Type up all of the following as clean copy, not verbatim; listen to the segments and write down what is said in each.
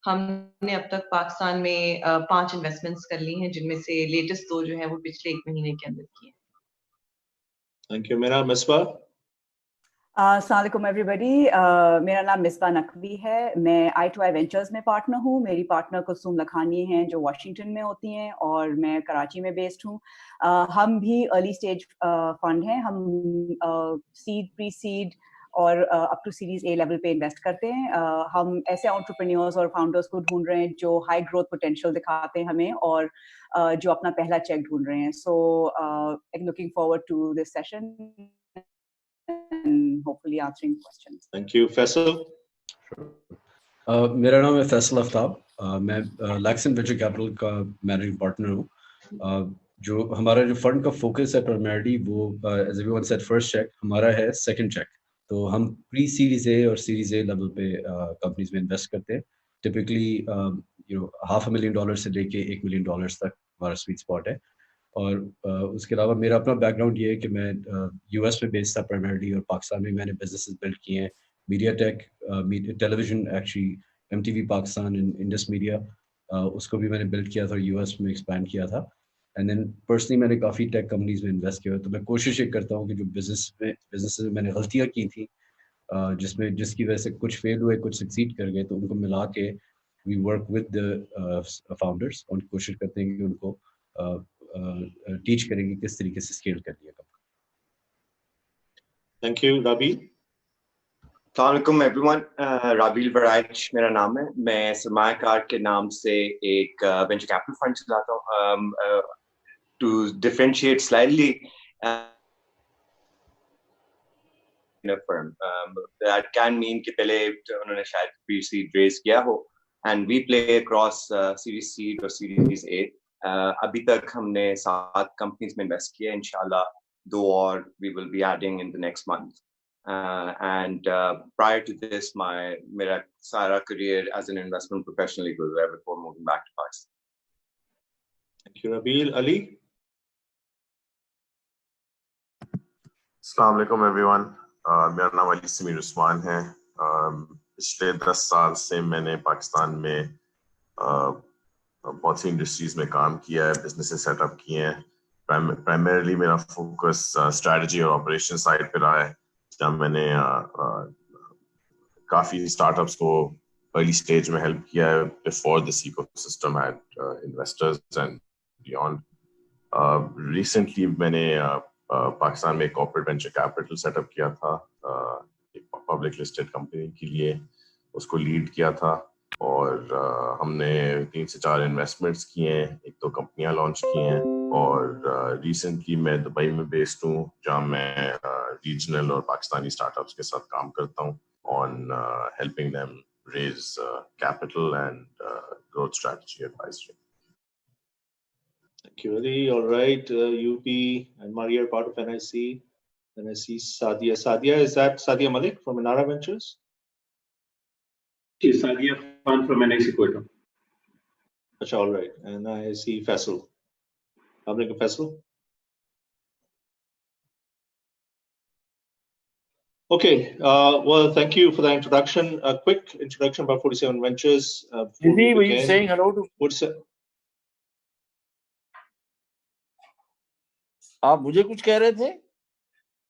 ہم نے اب تک پاکستان میں 5 انویسٹمنٹس کر لی ہیں، جن میں سے لیٹسٹ 2 جو ہیں وہ پچھلے 1 مہینے کے اندر کی ہیں. Thank you. میرا مصباح. السلام علیکم ایوری بڈی. میرا نام مصباح نقوی ہے. میں I2I وینچرز میں پارٹنر ہوں. میری پارٹنر کلثوم لکھانی ہیں جو واشنگٹن میں ہوتی ہیں اور میں کراچی میں بیسڈ ہوں. ہم بھی ارلی اسٹیج فنڈ ہیں. ہم سیڈ، پری سیڈ اور up to series A level پہ انویسٹ کرتے ہیں. ہم ایسے انٹرپرینیورز اور فاؤنڈرز کو ڈھونڈ رہے ہیں جو ہائی گروتھ پوٹینشیل دکھاتے ہیں ہمیں اور جو اپنا پہلا چیک ڈھونڈ رہے ہیں. So looking forward to this session and hopefully answering questions. Thank you. Faisal. میرا نام ہے فیصل آفتاب. میں لیکسن وینچر کیپٹل کا مینیجنگ پارٹنر ہوں. جو ہمارا جو فنڈ کا فوکس ہے پرائمرلی وہ as every one said first check ہمارا ہے سیکنڈ چیک. تو ہم پری سیریز اے اور سیریز اے لیول پہ کمپنیز میں انویسٹ کرتے ہیں. ٹپکلی $500,000 سے لے کے $1 million تک ہمارا سویٹ اسپاٹ ہے. اور اس کے علاوہ میرا اپنا بیک گراؤنڈ یہ ہے کہ میں US میں بیسڈ تھا پرائمرلی اور پاکستان میں نے بزنسز بلڈ کیے ہیں. میڈیا ٹیک، ٹیلی ویژن ایکچولی MTV پاکستان، انڈس میڈیا، اس کو بھی میں نے بلڈ کیا تھا اور US میں ایکسپینڈ کیا تھا. اینڈ دین پرسنلی میں نے کافی ٹیک کمپنیز میں انویسٹ کیا. تو میں کوشش یہ کرتا ہوں کہ جو بزنس میں نے غلطیاں کی تھیں جس کی وجہ سے کچھ فیل ہوئے کچھ سکسیڈ کر گئے، تو ان کو ملا کے we work with the founders اور کوشش کرتے ہیں کہ ان کو ٹیچ کریں گے کس طریقے سے اسکیل کر لیا. Thank you. رابیل. السلام علیکم ایوری ون. رابیل برائچ میرا نام ہے. میں سرمایہ کار کے نام سے ایک وینچر کیپٹل فنڈ چلاتا ہوں. To differentiate slightly from that can mean کہ پہلے انہوں نے شاید پری سیڈ ریز کیا ہو and we play across series seed اور سیریز اے. ابھی تک ہم نے 7 کمپنیز میں انویسٹ کیا. انشاءاللہ 2 اور we will be adding in the next month. And prior to this, میرا سارا career as an investment professional was there before moving back to Pakistan. Thank you. Rabil. Ali. السلام علیکم ایوری ون. میرا نام علی سمیر عثمان ہے. پچھلے 10 سال سے میں نے پاکستان میں بہت سی انڈسٹریز میں کام کیا ہے، بزنسز سیٹ اپ کیے ہیں. پرائمرلی میرا فوکس اسٹریٹجی اور آپریشن سائڈ پہ رہا ہے، جہاں میں نے کافی اسٹارٹ اپس کو ارلی اسٹیج میں ہیلپ کیا ہے before this ecosystem had investors and beyond. Recently میں نے پاکستان میں ایک corporate venture capital set up کیا تھا ایک پبلک لسٹڈ کمپنی کے لیے. اس کو لیڈ کیا تھا اور ہم نے 3 سے 4 انویسٹمنٹس کیے ہیں، 1-2 کمپنیاں لانچ کی ہیں. اور ریسنٹلی میں دبئی میں بیسڈ ہوں، جہاں میں ریجنل اور پاکستانی اسٹارٹ اپس کے ساتھ کام کرتا ہوں on helping them raise capital and growth strategy advisory. Thank you, Ali. All right. UP and Maria are part of NIC. Then I see Sadia. Sadia, is that Sadia Malik from Inara Ventures? Yes, Sadia Khan from NIC Quetta. Achha, all right. And I see Faisal. Assalamualaikum, Faisal. Okay. Well, thank you for the introduction. A quick introduction about 47 Ventures. Hindi, were you saying hello to? آپ مجھے کچھ کہہ رہے تھے؟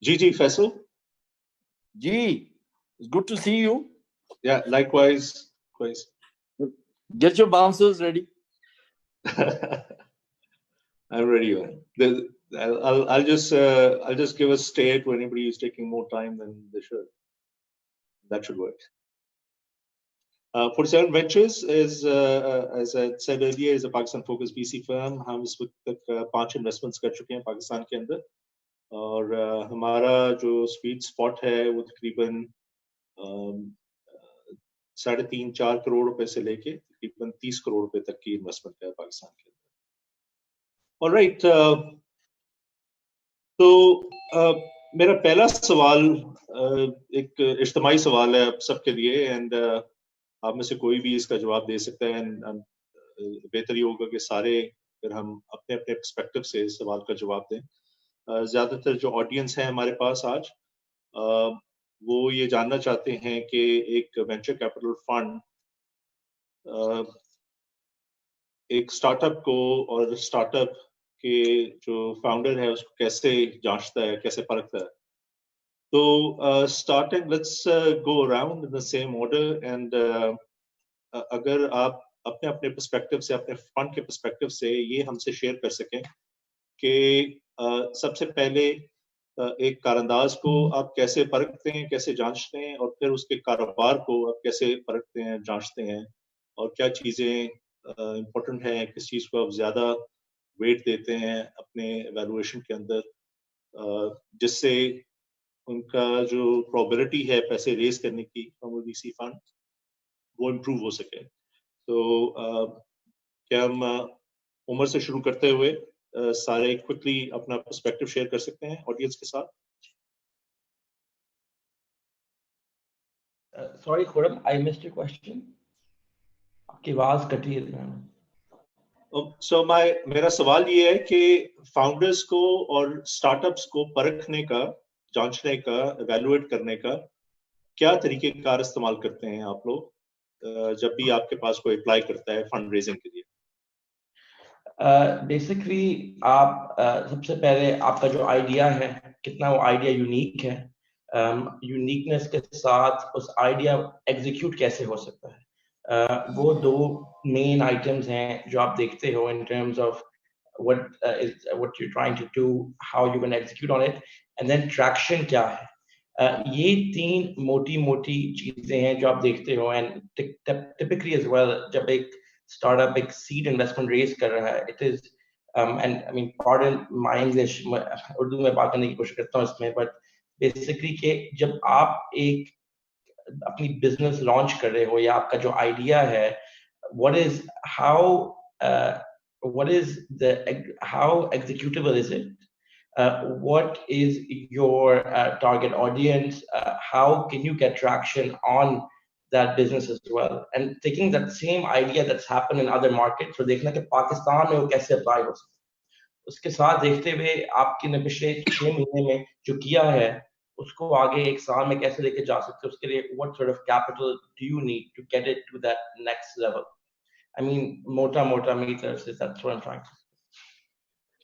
جی فیصل جی. It's good to see you. Yeah, likewise. Get your bouncers ready. I'm ready. I'll just give a state when anybody is taking more time than they should. That should work. 47 Ventures is, as I said earlier, is a Pakistan-focused VC firm. ہم اس وقت تک 5 investments کر چکے ہیں پاکستان کے اندر، اور ہمارا جو سویٹ اسپاٹ ہے وہ تقریباً 3.5-4 کروڑ روپے سے لے کے تقریباً 30 کروڑ روپے تک کی انویسٹمنٹ ہے پاکستان کے اندر. آلرائٹ. تو میرا پہلا سوال ایک اجتماعی سوال ہے آپ سب کے لیے، اینڈ آپ میں سے کوئی بھی اس کا جواب دے سکتا ہے. بہتر یہ ہوگا کہ سارے پھر ہم اپنے اپنے پرسپیکٹو سے اس سوال کا جواب دیں. زیادہ تر جو آڈینس ہے ہمارے پاس آج وہ یہ جاننا چاہتے ہیں کہ ایک وینچر کیپٹل فنڈ एक स्टार्टअप को और स्टार्टअप के जो फाउंडर है उसको कैसे जांचता है, कैसे परखता है. तो starting, let's go around in the same order and अगर आप अपने अपने पर्सपेक्टिव से, अपने फंड के पर्सपेक्टिव से ये हमसे शेयर कर सकें कि सबसे पहले एक कारंदाज को आप कैसे परखते हैं, कैसे जांचते हैं, और फिर उसके कारोबार को आप कैसे परखते हैं, जांचते हैं, और क्या चीजें इम्पोर्टेंट हैं, किस चीज को आप ज्यादा वेट देते हैं अपने वैल्यूएशन के अंदर, जिससे उनका जो प्रोबेबिलिटी है पैसे रेज करने की फ्रॉम वीसी फंड वो इम्प्रूव हो सके. तो क्या हम उमर से शुरू करते हुए सारे क्विकली अपना पर्सपेक्टिव शेयर कर सकते हैं ऑडियंस के साथ? Sorry, Khurram, I missed your question. आपकी आवाज कटी है. So मेरा सवाल ये है कि फाउंडर्स को और स्टार्टअप्स को परखने का, जांचने का, एवेलुएट करने का क्या तरीके कार इस्तेमाल करते हैं आप लोग जब भी आपके पास कोई अप्लाई करता है फंड रेजिंग के लिए? बेसिकली आप सबसे पहले आपका जो आइडिया है कितना वो आइडिया यूनिक है, यूनिकनेस के साथ उस आइडिया एग्जीक्यूट कैसे हो सकता है, वो दो मेन आइटम्स हैं जो आप देखते हो in terms of what you're trying to do, how you're going to execute on it, and then traction क्या है. ये तीन मोटी चीजें हैं जो आप देखते हो. एंड टिपिकली एज वेल जब एक स्टार्टअप एक सीड इन्वेस्टमेंट रेज कर रहा है, it is and I mean pardon my English, Urdu में बात करने की कोशिश करता हूँ इसमें, बट बेसिकली कि जब आप एक अपनी बिजनेस लॉन्च कर रहे हो या आपका जो आइडिया है, what is how executable is it, what is your target audience, how can you get traction on that business as well, and taking that same idea that's happened in other markets, so देखना कि पाकिस्तान में वो कैसे apply हो सकता है. उसके साथ देखते हुए आपके ने पिछले 6 महीने में जो किया है उसको आगे एक साल में कैसे लेके जा सकते हो, उसके लिए what sort of capital do you need to get it to that next level. I mean मोटा meters, that's what I'm trying to say.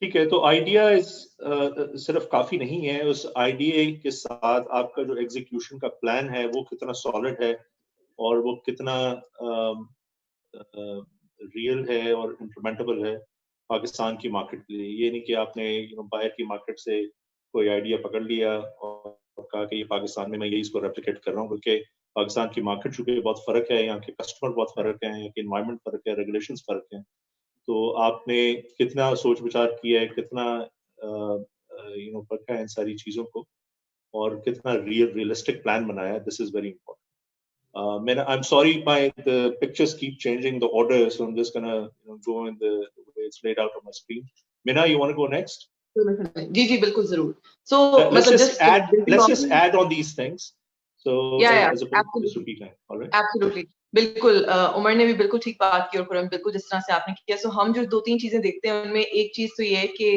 ठीक है, तो आइडिया सिर्फ काफी नहीं है, उस आइडिया के साथ आपका जो एग्जीक्यूशन का प्लान है वो कितना सॉलिड है और वो कितना रियल है और इम्प्लीमेंटेबल है पाकिस्तान की मार्केट के लिए. ये नहीं कि आपने बाहर की मार्केट से कोई आइडिया पकड़ लिया और कहा कि ये पाकिस्तान में मैं यही इसको रेप्लिकेट कर रहा हूँ, क्योंकि पाकिस्तान की मार्केट चूंकि बहुत फर्क है, यहाँ के कस्टमर बहुत फर्क है, यहाँ के एनवायरनमेंट फर्क है, रेगुलेशंस फर्क है. तो आपने कितना सोच विचार किया है, कितना परखा है इन सारी चीजों को, और कितना रियलिस्टिक प्लान बनाया है. This is very important. I'm sorry, the pictures keep changing the order, so I'm just gonna go in the way it's laid out on my screen. Mina, you want to go next? जी बिल्कुल जरूर. So let's just add on these things. So as opposed to repeat that. All right? Absolutely. बिल्कुल उमर ने भी बिल्कुल ठीक बात की और खुरम बिल्कुल जिस तरह से आपने किया. सो हम जो 2-3 चीजें देखते हैं उनमें एक चीज तो ये है कि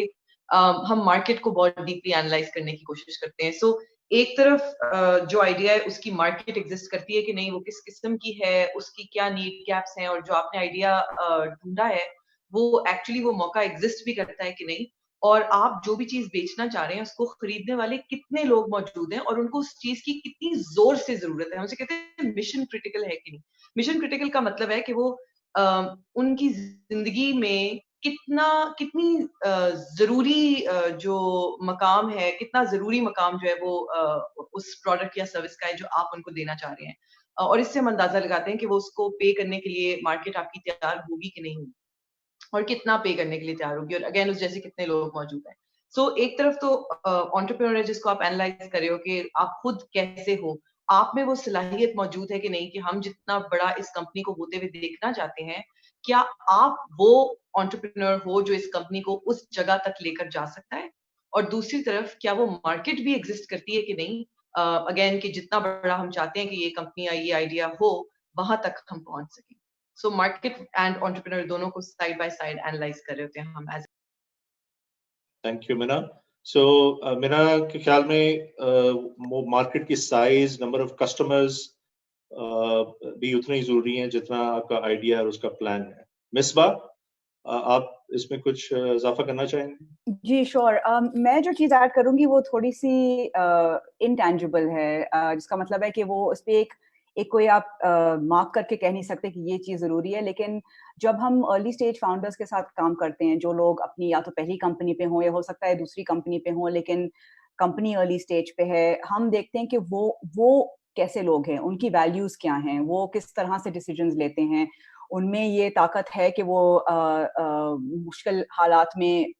हम मार्केट को बहुत डीपली एनालाइज करने की कोशिश करते हैं. सो एक तरफ जो आइडिया है उसकी मार्केट एग्जिस्ट करती है कि नहीं, वो किस किस्म की है, उसकी क्या नीड गैप्स हैं, और जो आपने आइडिया ढूंढा है वो एक्चुअली वो मौका एग्जिस्ट भी करता है कि नहीं, और आप जो भी चीज बेचना चाह रहे हैं उसको खरीदने वाले कितने लोग मौजूद हैं और उनको उस चीज की कितनी जोर से जरूरत है. हमसे कहते हैं मिशन क्रिटिकल है कि नहीं. मिशन क्रिटिकल का मतलब है कि वो उनकी जिंदगी में कितनी जरूरी जो मकाम है, कितना जरूरी मकाम जो है वो उस प्रोडक्ट या सर्विस का है जो आप उनको देना चाह रहे हैं, और इससे हम अंदाजा लगाते हैं कि वो उसको पे करने के लिए मार्केट आपकी तैयार होगी कि नहीं होगी और कितना पे करने के लिए तैयार होगी, और अगेन उस जैसे कितने लोग मौजूद हैं. सो एक तरफ तो एंटरप्रेन्योर है जिसको आप एनालाइज कर रहे हो कि आप खुद कैसे हो, आप में वो सलाहियत मौजूद है कि नहीं कि हम जितना बड़ा इस कंपनी को होते हुए देखना चाहते हैं, क्या आप वो एंटरप्रेन्योर हो जो इस कंपनी को उस जगह तक लेकर जा सकता है, और दूसरी तरफ क्या वो मार्केट भी एग्जिस्ट करती है कि नहीं, अगेन कि जितना बड़ा हम चाहते हैं कि ये कंपनी या ये आइडिया हो वहां तक हम पहुंच सकें. सो मार्केट एंड एंटरप्रेन्योर दोनों को साइड बाय साइड एनालाइज कर रहे होते हैं हम एज. Thank you Meena. सो मेरा के ख्याल में मार्केट की साइज, नंबर ऑफ कस्टमर्स, بھی उतना ही जरूरी हैं जितना आपका आइडिया और उसका प्लान है. मिसबा, आप इसमें कुछ इजाफा करना चाहेंगे? जी श्योर. मैं जो चीज़ ऐड करूंगी वो थोड़ी सी इंटेंजिबल है, जिसका मतलब है कि वो उस पर एक कोई आप मार्क करके कह नहीं सकते कि ये चीज़ ज़रूरी है. लेकिन जब हम अर्ली स्टेज फाउंडर्स के साथ काम करते हैं, जो लोग अपनी या तो पहली कंपनी पे हों या हो सकता है दूसरी कंपनी पे हों, लेकिन कंपनी अर्ली स्टेज पे है, हम देखते हैं कि वो कैसे लोग हैं, उनकी वैल्यूज़ क्या हैं, वो किस तरह से डिसीजंस लेते हैं, उनमें ये ताकत है कि वो मुश्किल हालात में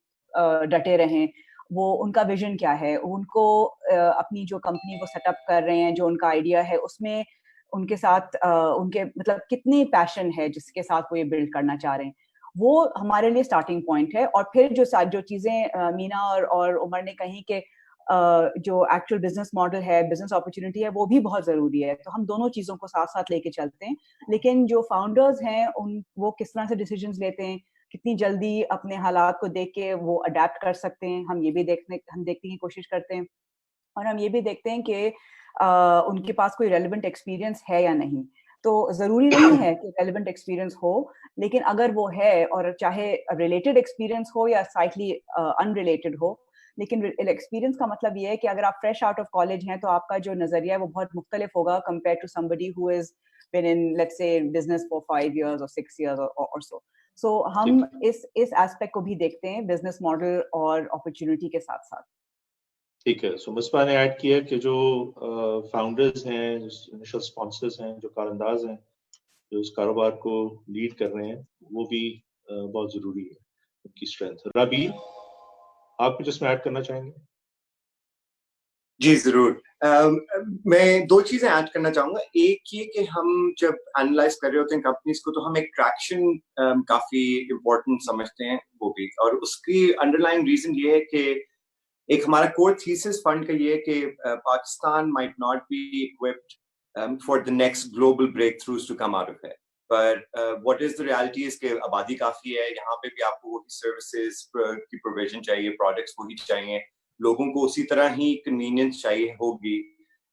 डटे रहें, वो उनका विजन क्या है, उनको अपनी जो कंपनी को सेटअप कर रहे हैं, जो उनका आइडिया है उसमें उनके साथ उनके मतलब कितनी पैशन है जिसके साथ वो ये बिल्ड करना चाह रहे हैं, वो हमारे लिए स्टार्टिंग पॉइंट है. और फिर जो चीज़ें मीना और उमर ने कही कि जो एक्चुअल बिजनेस मॉडल है, बिजनेस अपॉर्चुनिटी है, वो भी बहुत ज़रूरी है. तो हम दोनों चीज़ों को साथ साथ लेके चलते हैं. लेकिन जो फाउंडर्स हैं वो किस तरह से डिसीजंस लेते हैं, कितनी जल्दी अपने हालात को देख के वो अडेप्ट कर सकते हैं, हम देखने की कोशिश करते हैं. और हम ये भी देखते हैं कि उनके पास कोई रेलेवेंट एक्सपीरियंस है या नहीं. तो ज़रूरी नहीं है कि रेलेवेंट एक्सपीरियंस हो, लेकिन अगर वो है और चाहे रिलेटेड एक्सपीरियंस हो या स्लाइटली अनरिलेटेड हो, लेकिन एक्सपीरियंस का मतलब ये है कि अगर आप फ्रेश आउट ऑफ कॉलेज हैं तो आपका जो नज़रिया है वो बहुत मुख्तलिफ होगा compare to somebody who is been in let's say business for 5 years or 6 years or so. So हम इस एस्पेक्ट को भी देखते हैं बिजनेस मॉडल और अपॉर्चुनिटी के साथ साथ. ठीक है. सो मिसबा ने ऐड किया कि जो फाउंडर्स हैं, इनिशियल स्पॉन्सर्स हैं, जो कारंदाज हैं, जो इस कारोबार को लीड कर रहे हैं, वो भी बहुत जरूरी है, उनकी स्ट्रेंथ. रबी, आप कुछ इसमें ऐड करना चाहेंगे? जी जरूर. मैं दो चीजें ऐड करना चाहूंगा. एक ये कि हम जब एनालाइज कर रहे होते हैं कंपनीज को, तो हम एक ट्रैक्शन काफी इम्पोर्टेंट समझते हैं वो भी. और उसकी अंडरलाइंग रीजन ये है कि एक हमारा कोर थीसिस फंड का ये है कि Pakistan might not be equipped for the next global breakthroughs to come out of it. पर what is the reality is कि आबादी काफी है, यहाँ पे भी आपको वही सर्विसेज की प्रोविजन चाहिए, प्रोडक्ट्स वही चाहिए, लोगों को उसी तरह ही कन्वीनियंस चाहिए होगी,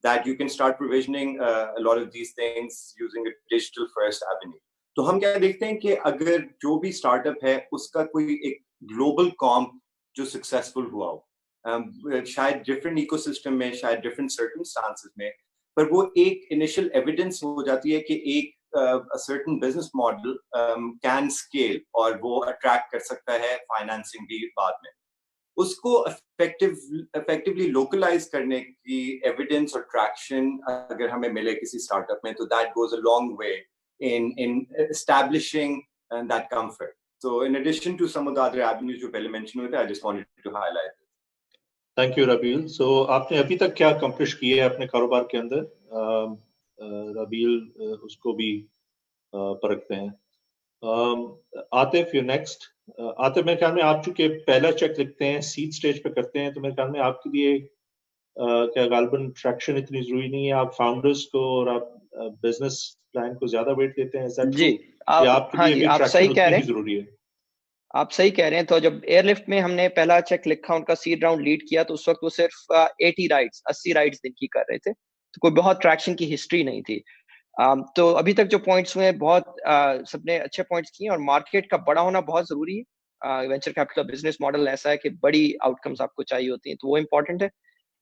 that you can start provisioning a lot of these things using a digital first avenue. तो हम क्या देखते हैं कि अगर जो भी स्टार्टअप है उसका कोई एक ग्लोबल कॉम्प जो सक्सेसफुल हुआ हो, शायद डिफरेंट इकोसिस्टम में, शायद डिफरेंट सर्कमस्टांसेस में, पर वो एक इनिशियल एविडेंस हो जाती है कि एक certain business model can scale और वो अट्रैक्ट कर सकता है फाइनेंसिंग भी बाद में. उसको effectively लोकलाइज करने की एविडेंस और ट्रैक्शन अगर हमें मिले किसी स्टार्टअप में, तो that goes a long way in establishing that comfort. So in addition to some of the other avenues जो पहले mention हुए थे, I just wanted to highlight it. Thank you, Rabil. So आपने अभी तक क्या accomplish किया है अपने कारोबार के अंदर? रबील उसको भी परखते हैं. Atif, you next. आतिफ, मेरे ख्याल में आप चूंकि पहला चेक लिखते हैं, सीड स्टेज पे करते हैं, तो मेरे ख्याल में आपके लिए क्या गालबन ट्रैक्शन इतनी जरूरी नहीं है, आप फाउंडर्स को और आप बिजनेस प्लान को ज्यादा वेट देते हैं? जी, आप सही कह रहे हैं. जरूरी है. आप सही कह रहे हैं. तो जब एयरलिफ्ट में हमने पहला चेक लिखा, उनका सीड राउंड लीड किया, तो उस वक्त वो सिर्फ 80 राइड्स दिन की कर रहे थे, तो कोई बहुत ट्रैक्शन की हिस्ट्री नहीं थी. तो अभी तक जो पॉइंट्स हुए बहुत सबने अच्छे पॉइंट्स किए, और मार्केट का बड़ा होना बहुत जरूरी है. वेंचर कैपिटल बिजनेस मॉडल ऐसा है कि बड़ी आउटकम्स आपको चाहिए होती हैं, तो वो इंपॉर्टेंट है.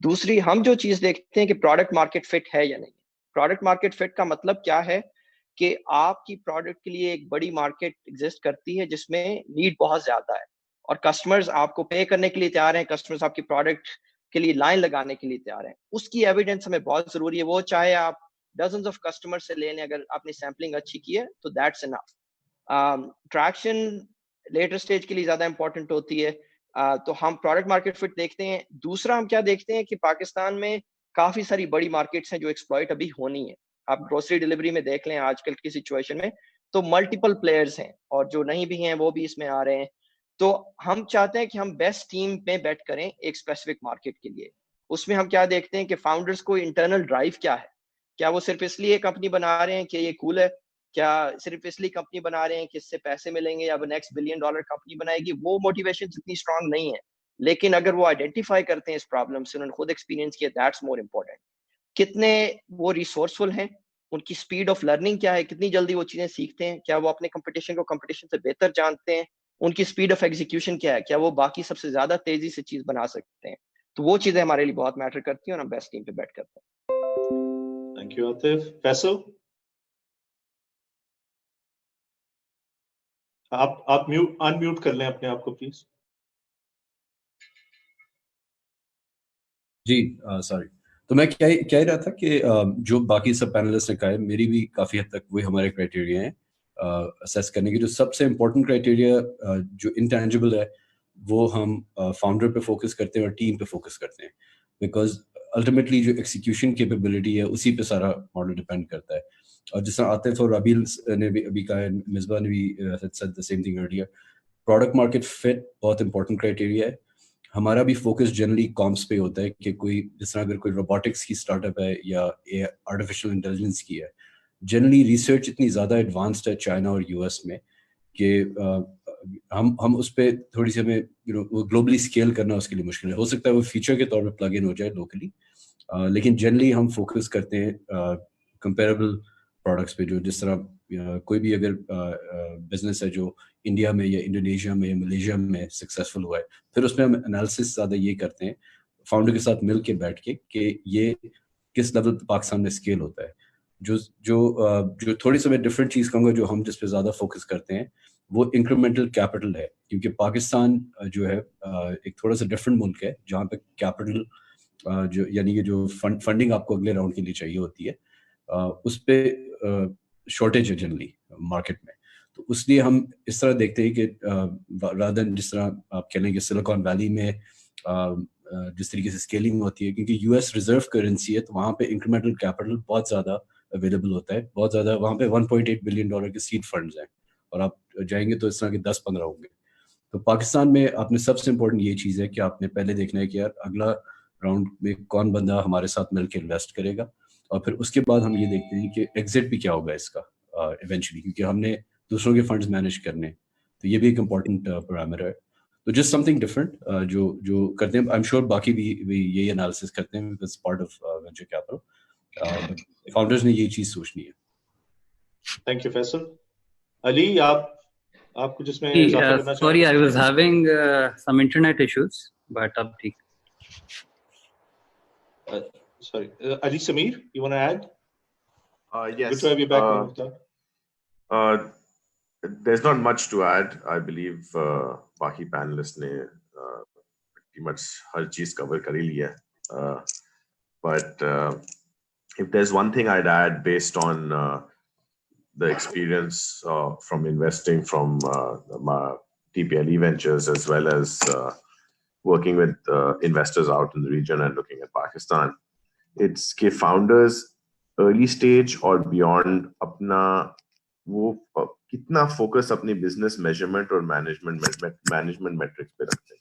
दूसरी, हम जो चीज देखते हैं कि प्रोडक्ट मार्केट फिट है या नहीं. प्रोडक्ट मार्केट फिट का मतलब क्या है कि आपकी प्रोडक्ट के लिए एक बड़ी मार्केट एग्जिस्ट करती है जिसमें नीड बहुत ज्यादा है, और कस्टमर्स आपको पे करने के लिए तैयार हैं, कस्टमर्स आपकी प्रोडक्ट के लिए लाइन लगाने के लिए तैयार हैं. उसकी एविडेंस हमें बहुत जरूरी है. वो चाहे आप डजन्स ऑफ कस्टमर से ले लें, अगर आपने सैम्पलिंग अच्छी की है तो that's enough. Traction later stage के लिए ज्यादा इंपॉर्टेंट होती है. तो हम प्रोडक्ट मार्केट फिट देखते हैं. दूसरा, हम क्या देखते हैं कि पाकिस्तान में काफी सारी बड़ी मार्केट्स हैं जो एक्सप्लॉइट अभी होनी है. आप ग्रोसरी डिलीवरी में देख लें आजकल की सिचुएशन में, तो मल्टीपल प्लेयर्स हैं, और जो नहीं भी हैं वो भी इसमें आ रहे हैं. तो हम चाहते हैं कि हम बेस्ट टीम में बेट करें एक स्पेसिफिक मार्केट के लिए. उसमें हम क्या देखते हैं कि फाउंडर्स को इंटरनल ड्राइव क्या है. क्या वो सिर्फ इसलिए कंपनी बना रहे हैं कि ये कूल है, क्या सिर्फ इसलिए कंपनी बना रहे हैं कि इससे पैसे मिलेंगे या वो नेक्स्ट $1 बिलियन कंपनी बनाएगी. वो मोटिवेशन इतनी स्ट्रांग नहीं है. लेकिन अगर वो आइडेंटिफाई करते हैं इस प्रॉब्लम से, उन्होंने खुद एक्सपीरियंस किया, दैट्स मोर इम्पोर्टेंट. कितने वो रिसोर्सफुल हैं, ان کی اسپیڈ آف لرننگ کیا ہے, کتنی جلدی وہ چیزیں سیکھتے ہیں, کیا وہ اپنے کمپٹیشن کو کمپٹیشن سے بہتر جانتے ہیں, ان کی اسپیڈ آف ایگزیکیوشن کیا ہے, کیا وہ باقی سب سے زیادہ تیزی سے چیز بنا سکتے ہیں. تو وہ چیزیں ہمارے لیے بہت میٹر کرتی ہیں اور ہم بیسٹ ٹیم پہ بیٹ کرتے ہیں. Thank you Atif. فیصل آپ انمیوٹ کر لیں اپنے آپ کو پلیز. G sorry. تو میں کہہ رہا تھا کہ جو باقی سب پینلسٹ نے کہا ہے, میری بھی کافی حد تک وہی ہمارے کرائٹیریا ہیں اسیس کرنے کے. جو سب سے امپورٹنٹ کرائٹیریا جو انٹینجبل ہے وہ ہم فاؤنڈر پہ فوکس کرتے ہیں اور ٹیم پہ فوکس کرتے ہیں, بیکاز الٹیمیٹلی جو ایکسیکیوشن کیپیبلٹی ہے اسی پہ سارا ماڈل ڈپینڈ کرتا ہے. اور جس طرح عاطف اور ربیل نے بھی ابھی کہا ہے, مصباح نے بھی said the same thing earlier, product market fit بہت امپورٹنٹ کرائٹیریا ہے. ہمارا بھی فوکس جنرلی کامس پہ ہوتا ہے کہ کوئی جس طرح اگر کوئی روبوٹکس کی اسٹارٹ اپ ہے یا آرٹیفیشیل انٹیلیجنس کی ہے, جنرلی ریسرچ اتنی زیادہ ایڈوانسڈ ہے چائنا اور یو ایس میں کہ ہم اس پہ تھوڑی سی ہمیں گلوبلی اسکیل کرنا اس کے لیے مشکل ہے. ہو سکتا ہے وہ فیچر کے طور پہ پلگ ان ہو جائے لوکلی, لیکن جنرلی ہم فوکس کرتے ہیں کمپیریبل پروڈکٹس پہ. جو جس طرح کوئی بھی اگر بزنس ہے جو انڈیا میں یا انڈونیشیا میں یا ملیشیا میں سکسیزفل ہوا ہے, پھر اس میں ہم انالیسس زیادہ یہ کرتے ہیں فاؤنڈر کے ساتھ مل کے بیٹھ کے کہ یہ کس لیول پہ پاکستان میں اسکیل ہوتا ہے. جو تھوڑی سی میں ڈفرینٹ چیز کہوں گا جو ہم جس پہ زیادہ فوکس کرتے ہیں وہ انکریمنٹل کیپٹل ہے, کیونکہ پاکستان جو ہے ایک تھوڑا سا ڈفرینٹ ملک ہے جہاں پہ کیپٹل جو یعنی کہ جو فنڈنگ آپ کو اگلے راؤنڈ کے لیے چاہیے ہوتی ہے اس پہ شارٹیج ہے جنرلی مارکیٹ میں. تو اس لیے ہم اس طرح دیکھتے ہیں کہ رادن جس طرح آپ کہہ لیں کہ سلیکان ویلی میں جس طریقے سے اسکیلنگ ہوتی ہے, کیونکہ یو ایس ریزرو کرنسی ہے تو وہاں پہ انکریمنٹل کیپٹل بہت زیادہ اویلیبل ہوتا ہے, بہت زیادہ. وہاں پہ $1.8 بلین کے سیڈ فنڈز ہیں اور آپ جائیں گے تو اس طرح کے 10-15 ہوں گے. تو پاکستان میں آپ نے سب سے امپورٹنٹ یہ چیز ہے کہ آپ نے پہلے دیکھنا ہے کہ یار اگلا راؤنڈ میں کون بندہ ہمارے ساتھ مل کے انویسٹ کرے گا, اور پھر اس کے بعد ہم یہ دیکھتے ہیں کہ ایگزٹ بھی کیا ہوگا اس کا ایونچولی, کیونکہ ہم نے دوسروں کے فنڈز مینیج کرنے, تو یہ بھی ایک امپورٹنٹ پیرامیٹر ہے. تو جسٹ سم تھنگ ڈفرنٹ جو کرتے ہیں. آئی ایم شیور باقی بھی یہی انالیسس کرتے ہیں because part of venture capital, founders نے یہ چیز سوچنی ہے. Thank you Faisal. علی آپ کچھ اس میں اضافہ کرنا چاہیں؟ Sorry I was having some internet issues but اب ٹھیک. Sorry, Ali Samir, you want to add? Yes. Good to have you back. There's not much to add. I believe باقی panelists نے pretty much ہر چیز cover کر ہی لیا ہے. But if there's one thing I'd add based on the experience from investing from TPLE Ventures as well as working with investors out in the region and looking at Pakistan, it's کہ founders early stage اور beyond اپنا وہ کتنا focus اپنی business measurement اور management matrix پہ رکھتے ہیں.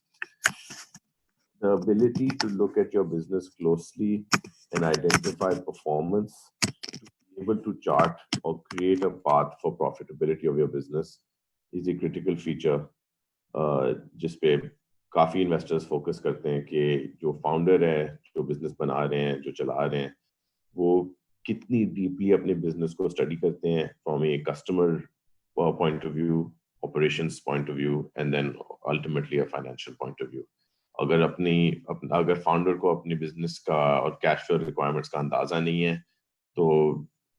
The ability to look at your business closely and identify performance, to be able to chart or create a path for profitability of your business is a critical feature جس پہ کافی investors focus کرتے ہیں کہ جو founder ہے جو business بنا رہے ہیں جو چلا رہے ہیں وہ کتنی ڈیپلی اپنے بزنس کو اسٹڈی کرتے ہیں from a customer point of view, operations point of view, and then ultimately a financial point of view. اگر فاؤنڈر کو اپنی بزنس کا اور کیش فلو ریکوائرمنٹس کا اندازہ نہیں ہے تو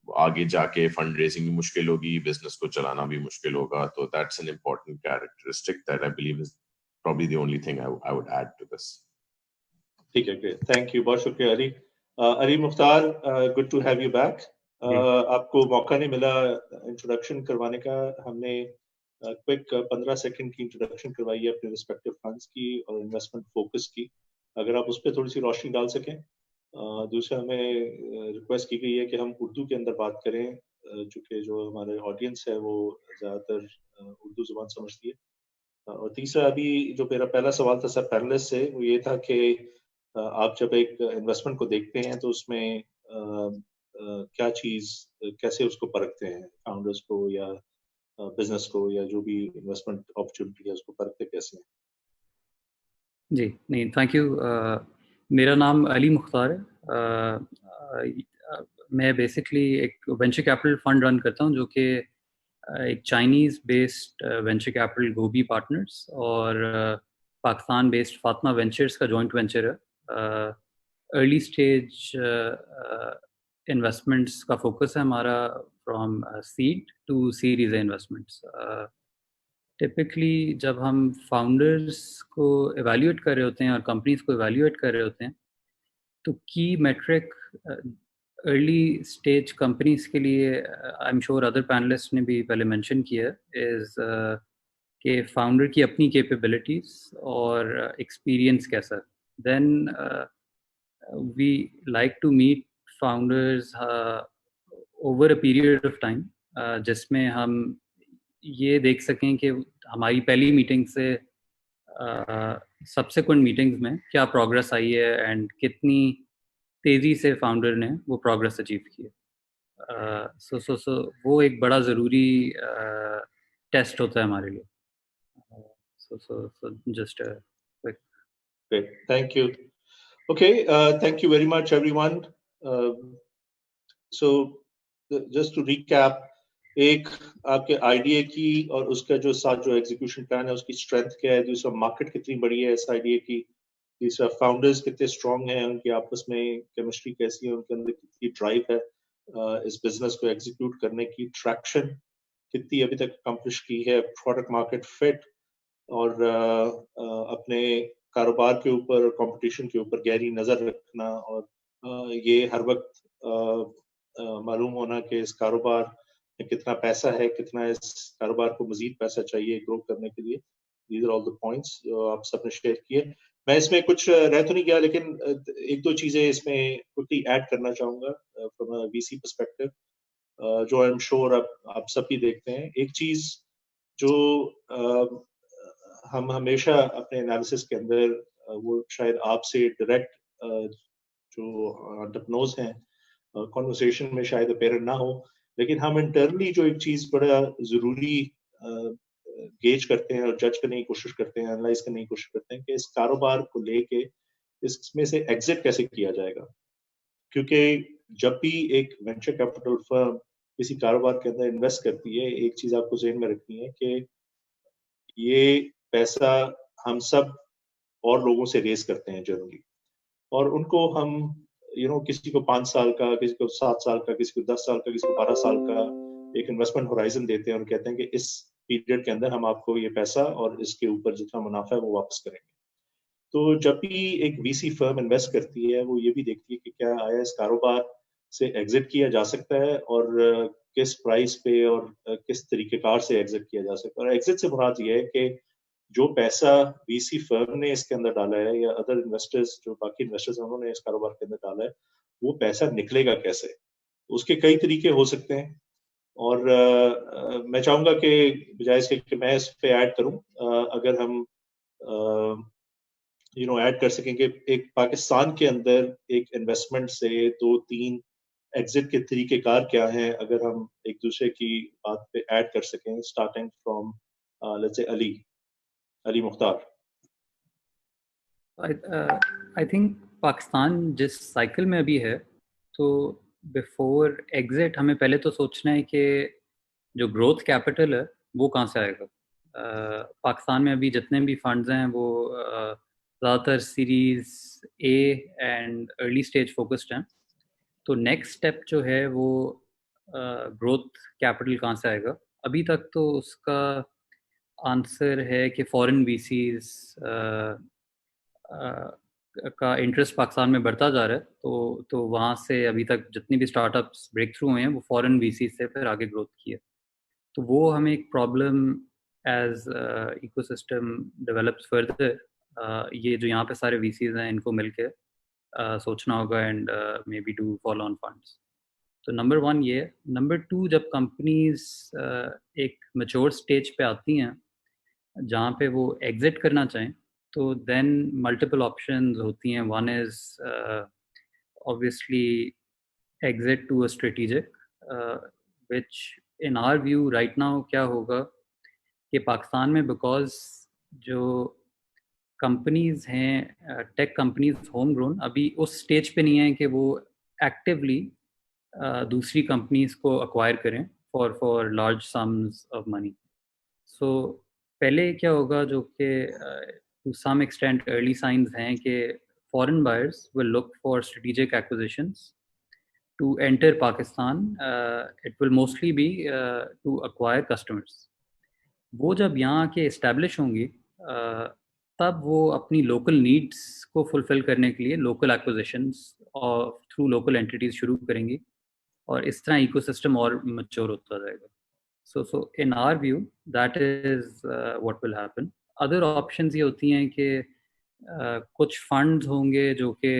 آگے جا کے فنڈ ریزنگ بھی مشکل ہوگی, بزنس کو چلانا بھی مشکل ہوگا. تو that's an important characteristic that I believe is probably the only thing I would add to this. ٹھیک ہے, great, thank you, بہت شکریہ علی. علی مختار, good to have you back. آپ کو موقع نہیں ملا انٹروڈکشن کروانے کا, ہم نے کوئک 15 سیکنڈ کی انٹروڈکشن کروائی ہے اپنے ریسپیکٹو فنڈس کی اور انویسٹمنٹ فوکس کی. اگر آپ اس پہ تھوڑی سی روشنی ڈال سکیں. دوسرا ہمیں ریکویسٹ کی گئی ہے کہ ہم اردو کے اندر بات کریں, چونکہ جو ہمارے آڈینس ہے وہ زیادہ تر اردو زبان سمجھتی ہے. اور تیسرا ابھی جو میرا پہلا سوال تھا سب پینلسٹ سے وہ یہ تھا کہ آپ جب ایک انویسٹمنٹ کو دیکھتے ہیں تو اس میں کیا چیز کیسے اس کو پرکھتے ہیں, فاؤنڈرز کو یا بزنس کو یا جو بھی انویسٹمنٹ اپرچونیٹی ہے اس کو پرکھتے کیسے ہیں؟ جی نہیں, تھینک یو. میرا نام علی مختار ہے. मैं बेसिकली एक वेंचर कैपिटल फंड रन करता हूँ जो कि एक Chinese based venture capital Gobi Partners और पाकिस्तान बेस्ड फातिमा वेंचर्स का जॉइंट वेंचर है. अर्ली स्टेज इन्वेस्टमेंट्स का फोकस है हमारा from seed to series investments. Typically जब हम फाउंडर्स को एवेल्यूएट कर रहे होते हैं और कंपनीज को एवेल्यूएट कर रहे होते हैं तो की मेट्रिक अर्ली स्टेज कंपनीज के लिए I am sure other panelist ने भी पहले मेंशन किया इज कि फाउंडर की अपनी कैपेबिलिटीज और एक्सपीरियंस कैसा. Then we like to meet founders over a period of time जिसमें हम ये देख सकें कि हमारी पहली मीटिंग से सब्सिक्वेंट मीटिंग्स में क्या प्रोग्रेस आई है एंड कितनी तेज़ी से फाउंडर ने वो प्रोग्रेस अचीव की है. सो वो एक बड़ा ज़रूरी टेस्ट होता है हमारे लिए. So just a quick. Great, thank you. Okay, thank you very much, everyone. So just to recap, एक आपके आइडिया की और उसका जो साथ जो एग्जीक्यूशन प्लान है उसकी स्ट्रेंथ क्या है, दूसरा मार्केट कितनी बड़ी है इस आइडिया की, तीसरा फाउंडर्स कितने स्ट्रांग हैं, उनकी आपस में केमिस्ट्री कैसी है, उनके अंदर कितनी ड्राइव है इस बिजनेस को एग्जीक्यूट करने की, ट्रैक्शन कितनी अभी तक अकम्प्लिश की है, प्रोडक्ट मार्केट फिट और अपने कारोबार के ऊपर कंपटीशन के ऊपर गहरी नज़र रखना और ये हर वक्त मालूम होना कि इस कारोबार में कितना पैसा है, कितना इस कारोबार को मजीद पैसा चाहिए ग्रो करने के लिए. These are all the points जो आप सबने शेयर किए. मैं इसमें कुछ रह तो नहीं गया लेकिन एक दो चीज़ें इसमें क्विकली ऐड करना चाहूँगा फ्रॉम अ वीसी पर्सपेक्टिव जो आई एम श्योर आप सब भी देखते हैं. एक चीज़ जो हम हमेशा अपने एनालिसिस के अंदर वो शायद आपसे डायरेक्ट जो एंटरप्रेन्योर्स हैं कॉन्वर्सेशन में शायद अपेरेंट ना हो, लेकिन हम इंटरनली जो एक चीज़ बड़ा ज़रूरी गेज करते हैं और जज करने की कोशिश करते हैं, एनालाइज करने की कोशिश करते हैं कि इस कारोबार को लेके इसमें से एग्जिट कैसे किया जाएगा. क्योंकि जब भी एक वेंचर कैपिटल फर्म किसी कारोबार के अंदर इन्वेस्ट करती है, एक चीज़ आपको ज़हन में रखनी है कि ये पैसा हम सब और लोगों से रेस करते हैं जनरली, और उनको हम किसी को 5 साल का, किसी को 7 साल का, किसी को 10 साल का, किसी को 12 साल का एक इन्वेस्टमेंट होराइजन देते हैं और कहते हैं कि इस पीरियड के अंदर हम आपको ये पैसा और इसके ऊपर जितना मुनाफा है वो वापस करेंगे. तो जब भी एक वीसी फर्म इन्वेस्ट करती है वो ये भी देखती है कि क्या आया इस कारोबार से एग्जिट किया जा सकता है और किस प्राइस पे और किस तरीकेकार से एग्जिट किया जा सकता है. और एग्जिट से मुराद ये है कि जो पैसा वीसी फर्म ने इसके अंदर डाला है या अदर इन्वेस्टर्स जो बाकी इन्वेस्टर्स हैं उन्होंने इस कारोबार के अंदर डाला है, वो पैसा निकलेगा कैसे. उसके कई तरीके हो सकते हैं और मैं चाहूँगा कि बजाय इसके कि मैं इस पे ऐड करूँ, अगर हम ऐड कर सकेंगे एक पाकिस्तान के अंदर एक इन्वेस्टमेंट से 2-3 एग्जिट के तरीकेकार क्या हैं, अगर हम एक दूसरे की बात पे ऐड कर सकें, starting from let's say Ali Mukhtar. I think Pakistan जिस साइकिल में अभी है तो बिफोर एग्जिट हमें पहले तो सोचना है कि जो ग्रोथ कैपिटल है वो कहाँ से आएगा. पाकिस्तान में अभी जितने भी फंड्स हैं वो ज़्यादातर series A and early stage focused हैं. तो नेक्स्ट स्टेप जो है वो ग्रोथ कैपिटल कहाँ से आएगा. अभी तक तो उसका आंसर है कि फॉरेन वीसीज का इंटरेस्ट पाकिस्तान में बढ़ता जा रहा है. तो वहाँ से अभी तक जितनी भी स्टार्टअप्स ब्रेक थ्रू हुए हैं वो फॉरेन वीसीज से फिर आगे ग्रोथ की है. तो वो हमें एक problem as ecosystem develops further, ये जो यहाँ पे सारे वीसीज हैं इनको मिलके सोचना होगा and may be do follow on funds. तो नंबर 1 ये. नंबर 2, जब कंपनीज एक मैच्योर स्टेज पे आती हैं जहाँ पे वो एग्जिट करना चाहें तो देन मल्टीपल ऑप्शंस होती हैं. One is obviously exit to a strategic, which in our view right now क्या होगा कि पाकिस्तान में बिकॉज जो कंपनीज हैं टेक कंपनीज होम ग्रोन अभी उस स्टेज पे नहीं है कि वो एक्टिवली दूसरी कंपनीज को अक्वायर करें for large sums of money. So पहले क्या होगा, जो कि to some extent early signs हैं कि foreign buyers will look for strategic acquisitions to enter Pakistan. It will mostly be to acquire customers. वो जब यहाँ के establish होंगी तब वो अपनी local needs को fulfill करने के लिए local acquisitions और through local entities शुरू करेंगी और इस तरह ecosystem और mature होता जाएगा. So in our view that is what will happen. Other options ये होती हैं कि कुछ funds होंगे जो कि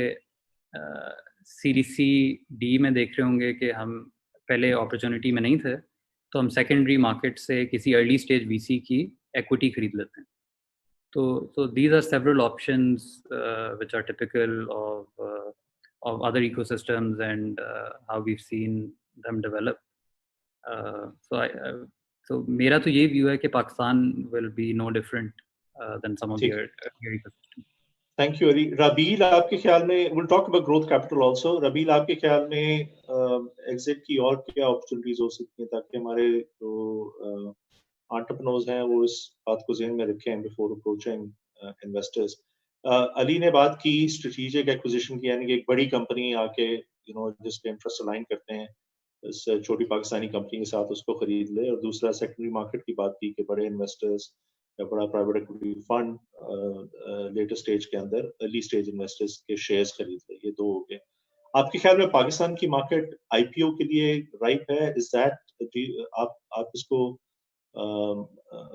CDC D में देख रहे होंगे कि हम पहले अपॉर्चुनिटी में नहीं थे, तो हम सेकेंडरी मार्केट से किसी अर्ली स्टेज VC की इक्विटी खरीद लेते हैं. तो these are several options which are typical of other ecosystems and how we've seen them develop. So मेरा तो ये व्यू है कि Pakistan will be no different than some of the other ecosystems. Thank you, Ali. Rabil, आपके ख्याल में, we'll talk about growth capital also. Rabil, आपके ख्याल में exit की और क्या opportunities हो सकती हैं ताकि हमारे जो entrepreneurs हैं वो इस बात को ज़हन में रखें before approaching investors. अली ने बात की strategic acquisition की, यानी कि एक बड़ी कंपनी आके जिसके इंटरेस्ट अलाइन करते हैं इस छोटी पाकिस्तानी कंपनी के साथ उसको खरीद ले, और दूसरा सेकेंडरी मार्केट की बात की कि बड़े इन्वेस्टर्स या बड़ा private equity fund later stage के अंदर अर्ली स्टेज इन्वेस्टर्स के शेयर्स खरीद ले. ये दो हो गए. आपके ख्याल में पाकिस्तान की मार्केट आईपीओ के लिए राइप है? इज दैट आप इसको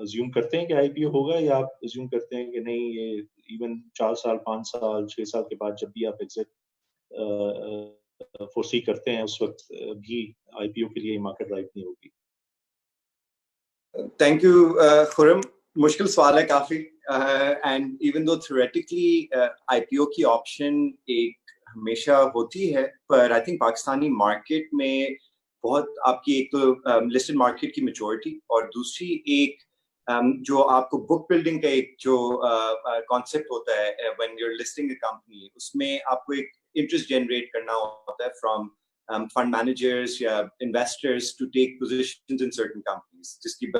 अज्यूम करते हैं कि आईपीओ होगा, या आप अज्यूम करते हैं कि नहीं, ये इवन 4 साल 5 साल 6 साल के बाद जब भी आप एग्जिट फोर्सी करते हैं उस वक्त भी आईपीओ के लिए मार्केट राइप नहीं होगी? Thank you Khurram. मुश्किल सवाल है काफी, and even though theoretically IPO की ऑप्शन एक हमेशा होती है, पर आई थिंक पाकिस्तानी मार्केट में बहुत आपकी एक तो लिस्टेड मार्केट की मैच्योरिटी और दूसरी एक जो आपको बुक बिल्डिंग का एक जो कॉन्सेप्ट होता है when you are listing a company, उसमें आपको एक इंटरेस्ट जनरेट करना होता है फ्रॉम fund managers या investors to take positions in certain companies, जिसकी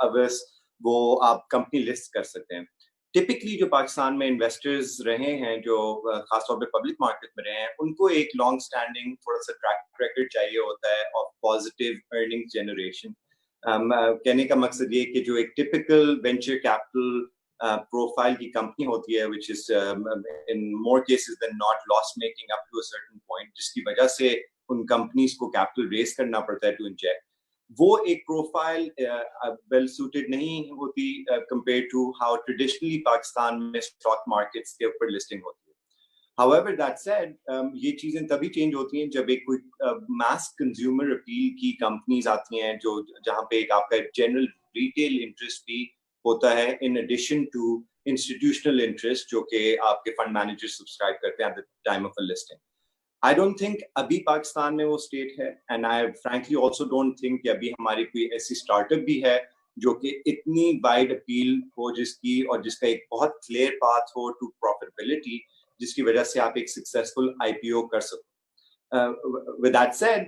अवस वो आप कंपनी लिस्ट कर सकते हैं. टिपिकली जो पाकिस्तान में इन्वेस्टर्स रहे हैं, जो खासतौर पे पब्लिक मार्केट में रहे हैं, उनको एक लॉन्ग स्टैंडिंग थोड़ा सा ट्रैक रिकॉर्ड चाहिए होता है ऑफ पॉजिटिव अर्निंग जनरेशन. कहने का मकसद ये कि जो एक टिपिकल वेंचर कैपिटल प्रोफाइल की कंपनी होती है, which is in more cases than not loss making up to a certain point, जिसकी वजह से उन कंपनीज को कैपिटल रेज करना पड़ता है टू इंजेक्ट, वो एक प्रोफाइल वेल सूटेड नहीं होती compare to how traditionally Pakistan में स्टॉक मार्केट्स के ऊपर लिस्टिंग होती है. However, that said, ये चीजें तभी चेंज होती हैं जब एक कोई मास कंज्यूमर अपील की कंपनीज आती हैं, जो जहाँ पे एक आपका जनरल रिटेल इंटरेस्ट भी होता है in addition to institutional interest जो कि आपके फंड मैनेजर सब्सक्राइब करते हैं at the time of a listing. I don't think अभी पाकिस्तान में वो स्टेट है, and I frankly also don't think कि अभी हमारी कोई ऐसी स्टार्टअप भी है जो कि इतनी वाइड अपील हो जिसकी और जिसका एक बहुत क्लियर पाथ हो टू प्रॉफिटेबिलिटी, जिसकी वजह से आप एक सक्सेसफुल आईपीओ कर सको. With that said,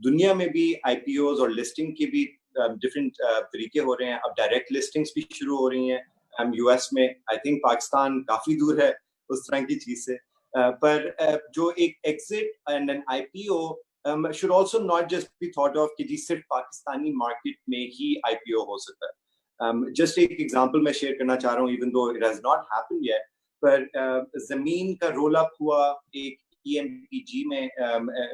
दुनिया में भी आईपीओज और लिस्टिंग के भी डिफरेंट तरीके हो रहे हैं. अब डायरेक्ट लिस्टिंग्स भी शुरू हो रही हैं यूएस में. आई थिंक पाकिस्तान काफी दूर है उस तरह की चीज से, पर जो एक exit and N IPO should also not just be thought of कि जी सिर्फ पाकिस्तानी मार्केट में ही आईपीओ हो सकता है. जस्ट एक एग्जांपल मैं शेयर करना चाह रहा हूँ, even though it has not happened yet, पर जमीन का रोल अप हुआ एक EMPG में,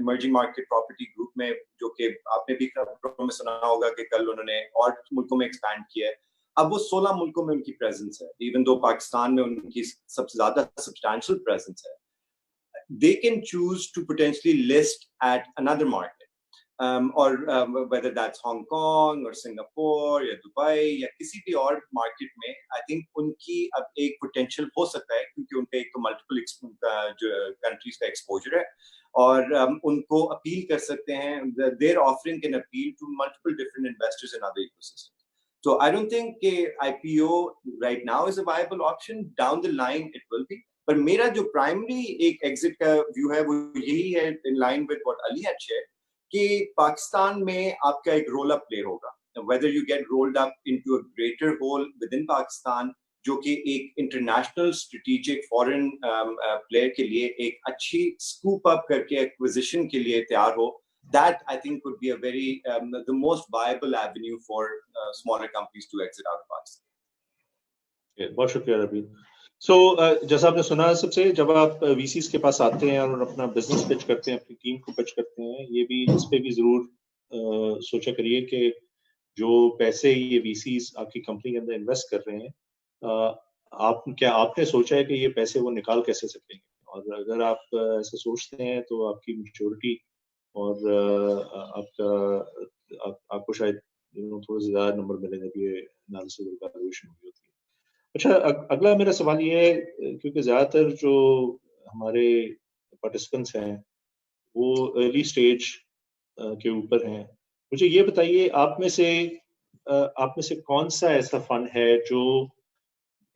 इमर्जिंग मार्केट प्रॉपर्टी ग्रुप में, जो कि आपने भी खबरों में सुना होगा कि कल उन्होंने और मुल्कों में एक्सपैंड किया है. अब वो 16 मुल्कों में उनकी प्रेजेंस है, इवन दो पाकिस्तान में उनकी सबसे ज्यादा सब्सटैंशियल प्रेजेंस है. They can choose to potentially list at another market, or whether that's Hong Kong or Singapore या Dubai या किसी भी और market में. I think उनकी अब एक potential हो सकता है क्योंकि उनका एक तो multiple countries का exposure है, और उनको appeal कर सकते हैं. Their offering can appeal to multiple different investors in other ecosystems. So I don't think IPO right now is a viable option. Down the line it will be. पर मेरा जो प्राइमरी एक एग्जिट का view है वो यही है, in line with what Ali had shared, کہ پاکستان میں آپ کا ایک رول اپ پلے ہوگا, whether you get rolled up into a greater whole within Pakistan, جو کہ ایک انٹرنیشنل اسٹریٹجک فورن پلیئر کے لیے ایک اچھی اسکوپ اپ کر کے ایکوزیشن کے لیے تیار ہو. That I think could be a very the most viable avenue for smaller companies to exit out of Pakistan. بہت شکریہ ربی. سو جیسا آپ نے سنا سب سے, جب آپ وی سیز کے پاس آتے ہیں اور اپنا بزنس پچ کرتے ہیں, اپنی ٹیم کو پچ کرتے ہیں, یہ بھی اس پہ بھی ضرور سوچا کریے کہ جو پیسے یہ وی سیز آپ کی کمپنی کے اندر انویسٹ کر رہے ہیں, آپ نے سوچا ہے کہ یہ پیسے وہ نکال کیسے سکیں گے؟ اور اگر آپ ایسا سوچتے ہیں تو آپ کی میچورٹی اور آپ کو شاید تھوڑا زیادہ نمبر ملے جب یہ انالیسس اور ایوالویشن ہوئی ہوتی ہے. اچھا, اگلا میرا سوال یہ ہے, کیونکہ زیادہ تر جو ہمارے پارٹیسپینٹس ہیں وہ ارلی اسٹیج کے اوپر ہیں, مجھے یہ بتائیے آپ میں سے کون سا ایسا فنڈ ہے جو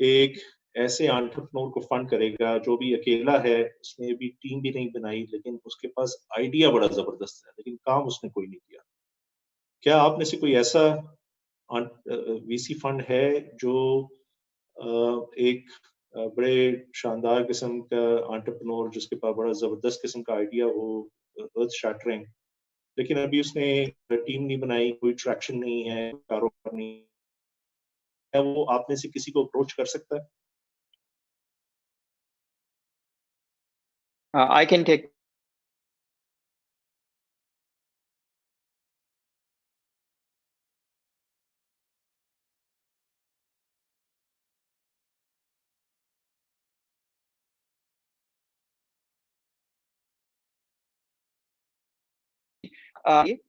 ایک ایسے انٹرپرنور کو فنڈ کرے گا جو بھی اکیلا ہے, اس نے بھی ٹیم بھی نہیں بنائی, لیکن اس کے پاس آئیڈیا بڑا زبردست ہے لیکن کام اس نے کوئی نہیں کیا. کیا آپ میں سے کوئی ایسا وی سی فنڈ ہے جو ایک بڑے شاندار قسم کا انٹرپرنور جس کے پاس بڑا زبردست قسم کا آئیڈیا ہو, ارتھ شیٹرنگ, لیکن ابھی اس نے ٹیم نہیں بنائی, کوئی ٹریکشن نہیں ہے, کاروبار نہیں, کیا وہ آپ میں سے کسی کو اپروچ کر سکتا ہے؟ I can take.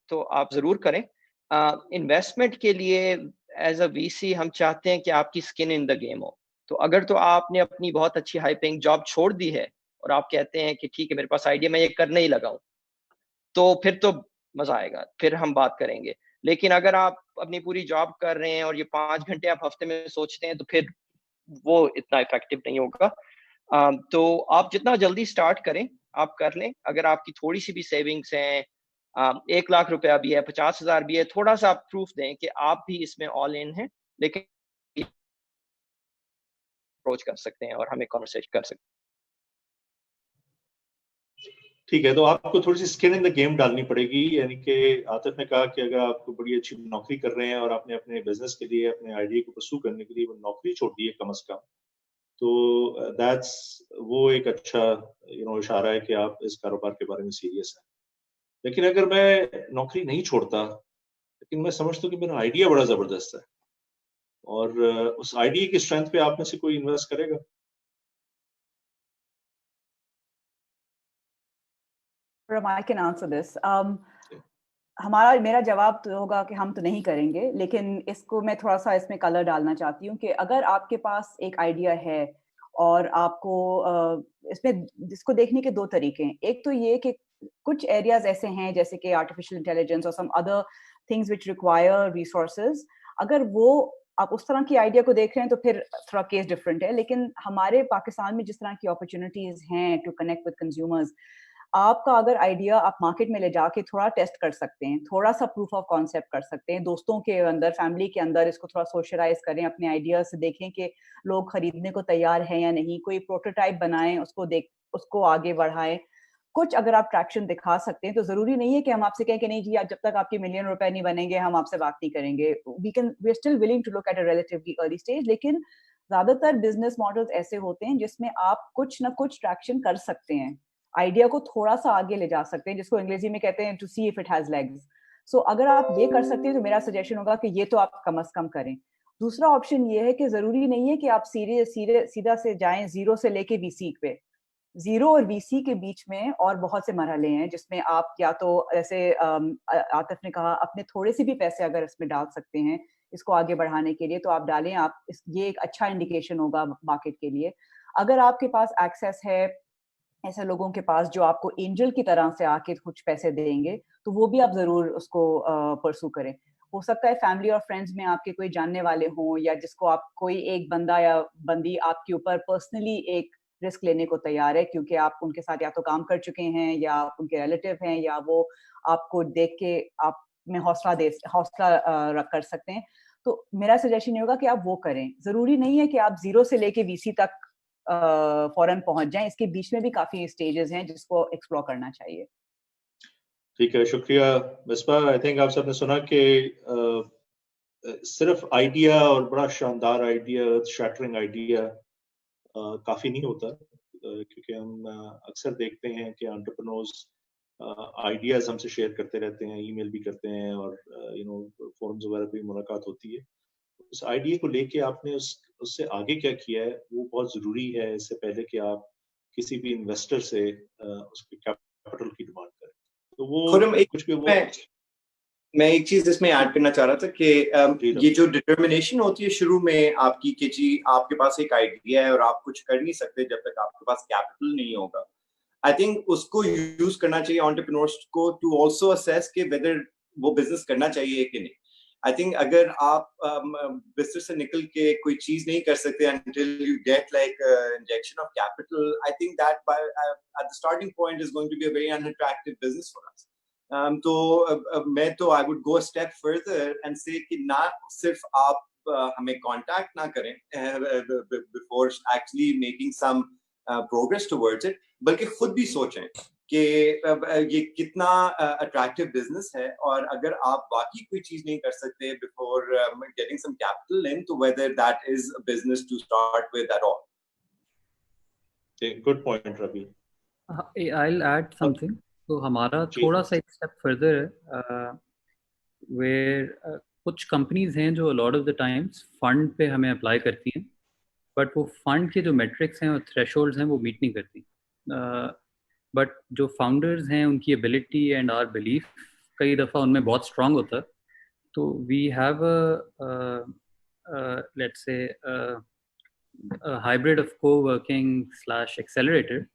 تو آپ ضرور کریں. انویسٹمنٹ کے لیے ایز اے وی سی ہم چاہتے ہیں کہ آپ کی اسکن ان دا گیم ہو. تو اگر تو آپ نے اپنی بہت اچھی ہائی پیئنگ جاب چھوڑ دی ہے اور آپ کہتے ہیں کہ ٹھیک ہے میرے پاس آئیڈیا, میں یہ کرنے ہی لگا ہوں, تو پھر تو مزہ آئے گا, پھر ہم بات کریں گے. لیکن اگر آپ اپنی پوری جاب کر رہے ہیں اور یہ 5 گھنٹے آپ ہفتے میں سوچتے ہیں تو پھر وہ اتنا افیکٹو نہیں ہوگا. تو آپ جتنا جلدی اسٹارٹ کریں آپ کر لیں. اگر آپ کی تھوڑی سی بھی سیونگس ہیں, 1 لاکھ روپیہ بھی ہے, 50,000 بھی ہے, تھوڑا سا آپ پروف دیں کہ آپ بھی اس میں آل ان ہیں, لیکن اپروچ کر سکتے ہیں اور ہمیں کنورسیشن کر سکتے ہیں. ٹھیک ہے, تو آپ کو تھوڑی سی اسکن ان دا گیم ڈالنی پڑے گی. یعنی کہ عاطف نے کہا کہ اگر آپ کو بڑی اچھی نوکری کر رہے ہیں اور آپ نے اپنے بزنس کے لیے اپنے آئیڈیا کو پرسو کرنے کے لیے وہ نوکری چھوڑ دی ہے کم از کم, تو دیٹس وہ ایک اچھا اشارہ ہے کہ آپ اس کاروبار کے بارے میں سیریس ہیں. لیکن اگر میں نوکری نہیں چھوڑتا لیکن میں سمجھتا ہوں کہ میرا آئیڈیا بڑا زبردست ہے, اور اس آئیڈیا کی اسٹرینتھ پہ آپ میں سے کوئی انویسٹ کرے گا؟ I can answer this. میرا جواب تو ہوگا کہ ہم تو نہیں کریں گے, لیکن اس کو میں تھوڑا سا اس میں کلر ڈالنا چاہتی ہوں کہ اگر آپ کے پاس ایک آئیڈیا ہے اور آپ کو اس میں اس کو دیکھنے کے 2 طریقے ہیں. ایک تو یہ کہ کچھ ایریاز ایسے ہیں جیسے کہ آرٹیفیشیل انٹیلیجنس اور some other things which require resources, اگر وہ آپ اس طرح کی آئیڈیا کو دیکھ رہے ہیں تو پھر تھوڑا کیس ڈفرینٹ ہے. لیکن ہمارے پاکستان میں جس طرح کی اپرچونیٹیز ہیں ٹو کنیکٹ ود کنزیومرز, آپ کا اگر آئیڈیا آپ مارکیٹ میں لے جا کے تھوڑا ٹیسٹ کر سکتے ہیں, تھوڑا سا پروف آف کانسیپٹ کر سکتے ہیں, دوستوں کے اندر, فیملی کے اندر اس کو تھوڑا سوشلائز کریں, اپنے آئیڈیا سے دیکھیں کہ لوگ خریدنے کو تیار ہیں یا نہیں, کوئی پروٹوٹائپ بنائیں, اس کو آگے بڑھائیں. کچھ اگر آپ ٹریکشن دکھا سکتے ہیں تو ضروری نہیں ہے کہ ہم آپ سے کہیں کہ نہیں جی جب تک آپ کے $1 ملین نہیں بنیں گے ہم آپ سے بات نہیں کریں گے. We are still willing to look at a relatively early stage. لیکن زیادہ تر بزنس ماڈلز ایسے ہوتے ہیں جس میں آپ کچھ نہ کچھ ٹریکشن کر سکتے ہیں, آئیڈیا کو تھوڑا سا آگے لے جا سکتے ہیں, جس کو انگریزی میں کہتے ہیں to see if it has legs. So اگر آپ یہ کر سکتے ہیں تو میرا سجیشن ہوگا کہ یہ تو آپ کم از کم کریں. دوسرا آپشن یہ ہے کہ ضروری نہیں ہے کہ آپ سیدھا سے جائیں زیرو سے لے کے وی سی پہ. زیرو اور وی سی کے بیچ میں اور بہت سے مرحلے ہیں جس میں آپ یا تو ایسے عاطف نے کہا اپنے تھوڑے سے بھی پیسے اگر اس میں ڈال سکتے ہیں اس کو آگے بڑھانے کے لیے تو آپ ڈالیں. آپ یہ ایک اچھا انڈیکیشن ہوگا مارکیٹ کے لیے. اگر آپ کے پاس ایکسیس ہے ایسے لوگوں کے پاس جو آپ کو اینجل کی طرح سے آ کے کچھ پیسے دیں گے تو وہ بھی آپ ضرور اس کو پرسو کریں. ہو سکتا ہے فیملی اور فرینڈز میں آپ کے کوئی جاننے والے ہوں یا جس کو آپ کوئی ایک بندہ یا بندی آپ کے اوپر پرسنلی ایک رسک لینے کو تیار ہے کیونکہ آپ ان کے ساتھ یا تو کام کر چکے ہیں یا آپ ان کے ریلیٹیو ہیں یا وہ आपको देख के आप में हौसला रख कर सकते हैं. तो मेरा सजेशन ये होगा कि आप वो करें. जरूरी नहीं है कि आप 0 से लेके VC तक फौरन पहुंच जाएं. इसके बीच में भी काफी स्टेजेस हैं जिसको एक्सप्लोर करना चाहिए. ठीक है, शुक्रिया मिसबा. आई थिंक आप सबने सुना कि सिर्फ आइडिया और बड़ा शानदार आइडिया, शैटरिंग आइडिया काफी नहीं होता, क्योंकि हम अक्सर देखते हैं कि एंटरप्रेन्योर्स आइडियाज हमसे शेयर करते रहते हैं, ईमेल भी करते हैं और फोरम्स वगैरह पे मुलाकात होती है. उस आइडिया को लेके आपने उससे आगे क्या किया है वो बहुत जरूरी है, इससे पहले कि आप किसी भी इन्वेस्टर से उसके कैपिटल की डिमांड करें. तो वो कुछ भी वो मैं एक चीज इसमें ऐड करना चाह रहा था कि ये जो डिटर्मिनेशन होती है शुरू में आपकी कि जी आपके पास एक आइडिया है और आप कुछ कर नहीं सकते जब तक आपके पास कैपिटल नहीं होगा. आई थिंक उसको यूज करना चाहिए एंटरप्रेन्योर्स को टू आल्सो असेस कि वेदर वो बिजनेस करना चाहिए कि नहीं. आई थिंक अगर आप बिजनेस से निकल के कोई चीज नहीं कर सकते until you get like injection of capital, I think that at the starting point is going to be a very unattractive business for us. तो मैं तो I would go a step further and say कि ना सिर्फ आप हमें contact ना करें before actually making some progress towards it, बल्कि खुद भी सोचें कि ये कितना अट्रैक्टिव बिजनेस है और अगर आप बाकी कोई चीज नहीं कर सकते before getting some capital in, तो whether that is a business to start with at all. Good point Ravi. I'll add something. तो हमारा थोड़ा सा एक स्टेप फर्दर है, where कुछ कंपनीज हैं जो lot of the times fund पे हमें अप्लाई करती हैं, बट वो फंड के जो मेट्रिक्स हैं और थ्रेशोल्ड्स हैं वो मीट नहीं करती. बट जो फाउंडर्स हैं उनकी एबिलिटी एंड आवर बिलीफ कई दफ़ा उनमें बहुत स्ट्रांग होता है. तो we have let's say hybrid of co-working / accelerator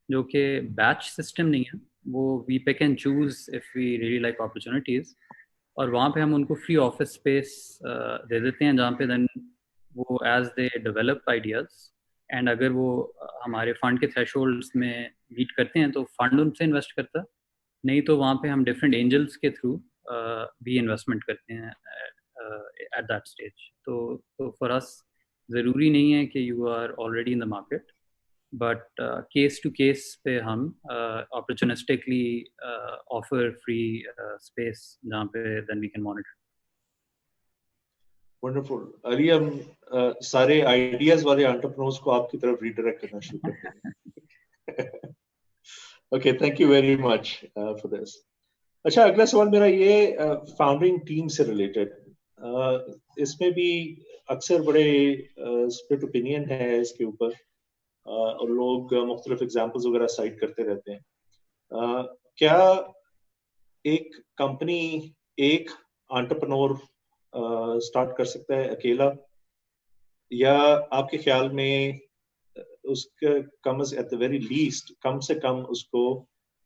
जो कि बैच सिस्टम नहीं है. वो we pick and choose if we really like opportunities, और वहाँ पे हम उनको फ्री ऑफिस स्पेस दे देते हैं जहाँ पे देन वो as they develop ideas and अगर वो हमारे फंड के थ्रेशोल्ड्स में मीट करते हैं तो फंड उनसे इन्वेस्ट करता है, नहीं तो वहाँ पे हम डिफरेंट एंजल्स के थ्रू भी इन्वेस्टमेंट करते हैं एट दैट स्टेज. तो फॉर अस ज़रूरी नहीं है कि you are already in the market, but case to case पे हम अपॉर्चुनिस्टिकली ऑफर फ्री स्पेस जहाँ पे then we can monitor. Wonderful. Ali, हम सारे आइडियाज वाले एंटरप्रेन्योर्स को आपकी तरफ रीडायरेक्ट करना शुरू करते हैं. Okay, thank you very much for this. अच्छा, अगला सवाल मेरा ये फाउंडिंग टीम से रिलेटेड. इसमें भी अक्सर बड़े स्प्लिट ओपिनियन है इसके ऊपर, और लोग मुख्तलिफ एग्जांपल्स वगैरह साइट करते रहते हैं. क्या एक कंपनी एक एंटरप्रेन्योर स्टार्ट कर सकता है अकेला, या आपके ख्याल में उसके एट द वेरी लीस्ट कम से कम उसको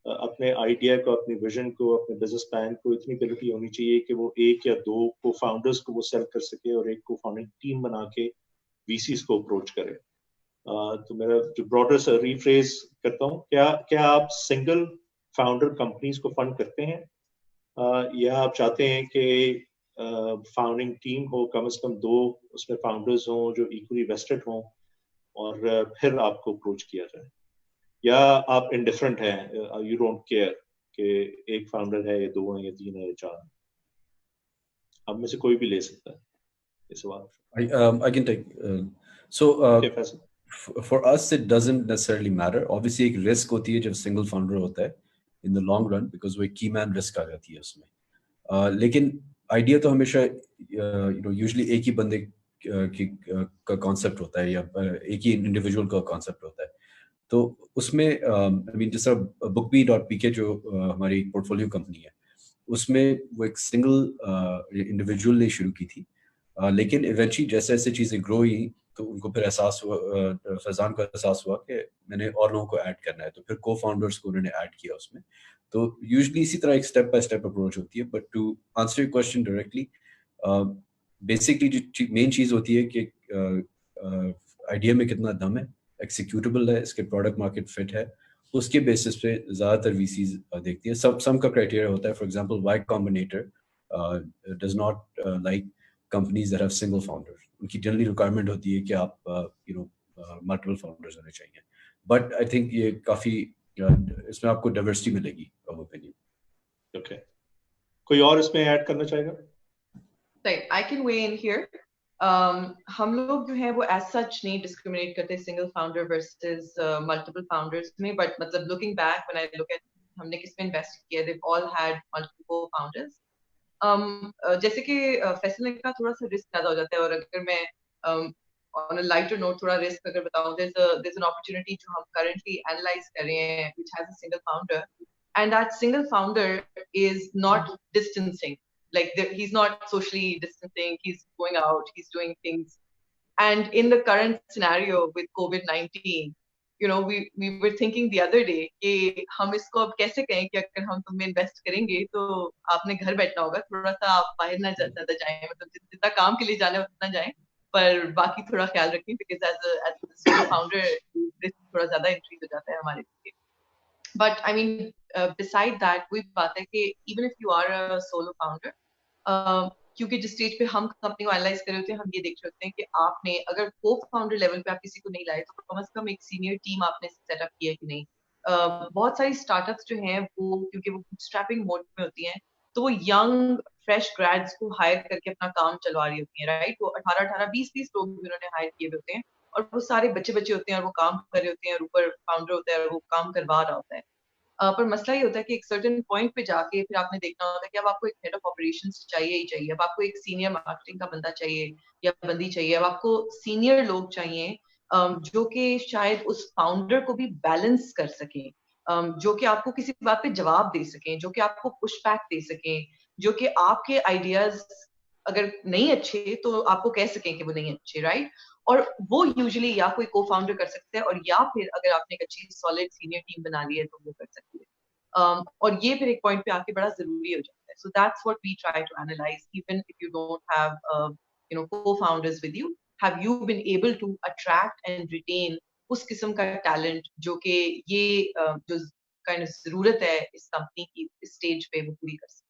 अपने आइडिया को, अपने विजन को, अपने बिजनेस प्लान को इतनी एबिलिटी होनी चाहिए कि वो एक या दो को फाउंडर्स को वो सेल कर सके और एक को फाउंडिंग टीम बना के VCs को अप्रोच करे. तो मेरा जो ब्रॉडर सा रीफ्रेज करता हूँ, क्या आप सिंगल फाउंडर कंपनीज को फंड करते हैं, या आप चाहते हैं कि फाउंडिंग टीम हो, कम से कम 2 उसमें फाउंडर्स हों जो इक्वली वेस्टेड हों और फिर आपको अप्रोच किया जाए, या आप इंडिफरेंट हैं, यू डोंट केयर कि एक फाउंडर है या 2 हैं या 3 है या 4? आप में से कोई भी ले सकता है ये सवाल. I can take. For us it doesn't necessarily matter. Obviously एक risk होती है जब single founder होता है in the long run, because वो एक key man risk आ जाती है उसमें. लेकिन आइडिया तो हमेशा यूजुअली एक ही बंदे का कॉन्सेप्ट होता है या एक ही इंडिविजुअल का कॉन्सेप्ट होता है. तो उसमें आई मीन जैसा bookbee.pk जो हमारी पोर्टफोलियो कंपनी है, उसमें वो एक सिंगल इंडिविजुअल ने शुरू की थी, लेकिन इवेंचुअली जैसे जैसे चीज़ें ग्रो हुई तो उनको फिर एहसास हुआ, फैज़ान को एहसास हुआ कि मैंने और लोगों को ऐड करना है, तो फिर को फाउंडर्स को उन्होंने ऐड किया उसमें. तो यूजुअली इसी तरह एक स्टेप बाय स्टेप अप्रोच होती है. But to answer your question directly, basically जो मेन चीज़ होती है कि आइडिया में कितना दम है, एक्सिक्यूटेबल है, इसके प्रोडक्ट मार्केट फिट है, उसके बेसिस पे ज़्यादातर VCs देखती है. Some का क्राइटेरिया होता है. For example Y Combinator does not like companies that have single founders. उनकी जनरली रिक्वायरमेंट होती है कि आप मल्टीपल फाउंडर्स होने चाहिए. बट आई थिंक ये काफ़ी इसमें आपको डाइवर्सिटी मिलेगी ऑफ ओपिनियन. ओके, कोई और इसमें ऐड करना चाहेगा? I can weigh in here. हम लोग जो है वो एज सच नहीं डिस्क्रिमिनेट करते single founder versus multiple founders में, बट मतलब looking back when I look at हमने किस में इन्वेस्ट किया, they all had multiple founders. जैसे कि फैसल ने कहा थोड़ा सा रिस्क ज्यादा हो जाता है, और अगर मैं ऑन अ लाइटर नोट थोड़ा रिस्क अगर बताऊं, there's an opportunity जो हम currently analyze कर रहे हैं which has a single founder, and that single founder is not distancing, like he's not socially distancing, he's going out, he's doing things. And in the current scenario with COVID-19, you know, we were thinking the other day कि हम इसको अब कैसे कहें कि अगर हम तुम में इन्वेस्ट करेंगे तो आपने घर बैठना होगा, थोड़ा सा आप बाहर ना ज्यादा जाएं, मतलब जितना काम के लिए जाना है उतना जाएं, पर बाकी थोड़ा ख्याल रखें, because as a founder risk थोड़ा ज्यादा इंक्रीज हो जाता है हमारे लिए. But I mean, beside that, वही बात है कि even if you are a solo founder, क्योंकि जिस स्टेज पे हम कंपनी को एनालाइज कर रहे होते हैं, हम ये देख रहे होते हैं कि आपने अगर को फाउंडर लेवल पे आप किसी को नहीं लाए तो कम से कम एक सीनियर टीम आपने सेटअप किया है कि नहीं. बहुत सारी स्टार्टअप्स जो हैं वो क्योंकि वो स्ट्रैपिंग मोड में होती हैं, तो वो यंग फ्रेश ग्रेड्स को हायर करके अपना काम चलवा रही होती हैं, राइट. वो 18-18, 20-20 लोग भी उन्होंने हायर किए होते हैं, और वो सारे बच्चे होते हैं और वो काम कर रहे होते हैं, और ऊपर फाउंडर होता है और वो काम करवा रहा होता है. पर मसला ये होता है कि एक सर्टेन पॉइंट पे जाके फिर आपने देखना होता है कि अब आपको एक हेड ऑफ ऑपरेशंस चाहिए ही चाहिए, अब आपको एक सीनियर मार्केटिंग का बंदा चाहिए या बंदी चाहिए, अब आपको सीनियर लोग चाहिए जो कि शायद उस फाउंडर को भी बैलेंस कर सकें, जो कि आपको किसी बात पे जवाब दे सकें, जो कि आपको पुश बैक दे सकें, जो कि आपके आइडियाज अगर नहीं अच्छे तो आपको कह सकें कि वो नहीं अच्छे, राइट. और वो यूजुअली या कोई को फाउंडर कर सकता है, और या फिर अगर आपने एक अच्छी सॉलिड सीनियर टीम बना ली है तो वो कर सकती है. और ये फिर एक पॉइंट पे आके बड़ा जरूरी हो जाता है. So that's what we try to analyse. Even if you don't have you know cofounders with you, have you been able to attract and retain उस किस्म का टैलेंट जो कि ये जो काइंड ऑफ जरूरत है इस कंपनी की इस स्टेज पे वो पूरी कर सके.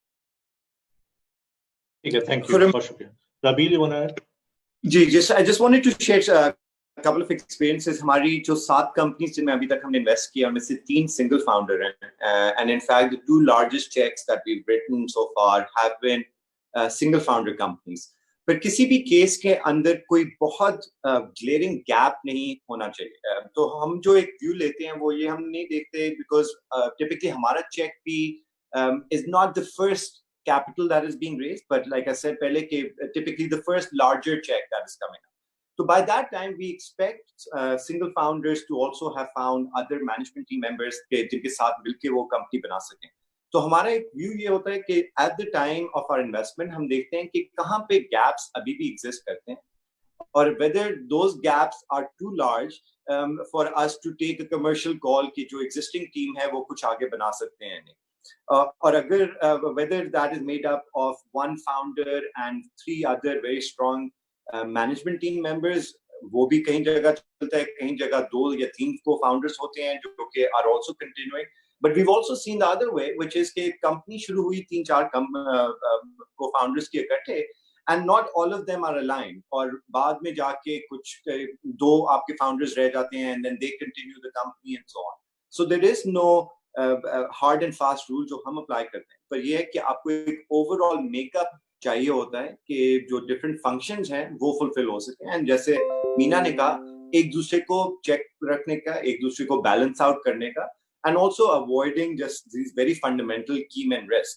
ठीक है, थैंक यू, बहुत शुक्रिया. Rabeel, you want to add? जी, I just wanted to share a couple of experiences. हमारी जो 7 कंपनीज जिनमें अभी तक हमने इन्वेस्ट किया उनमें से 3 सिंगल फाउंडर हैं, and in fact the 2 largest checks that we've written so far have been single founder companies. पर किसी भी केस के अंदर कोई बहुत ग्लेयरिंग गैप नहीं होना चाहिए. तो हम जो एक व्यू लेते हैं वो ये हम नहीं देखते, because typically हमारा चेक भी is not the first capital that is being raised, but like I said pehle ke typically the first larger check that is coming up. So by that time we expect single founders to also have found other management team members ke jinke sath milke wo company bana sakein. तो हमारा एक view ये होता है कि at the time of our investment हम देखते हैं कि कहाँ पे gaps अभी भी exist करते हैं, और whether those gaps are too large for us to take a commercial call कि जो existing team है वो कुछ आगे बना सकते हैं नहीं. और अगर whether that is made up of 1 founder and 3 other very strong management team members, वो भी कहीं जगह चलता है, कहीं जगह 2 या 3 co-founders होते हैं जो कि are also continuing. But we've also seen the other way, which is कि company शुरू हुई 3-4 co-founders के इकट्ठे, and not all of them are aligned, और बाद में जाके कुछ 2 आपके founders रह जाते हैं and then they continue the company and so on. So there is no hard and fast rule जो हम अप्लाई करते हैं, पर ये है कि आपको एक ओवरऑल मेकअप चाहिए होता है कि जो डिफरेंट फंक्शंस हैं वो फुलफिल हो सके. एंड जैसे मीना ने कहा, एक दूसरे को चेक रखने का, एक दूसरे को बैलेंस आउट करने का, and also avoiding just this very fundamental की मैन रिस्क.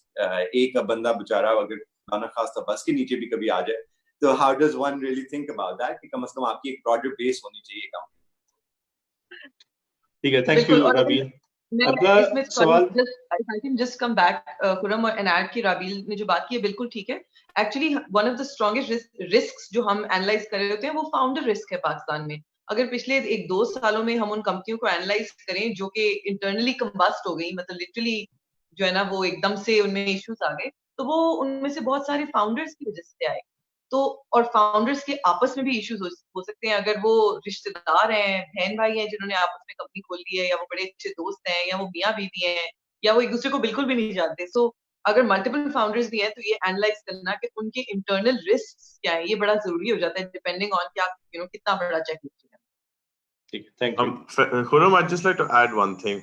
एक बंदा बेचारा अगर खाना खासा बस के नीचे भी कभी आ जाए तो how does one really think about that, कि कम से कम आपकी एक ब्रॉडर बेस होनी चाहिए कंपनी. ठीक है, थैंक यू रबील. अगला सवाल, if I can just come back, Khurram and add कि राबील ने जो बात की है बिल्कुल ठीक है. Actually one of the strongest risks जो हम एनालाइज कर रहे होते हैं वो फाउंडर रिस्क है पाकिस्तान में. अगर पिछले 1-2 सालों में हम उन कंपनियों को एनालाइज करें जो कि इंटरनली कंबस्ट हो गई, मतलब लिटरली जो है ना वो एकदम से उनमें इश्यूज आ गए, तो वो उनमें से बहुत सारे फाउंडर्स की वजह से आए. تو اور فاؤنڈرس کے آپس میں بھی ایشوز ہو سکتے ہیں, اگر وہ رشتے دار ہیں, بہن بھائی ہیں جنہوں نے آپس میں کمپنی کھول لی ہے, یا وہ بڑے اچھے دوست ہیں, یا وہ میاں بیوی ہیں, یا وہ ایک دوسرے کو بالکل بھی نہیں جانتے. سو اگر ملٹیپل فاؤنڈرز بھی ہیں تو یہ انالائز کرنا کہ ان کے انٹرنل رسک کیا ہے, یہ بڑا ضروری ہو جاتا ہے ڈیپینڈنگ آن کہ آپ کتنا بڑا چیک لکھ رہے ہیں. ٹھیک, thank you. Khurram, I'd just like to add one thing.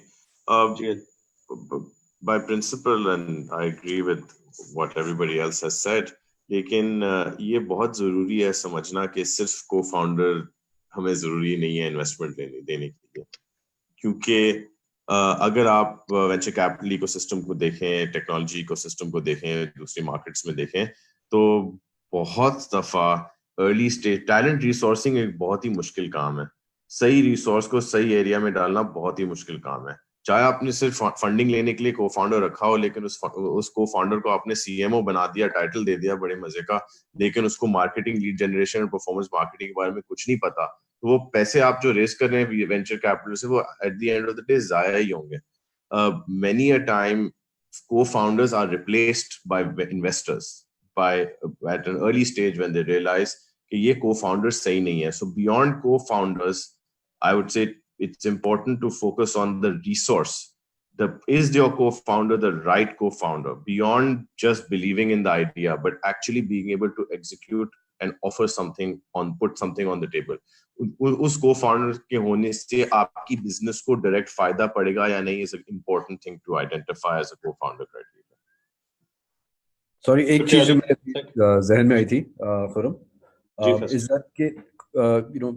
By principle, and I agree with what everybody else has said, لیکن یہ بہت ضروری ہے سمجھنا کہ صرف کو فاؤنڈر ہمیں ضروری نہیں ہے انویسٹمنٹ دینے کے لیے, کیونکہ اگر آپ وینچر کیپٹل ایکو سسٹم کو دیکھیں, ٹیکنالوجی ایکو سسٹم کو دیکھیں, دوسری مارکیٹس میں دیکھیں, تو بہت دفعہ ارلی اسٹیج ٹیلنٹ ریسورسنگ ایک بہت ہی مشکل کام ہے. صحیح ریسورس کو صحیح ایریا میں ڈالنا بہت ہی مشکل کام ہے. چاہے آپ نے صرف فنڈنگ لینے کے لیے کو فاؤنڈر رکھا ہو, لیکن اس کو فاؤنڈر کو آپ نے سی ایم او بنا دیا, ٹائٹل دے دیا بڑے مزے کا, لیکن اس کو مارکیٹنگ, لیڈ جنریشن اور پرفارمنس مارکیٹنگ کے بارے میں کچھ نہیں پتا, تو وہ پیسے آپ جو ریز کر رہے ہیں وینچر کیپٹل سے, وہ at the end of the day ضائع ہی ہوں گے. مینی اے ٹائم کو founders are replaced by investors by at an early stage when they realise کہ یہ کو فاؤنڈر صحیح نہیں ہے. سو بیونڈ کو founders, I would say it's important to focus on the resource. Is your co-founder the right co-founder? Beyond just believing in the idea, but actually being able to execute and offer something put something on the table. Us co-founder ke hone se aapki business ko direct fayda padega ya nahi is an important thing to identify as a co-founder criteria. Sorry, ایک چیز جو میرے ذہن میں آئی تھی خرم, is that کہ you know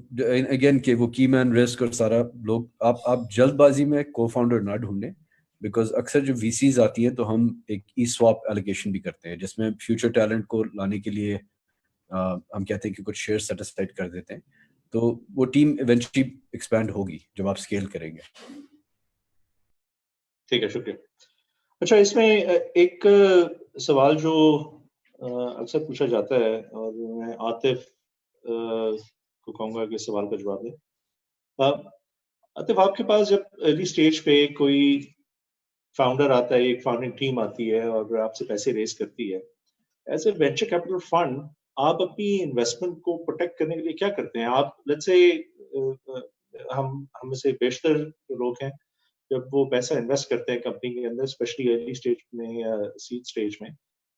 again کہ وہ کی مین رسک اور سارا لوگ آپ جلد بازی میں کو فاؤنڈر نہ ڈھونڈیں, بیکاز اکثر جو وی سیز آتی ہیں تو ہم ایک ای سواپ ایلوکیشن بھی کرتے ہیں جس میں فیوچر ٹیلنٹ کو لانے کے لیے ہم کہتے ہیں کہ کچھ شیئر سیٹ اسائڈ کر دیتے ہیں, تو وہ ٹیم ایونچولی ایکسپینڈ ہوگی جب آپ اسکیل کریں گے. ٹھیک ہے, شکریہ. اچھا, اس میں ایک سوال جو اکثر پوچھا جاتا ہے, اور میں عاطف کو کہوں گا کہ سوال کا جواب دیں. عاطف, آپ کے پاس جب ارلی اسٹیج پہ کوئی فاؤنڈر آتا ہے, ایک فاؤنڈنگ ٹیم آتی ہے اور آپ سے پیسے ریز کرتی ہے, as a venture capital fund آپ اپنی انویسٹمنٹ کو پروٹیکٹ کرنے کے لیے کیا کرتے ہیں؟ آپ لیٹس سے ہم سے بیشتر لوگ ہیں جب وہ پیسہ انویسٹ کرتے ہیں کمپنی کے اندر, اسپیشلی ارلی اسٹیج میں یا سیڈ اسٹیج میں,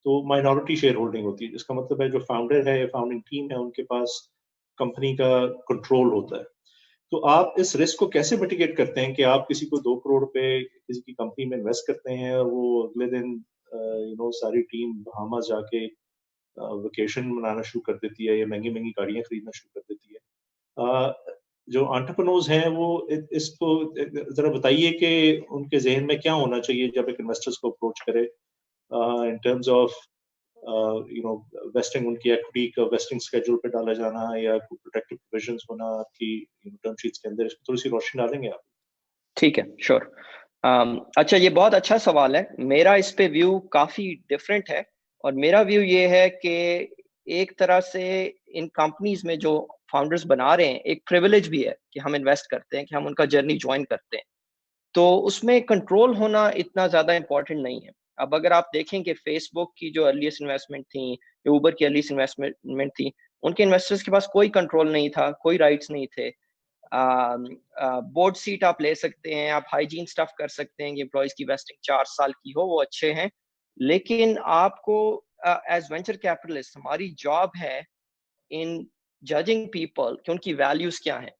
تو مائنورٹی شیئر ہولڈنگ ہوتی ہے, جس کا مطلب ہے جو فاؤنڈر ہے یا فاؤنڈنگ ٹیم ہے ان کے پاس کمپنی کا کنٹرول ہوتا ہے. تو آپ اس رسک کو کیسے میٹیگیٹ کرتے ہیں کہ آپ کسی کو 2 کروڑ روپے کسی کی کمپنی میں انویسٹ کرتے ہیں اور وہ اگلے دن ساری ٹیم بہاماس جا کے ویکیشن منانا شروع کر دیتی ہے یا مہنگی مہنگی گاڑیاں خریدنا شروع کر دیتی ہے. جو انٹرپرنورز ہیں وہ اس کو ذرا بتائیے کہ ان کے ذہن میں کیا ہونا چاہیے جب ایک انویسٹرز کو اپروچ کرے ان ٹرمز آف ویسٹنگ, ان کی ایکوٹی کا ویسٹنگ اسکیڈول پہ ڈالا جانا یا پروٹیکٹیو پروویژنز ہونا آپ کی ٹرم شیٹس کے اندر, اس پہ تھوڑی سی روشنی ڈالیں گے آپ؟ ٹھیک ہے, شور. اچھا, یہ بہت اچھا سوال ہے. میرا اس پہ ویو کافی ڈفرینٹ ہے, اور میرا ویو یہ ہے کہ ایک طرح سے ان کمپنیز میں جو فاؤنڈرز بنا رہے ہیں ایک پریویلیج بھی ہے کہ ہم انویسٹ کرتے ہیں, کہ ہم ان کا جرنی جوائن کرتے ہیں, تو اس میں کنٹرول ہونا اتنا زیادہ امپورٹنٹ نہیں ہے. اب اگر آپ دیکھیں کہ فیس بک کی جو ارلیسٹ انویسٹمنٹ تھیں یا اوبر کی ارلیسٹ انویسٹمنٹ تھی, ان کے انویسٹرز کے پاس کوئی کنٹرول نہیں تھا, کوئی رائٹس نہیں تھے. بورڈ سیٹ آپ لے سکتے ہیں, آپ ہائیجین سٹف کر سکتے ہیں کہ امپلائیز کی ویسٹنگ 4 سال کی ہو, وہ اچھے ہیں, لیکن آپ کو ایز وینچر کیپٹلسٹ ہماری جاب ہے ان ججنگ پیپل کہ ان کی ویلیوز کیا ہیں.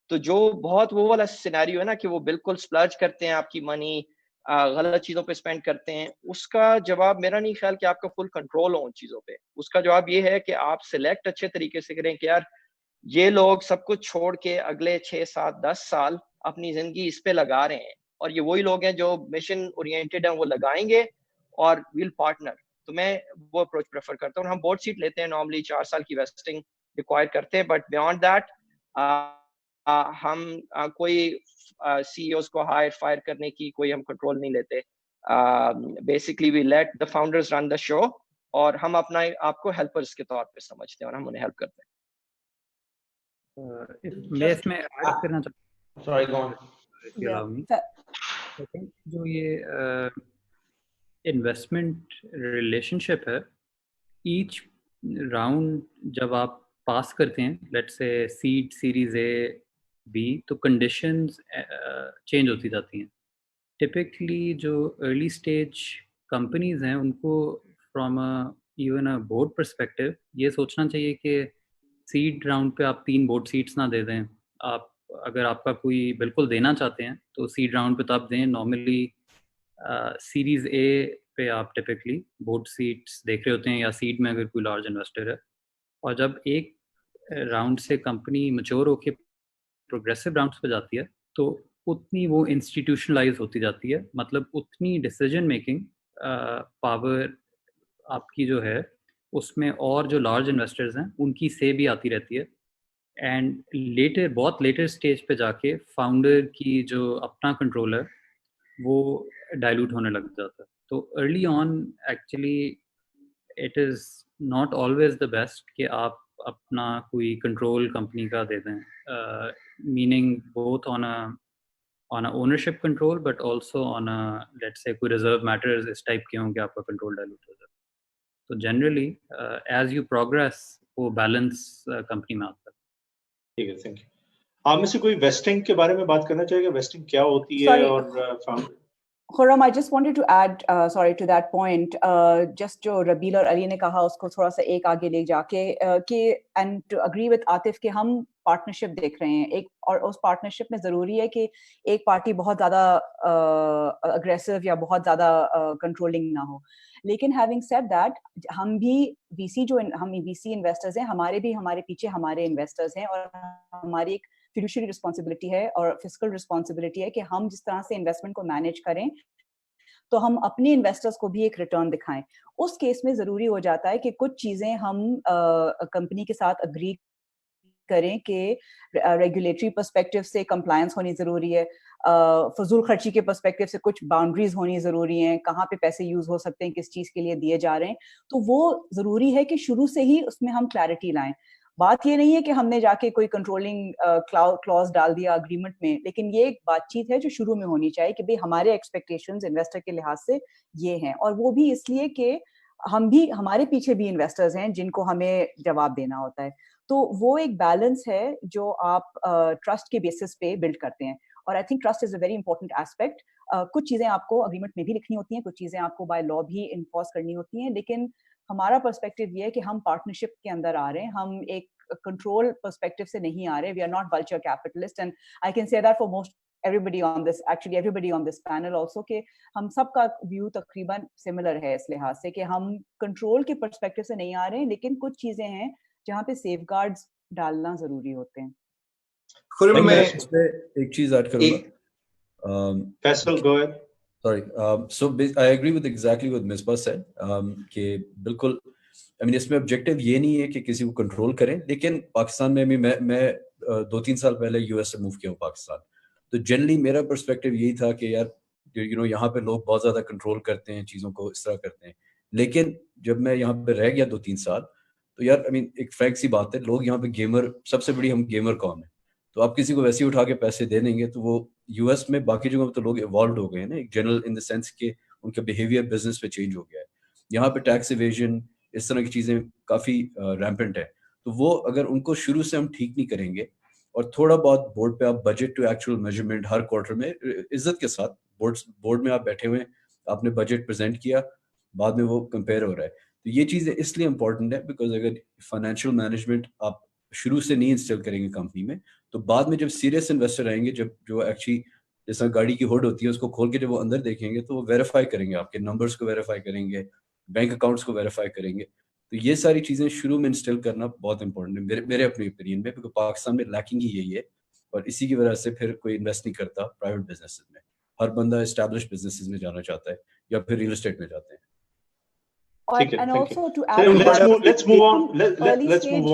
تو جو بہت وہ والا سینیریو ہے نا کہ وہ بالکل سپلرج کرتے ہیں آپ کی منی, غلط چیزوں پہ اسپینڈ کرتے ہیں, اس کا جواب میرا نہیں خیال کہ آپ کا فل کنٹرول ہو ان چیزوں پہ. اس کا جواب یہ ہے کہ آپ سلیکٹ اچھے طریقے سے کریں کہ یار یہ لوگ سب کچھ چھوڑ کے اگلے 6 7 10 سال اپنی زندگی اس پہ لگا رہے ہیں, اور یہ وہی لوگ ہیں جو مشن اورینٹیڈ ہیں, وہ لگائیں گے اور ویل پارٹنر. تو میں وہ اپروچ پریفر کرتا ہوں. ہم بورڈ سیٹ لیتے ہیں, نارملی 4 سال کی ویسٹنگ ریکوائر کرتے ہیں, بٹ بیونڈ دیٹ ہم کوئی سی ای اوز کو ہائر فائر کرنے کی کوئی ہم کنٹرول نہیں لیتے. Basically we let the founders run the show, اور ہم اپنا آپ کو ہیلپرز کے طور پہ سمجھتے ہیں اور ہم انہیں ہیلپ کرتے ہیں. میں اس میں ایڈ کرنا چاہتا ہوں جو یہ انویسٹمنٹ ریلیشن شپ ہے, ایچ राउंड जब आप पास करते हैं, let's say seed, series A, B, तो कंडीशंस चेंज होती जाती हैं. टिपिकली जो अर्ली स्टेज कंपनीज हैं उनको from even a board perspective ये सोचना चाहिए कि सीड राउंड पे आप 3 बोर्ड सीट्स ना दे दें. आप अगर आपका कोई बिल्कुल देना चाहते हैं तो सीड राउंड पे तो आप दें. नॉर्मली सीरीज ए पे आप टिपिकली बोर्ड सीट्स देख रहे होते हैं या सीड में अगर कोई लार्ज इन्वेस्टर है. और जब एक राउंड से कंपनी मैच्योर होके प्रोग्रेसिव राउंड्स पे जाती है तो उतनी वो इंस्टीट्यूशनलाइज होती जाती है. मतलब उतनी डिसीजन मेकिंग पावर आपकी जो है उसमें और जो लार्ज इन्वेस्टर्स हैं उनकी से भी आती रहती है. एंड लेटर, बहुत लेटर स्टेज पे जाके फाउंडर की जो अपना कंट्रोल है वो डाइल्यूट होने लग जाता है. तो early on actually it is not always the best कि आप अपना कोई कंट्रोल कंपनी का दे दें, meaning both on a ownership control but also on a let's say कोई रिजर्व मैटर्स इस टाइप के हों कि आपका कंट्रोल डाइल्यूट हो जाए. तो जनरली एज यू प्रोग्रेस वो बैलेंस कंपनी में आता है. ठीक है, थैंक यू. आप में से कोई वेस्टिंग के बारे में बात करना चाहेगा? वेस्टिंग क्या होती है? और Khurram, I just wanted to add, sorry, to that point. Just जो रबील और अली ने कहा उसको थोड़ा सा एक आगे ले जाके कि and to agree with Atif कि हम पार्टनरशिप देख रहे हैं एक, और उस पार्टनरशिप में ज़रूरी है कि एक पार्टी बहुत ज़्यादा अग्रेसिव या बहुत ज़्यादा कंट्रोलिंग ना हो. लेकिन हैविंग सेड दैट, हम भी वीसी इन्वेस्टर्स हैं, हमारे पीछे हमारे इन्वेस्टर्स हैं और हमारी एक फिड्यूशियरी रिस्पॉन्सिबिलिटी है और फिस्कल रिस्पॉन्सिबिलिटी है कि हम जिस तरह से इन्वेस्टमेंट को मैनेज करें तो हम अपने इन्वेस्टर्स को भी एक रिटर्न दिखाएं. उस केस में जरूरी हो जाता है कि कुछ चीजें हम कंपनी के साथ अग्री करें कि रेगुलेटरी पर्सपेक्टिव से कंप्लायंस होनी जरूरी है, फजूल खर्ची के पर्सपेक्टिव से कुछ बाउंड्रीज होनी जरूरी हैं, कहाँ पे पैसे यूज हो सकते हैं, किस चीज के लिए दिए जा रहे हैं. तो वो जरूरी है कि शुरू से ही उसमें हम क्लैरिटी लाएं. बात ये नहीं है कि हमने जाके कोई कंट्रोलिंग क्लॉज डाल दिया अग्रीमेंट में, लेकिन ये एक बातचीत है जो शुरू में होनी चाहिए कि भाई हमारे एक्सपेक्टेशंस इन्वेस्टर के लिहाज से ये हैं, और वो भी इसलिए कि हमारे पीछे भी इन्वेस्टर्स हैं जिनको हमें जवाब देना होता है. तो वो एक बैलेंस है जो आप ट्रस्ट के बेसिस पे बिल्ड करते हैं, और I think trust is a very important aspect. कुछ चीजें आपको अग्रीमेंट में भी लिखनी होती हैं, कुछ चीजें आपको बाय लॉ भी इन्फोर्स करनी होती हैं, लेकिन हमारा पर्सपेक्टिव ये है कि हम पार्टनरशिप के अंदर आ रहे हैं, हम एक कंट्रोल पर्सपेक्टिव से नहीं आ रहे. We are not vulture capitalist, and I can say that for most everybody on this panel also, कि हम सबका व्यू तकरीबन सिमिलर है इस लिहाज से कि हम कंट्रोल के पर्सपेक्टिव से नहीं आ रहे हैं, लेकिन कुछ चीजें हैं जहाँ पे सेफगार्ड्स डालना जरूरी होते हैं. मैं एक चीज ऐड करूंगा. Faisal, go ahead. Sorry. So I agree with exactly what Misbah said. कि बिल्कुल, I mean इसमें ऑब्जेक्टिव ये नहीं है कि किसी को कंट्रोल करें, लेकिन पाकिस्तान में भी मैं 2-3 साल पहले यूएस से मूव किया हूँ पाकिस्तान. तो जनरली मेरा पर्सपेक्टिव यही था कि यार यहाँ पे लोग बहुत ज्यादा कंट्रोल करते हैं, चीजों को इस तरह करते हैं. लेकिन जब मैं यहाँ पे रह गया 2-3 साल, तो यार I mean एक फ्रैंक सी बात है, लोग यहाँ पे गेमर, सबसे बड़ी हम गेमर कौन है. तो आप किसी को वैसे ही उठा के पैसे दे देंगे, तो वो यूएस में बाकी जगहों पे तो लोग इवॉल्व हो गए हैं ना, एक जनरल इन द सेंस कि उनका बिहेवियर बिजनेस पे चेंज हो गया है. यहाँ पे टैक्स इवेजन, इस तरह की चीजें काफी रैम्पेंट है. तो वो अगर उनको शुरू से हम ठीक नहीं करेंगे और थोड़ा बहुत बोर्ड पे आप बजट टू एक्चुअल मेजरमेंट हर क्वार्टर में इज्जत के साथ बोर्ड में आप बैठे हुए, आपने बजट प्रेजेंट किया, बाद में वो कंपेयर हो रहा है. तो ये चीजें इसलिए इंपॉर्टेंट है बिकॉज अगर फाइनेंशियल मैनेजमेंट आप शुरू से नहीं इंस्टॉल करेंगे कंपनी में, तो बाद में जब सीरियस इन्वेस्टर आएंगे, जब जो एक्चुअली जैसा गाड़ी की हुड होती है उसको खोल के जब वो अंदर देखेंगे, तो वो वेरीफाई करेंगे, आपके नंबर्स को वेरीफाई करेंगे, बैंक अकाउंट्स को वेरीफाई करेंगे. तो ये सारी चीजें शुरू में इंस्टॉल करना बहुत इंपॉर्टेंट है मेरे अपने ओपिनियन में, क्योंकि पाकिस्तान में लैकिंग ही यही है, और इसी की वजह से फिर कोई इन्वेस्ट नहीं करता प्राइवेट बिजनेसेस में. हर बंदा एस्टैब्लिश्ड बिजनेसेस में जाना चाहता है या फिर रियल एस्टेट में जाते हैं. And also to add, let's move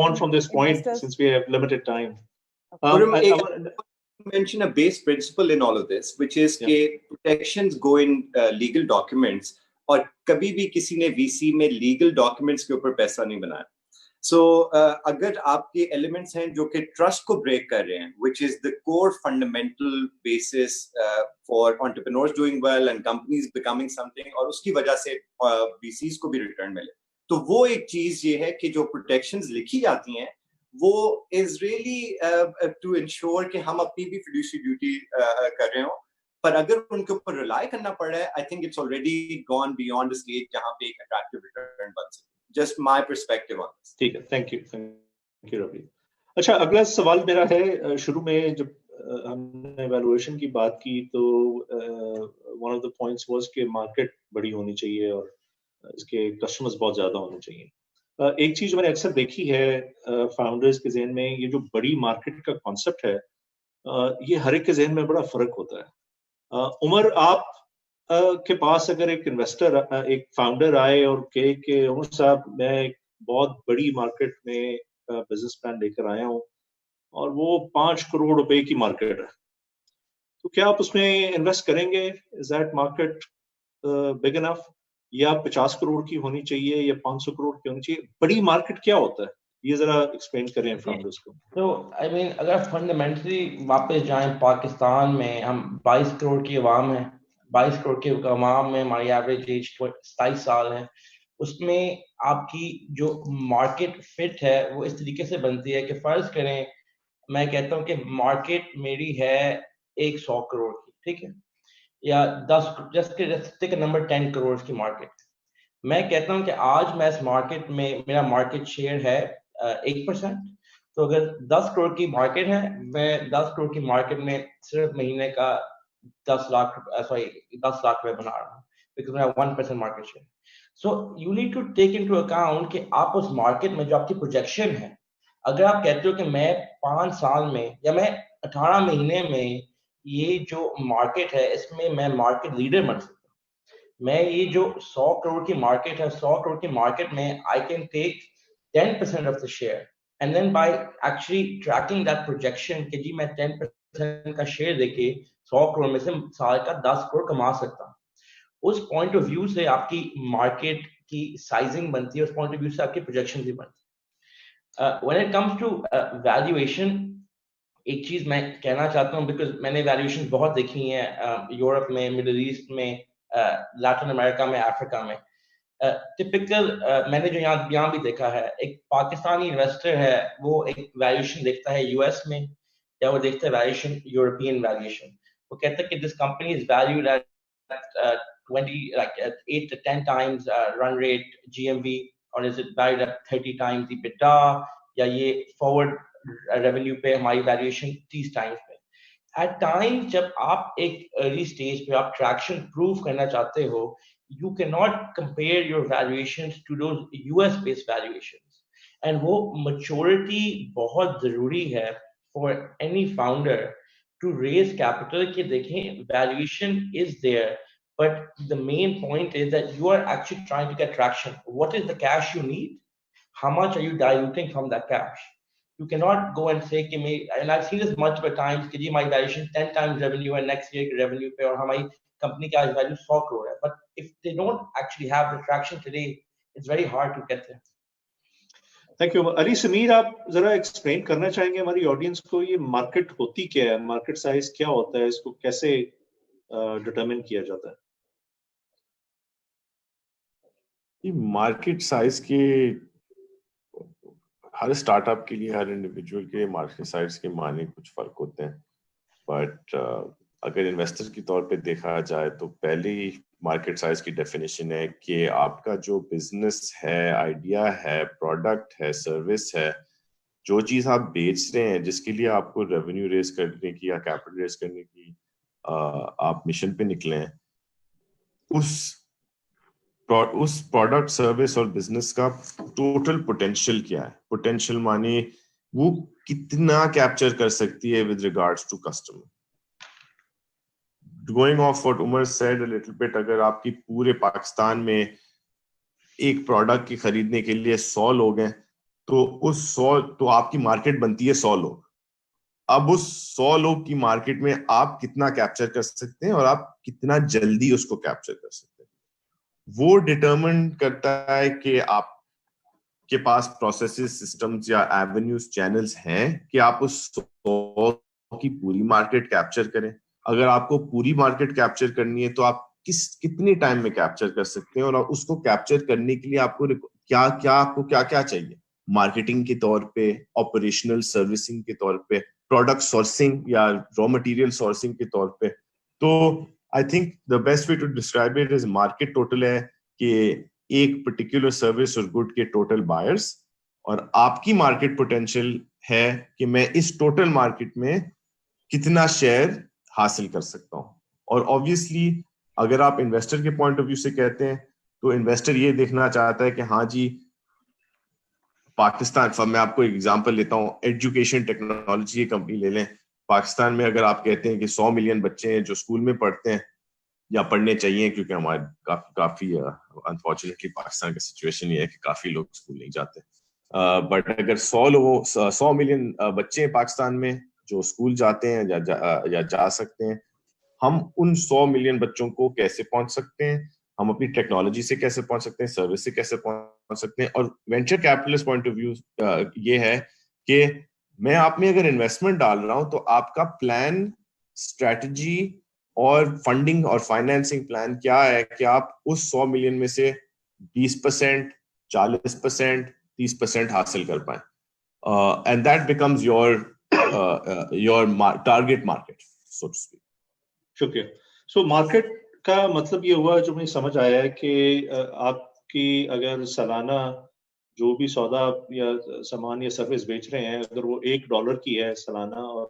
on from this point since we have limited time. Mention a base principle in all of this, which is that protections go in legal documents, और कभी भी किसी ने VC में legal documents के ऊपर पैसा नहीं बनाया. So अगर आपके elements हैं जो कि trust को break कर रहे हैं, which is the core fundamental basis for entrepreneurs doing well and companies becoming something, और उसकी वजह से VCs को भी return मिले, تو وہ ایک چیز یہ ہے کہ جو پروٹیکشنز لکھی جاتی ہیں وہ از ریئلی ٹو انشور کہ ہم اپنی بھی فیڈوشری ڈیوٹی کر رہے ہوں, پر اگر ان کے اوپر ریلائی کرنا پڑ رہا ہے I think it's already gone beyond the stage جہاں پہ ایک اٹریکٹیو ریٹرن بن سکے. Just my perspective on this. ٹھیک ہے, تھینک یو ربی. اچھا, اگلا سوال میرا ہے, شروع میں جب ہم نے ایویلویشن کی بات کی تو one of the points was کہ مارکیٹ بڑی ہونی چاہیے اور اس کے کسٹمرز بہت زیادہ ہونے چاہیے. ایک چیز جو میں نے اکثر دیکھی ہے فاؤنڈرز کے ذہن میں, یہ جو بڑی مارکیٹ کا کانسیپٹ ہے یہ ہر ایک کے ذہن میں بڑا فرق ہوتا ہے. عمر, آپ کے پاس اگر ایک انویسٹر, ایک فاؤنڈر آئے اور کہے کہ عمر صاحب میں ایک بہت بڑی مارکیٹ میں بزنس پلان لے کر آیا ہوں اور وہ 5 کروڑ روپے کی مارکیٹ ہے, تو کیا آپ اس میں انویسٹ کریں گے؟ Is that market big enough, یا 50 کروڑ کی ہونی چاہیے یا 500 کروڑ کی ہونی چاہیے؟ بڑی مارکیٹ کیا ہوتا ہے, یہ ذرا ایکسپلین کریں فاؤنڈرز کو. تو آئی مین اگر فنڈامنٹلی واپس جائیں, پاکستان میں ہم 22 کروڑ کی عوام ہیں, 22 کروڑ کی عوام میں ہماری ایوریج ایج 27 سال ہے. اس میں آپ کی جو مارکیٹ فٹ ہے وہ اس طریقے سے بنتی ہے کہ فرض کریں میں کہتا ہوں کہ مارکیٹ میری ہے 100 کروڑ کی, ٹھیک ہے, یا 10 نمبر 10 کروڑ کی مارکیٹ. میں کہتا ہوں کہ آج میں اس مارکیٹ میں میرا مارکیٹ شیئر ہے 1%. تو اگر 10 کروڑ کی مارکیٹ ہے, میں 10 کروڑ کی مارکیٹ میں صرف مہینے کا 10 لاکھ روپے بنا رہا ہوں, بیکاز میرا 1% market share. So you need to take into account کہ آپ اس مارکیٹ میں جو آپ کی پروجیکشن ہے, اگر آپ کہتے ہو کہ میں 5 سال میں یا میں 18 مہینے میں یہ جو مارکیٹ ہے اس میں میں مارکیٹ لیڈر بن سکتا ہوں, میں یہ جو 100 کروڑ کی مارکیٹ ہے 100 کروڑ کی مارکیٹ میں I can take 10% of the share, and then by actually tracking that projection کہ جی میں 10% کا شیئر دے کے 100 کروڑ میں سے سال کا 10 کروڑ کما سکتا ہوں. اس پوائنٹ آف ویو سے آپ کی مارکیٹ کی سائزنگ بنتی ہے, اس پوائنٹ آف ویو سے آپ کی پروجیکشن بھی بنتی ہے. when it comes to valuation, ایک چیز میں کہنا چاہتا ہوں, بیکاز میں نے ویلیویشن بہت دیکھی ہیں یورپ میں, مڈل ایسٹ میں, لیٹن امریکہ میں, افریقہ میں. ٹپکل میں نے جو یہاں بھی دیکھا ہے, ایک پاکستانی انویسٹر ہے وہ ایک ویلیویشن دیکھتا ہے یو ایس میں, یا وہ دیکھتا ہے ویلیویشن یورپین ویلیویشن. وہ کہتا ہے کہ this company is valued at 8 to 10 times run rate GMV, or is it valued at 30 times EBITDA, یا یہ forward revenue پہ ہماری valuation 30 times پہ. At times جب آپ ایک early stage پہ آپ traction prove کرنا چاہتے ہو, you cannot compare your valuations to those US based valuations, and وہ maturity بہت ضروری ہے for any founder to raise capital کہ دیکھیں valuation is there, but the main point is that you are actually trying to get traction. What is the cash you need? How much are you diluting from that cash? You cannot go and say کہ میں, and I've seen this multiple times کہ جی my valuation 10 times revenue and next year revenue پہ اور ہماری company کا آج value 100 crore ہے, but if they don't actually have the traction today, it's very hard to get there. Thank you. Ali Samir, آپ ذرا explain کرنا چاہیں گے ہماری آڈینس کو یہ مارکیٹ ہوتی کیا ہے, مارکیٹ سائز کیا ہوتا ہے, اس کو کیسے ڈٹرمن کیا جاتا ہے؟ مارکیٹ سائز کے ہر اسٹارٹ اپ کے لیے, ہر انڈیویجول کے مارکیٹ سائز کے معنی کچھ فرق ہوتے ہیں, بٹ اگر انویسٹر کی طور پہ دیکھا جائے تو پہلی مارکیٹ سائز کی ڈیفینیشن ہے کہ آپ کا جو بزنس ہے, آئیڈیا ہے, پروڈکٹ ہے, سروس ہے, جو چیز آپ بیچ رہے ہیں, جس کے لیے آپ کو ریونیو ریز کرنے کی یا کیپٹل ریز کرنے کی آپ مشن پہ نکلے ہیں, اس پروڈکٹ, سروس اور بزنس کا ٹوٹل پوٹینشیل کیا ہے. پوٹینشیل مانی وہ کتنا کیپچر کر سکتی ہے with regards to customer. Going off what Umar said a little bit, اگر آپ کی پورے پاکستان میں ایک پروڈکٹ کی خریدنے کے لیے 100 لوگ ہیں, تو اس 100 تو آپ کی مارکیٹ بنتی ہے 100 لوگ. اب اس 100 لوگ کی مارکیٹ میں آپ کتنا کیپچر کر سکتے ہیں اور آپ کتنا جلدی اس کو کیپچر کر سکتے ہیں, وہ ڈٹرمن کرتا ہے کہ آپ کے پاس پروسیسز, سسٹمز یا ایونیوز, چینلز ہیں کہ آپ اس 100 کی پوری مارکیٹ کیپچر کریں. اگر آپ کو پوری مارکیٹ کیپچر کرنی ہے تو آپ کتنے ٹائم میں کیپچر کر سکتے ہیں, اور اس کو کیپچر کرنے کے لیے آپ کو کیا کیا آپ کو کیا چاہیے مارکیٹنگ کے طور پہ, آپریشنل سروسنگ کے طور پہ, پروڈکٹ سورسنگ یا را مٹیریل سورسنگ کے طور پہ. تو I think the best way to describe it is market total ہے کہ ایک پرٹیکولر سروس اور گڈ کے ٹوٹل بائرس, اور آپ کی مارکیٹ پوٹینشیل ہے کہ میں اس ٹوٹل مارکیٹ میں کتنا شیئر حاصل کر سکتا ہوں. اور آبویسلی اگر آپ انویسٹر کے پوائنٹ آف ویو سے کہتے ہیں تو انویسٹر یہ دیکھنا چاہتا ہے کہ ہاں جی پاکستان, میں آپ کو ایگزامپل لیتا ہوں, ایجوکیشن ٹیکنالوجی کی کمپنی لے لیں. پاکستان میں اگر آپ کہتے ہیں کہ 100 ملین بچے ہیں جو اسکول میں پڑھتے ہیں یا پڑھنے چاہیے, کیونکہ ہمارے کافی انفارچونیٹلی پاکستان کا سچویشن یہ ہے کہ کافی لوگ اسکول نہیں جاتے, بٹ اگر 100 ملین بچے ہیں پاکستان میں جو اسکول جاتے ہیں یا جا سکتے ہیں, ہم ان 100 ملین بچوں کو کیسے پہنچ سکتے ہیں, ہم اپنی ٹیکنالوجی سے کیسے پہنچ سکتے ہیں, سروس سے کیسے پہنچ سکتے ہیں. اور venture capitalist point of view یہ ہے کہ میں آپ میں اگر انویسٹمنٹ ڈال رہا ہوں تو آپ کا پلان, اسٹریٹجی اور فنڈنگ اور فائنینسنگ پلان کیا ہے کہ آپ اس 100 ملین میں سے 20%, 40%, 30% حاصل کر پائیں. And that becomes your target market, so to speak. شکریہ. سو مارکیٹ کا مطلب یہ ہوا جو مجھے سمجھ آیا ہے کہ آپ کی اگر سالانہ جو بھی سودا یا سامان یا سروس بیچ رہے ہیں اگر وہ $1 کی ہے سالانہ, اور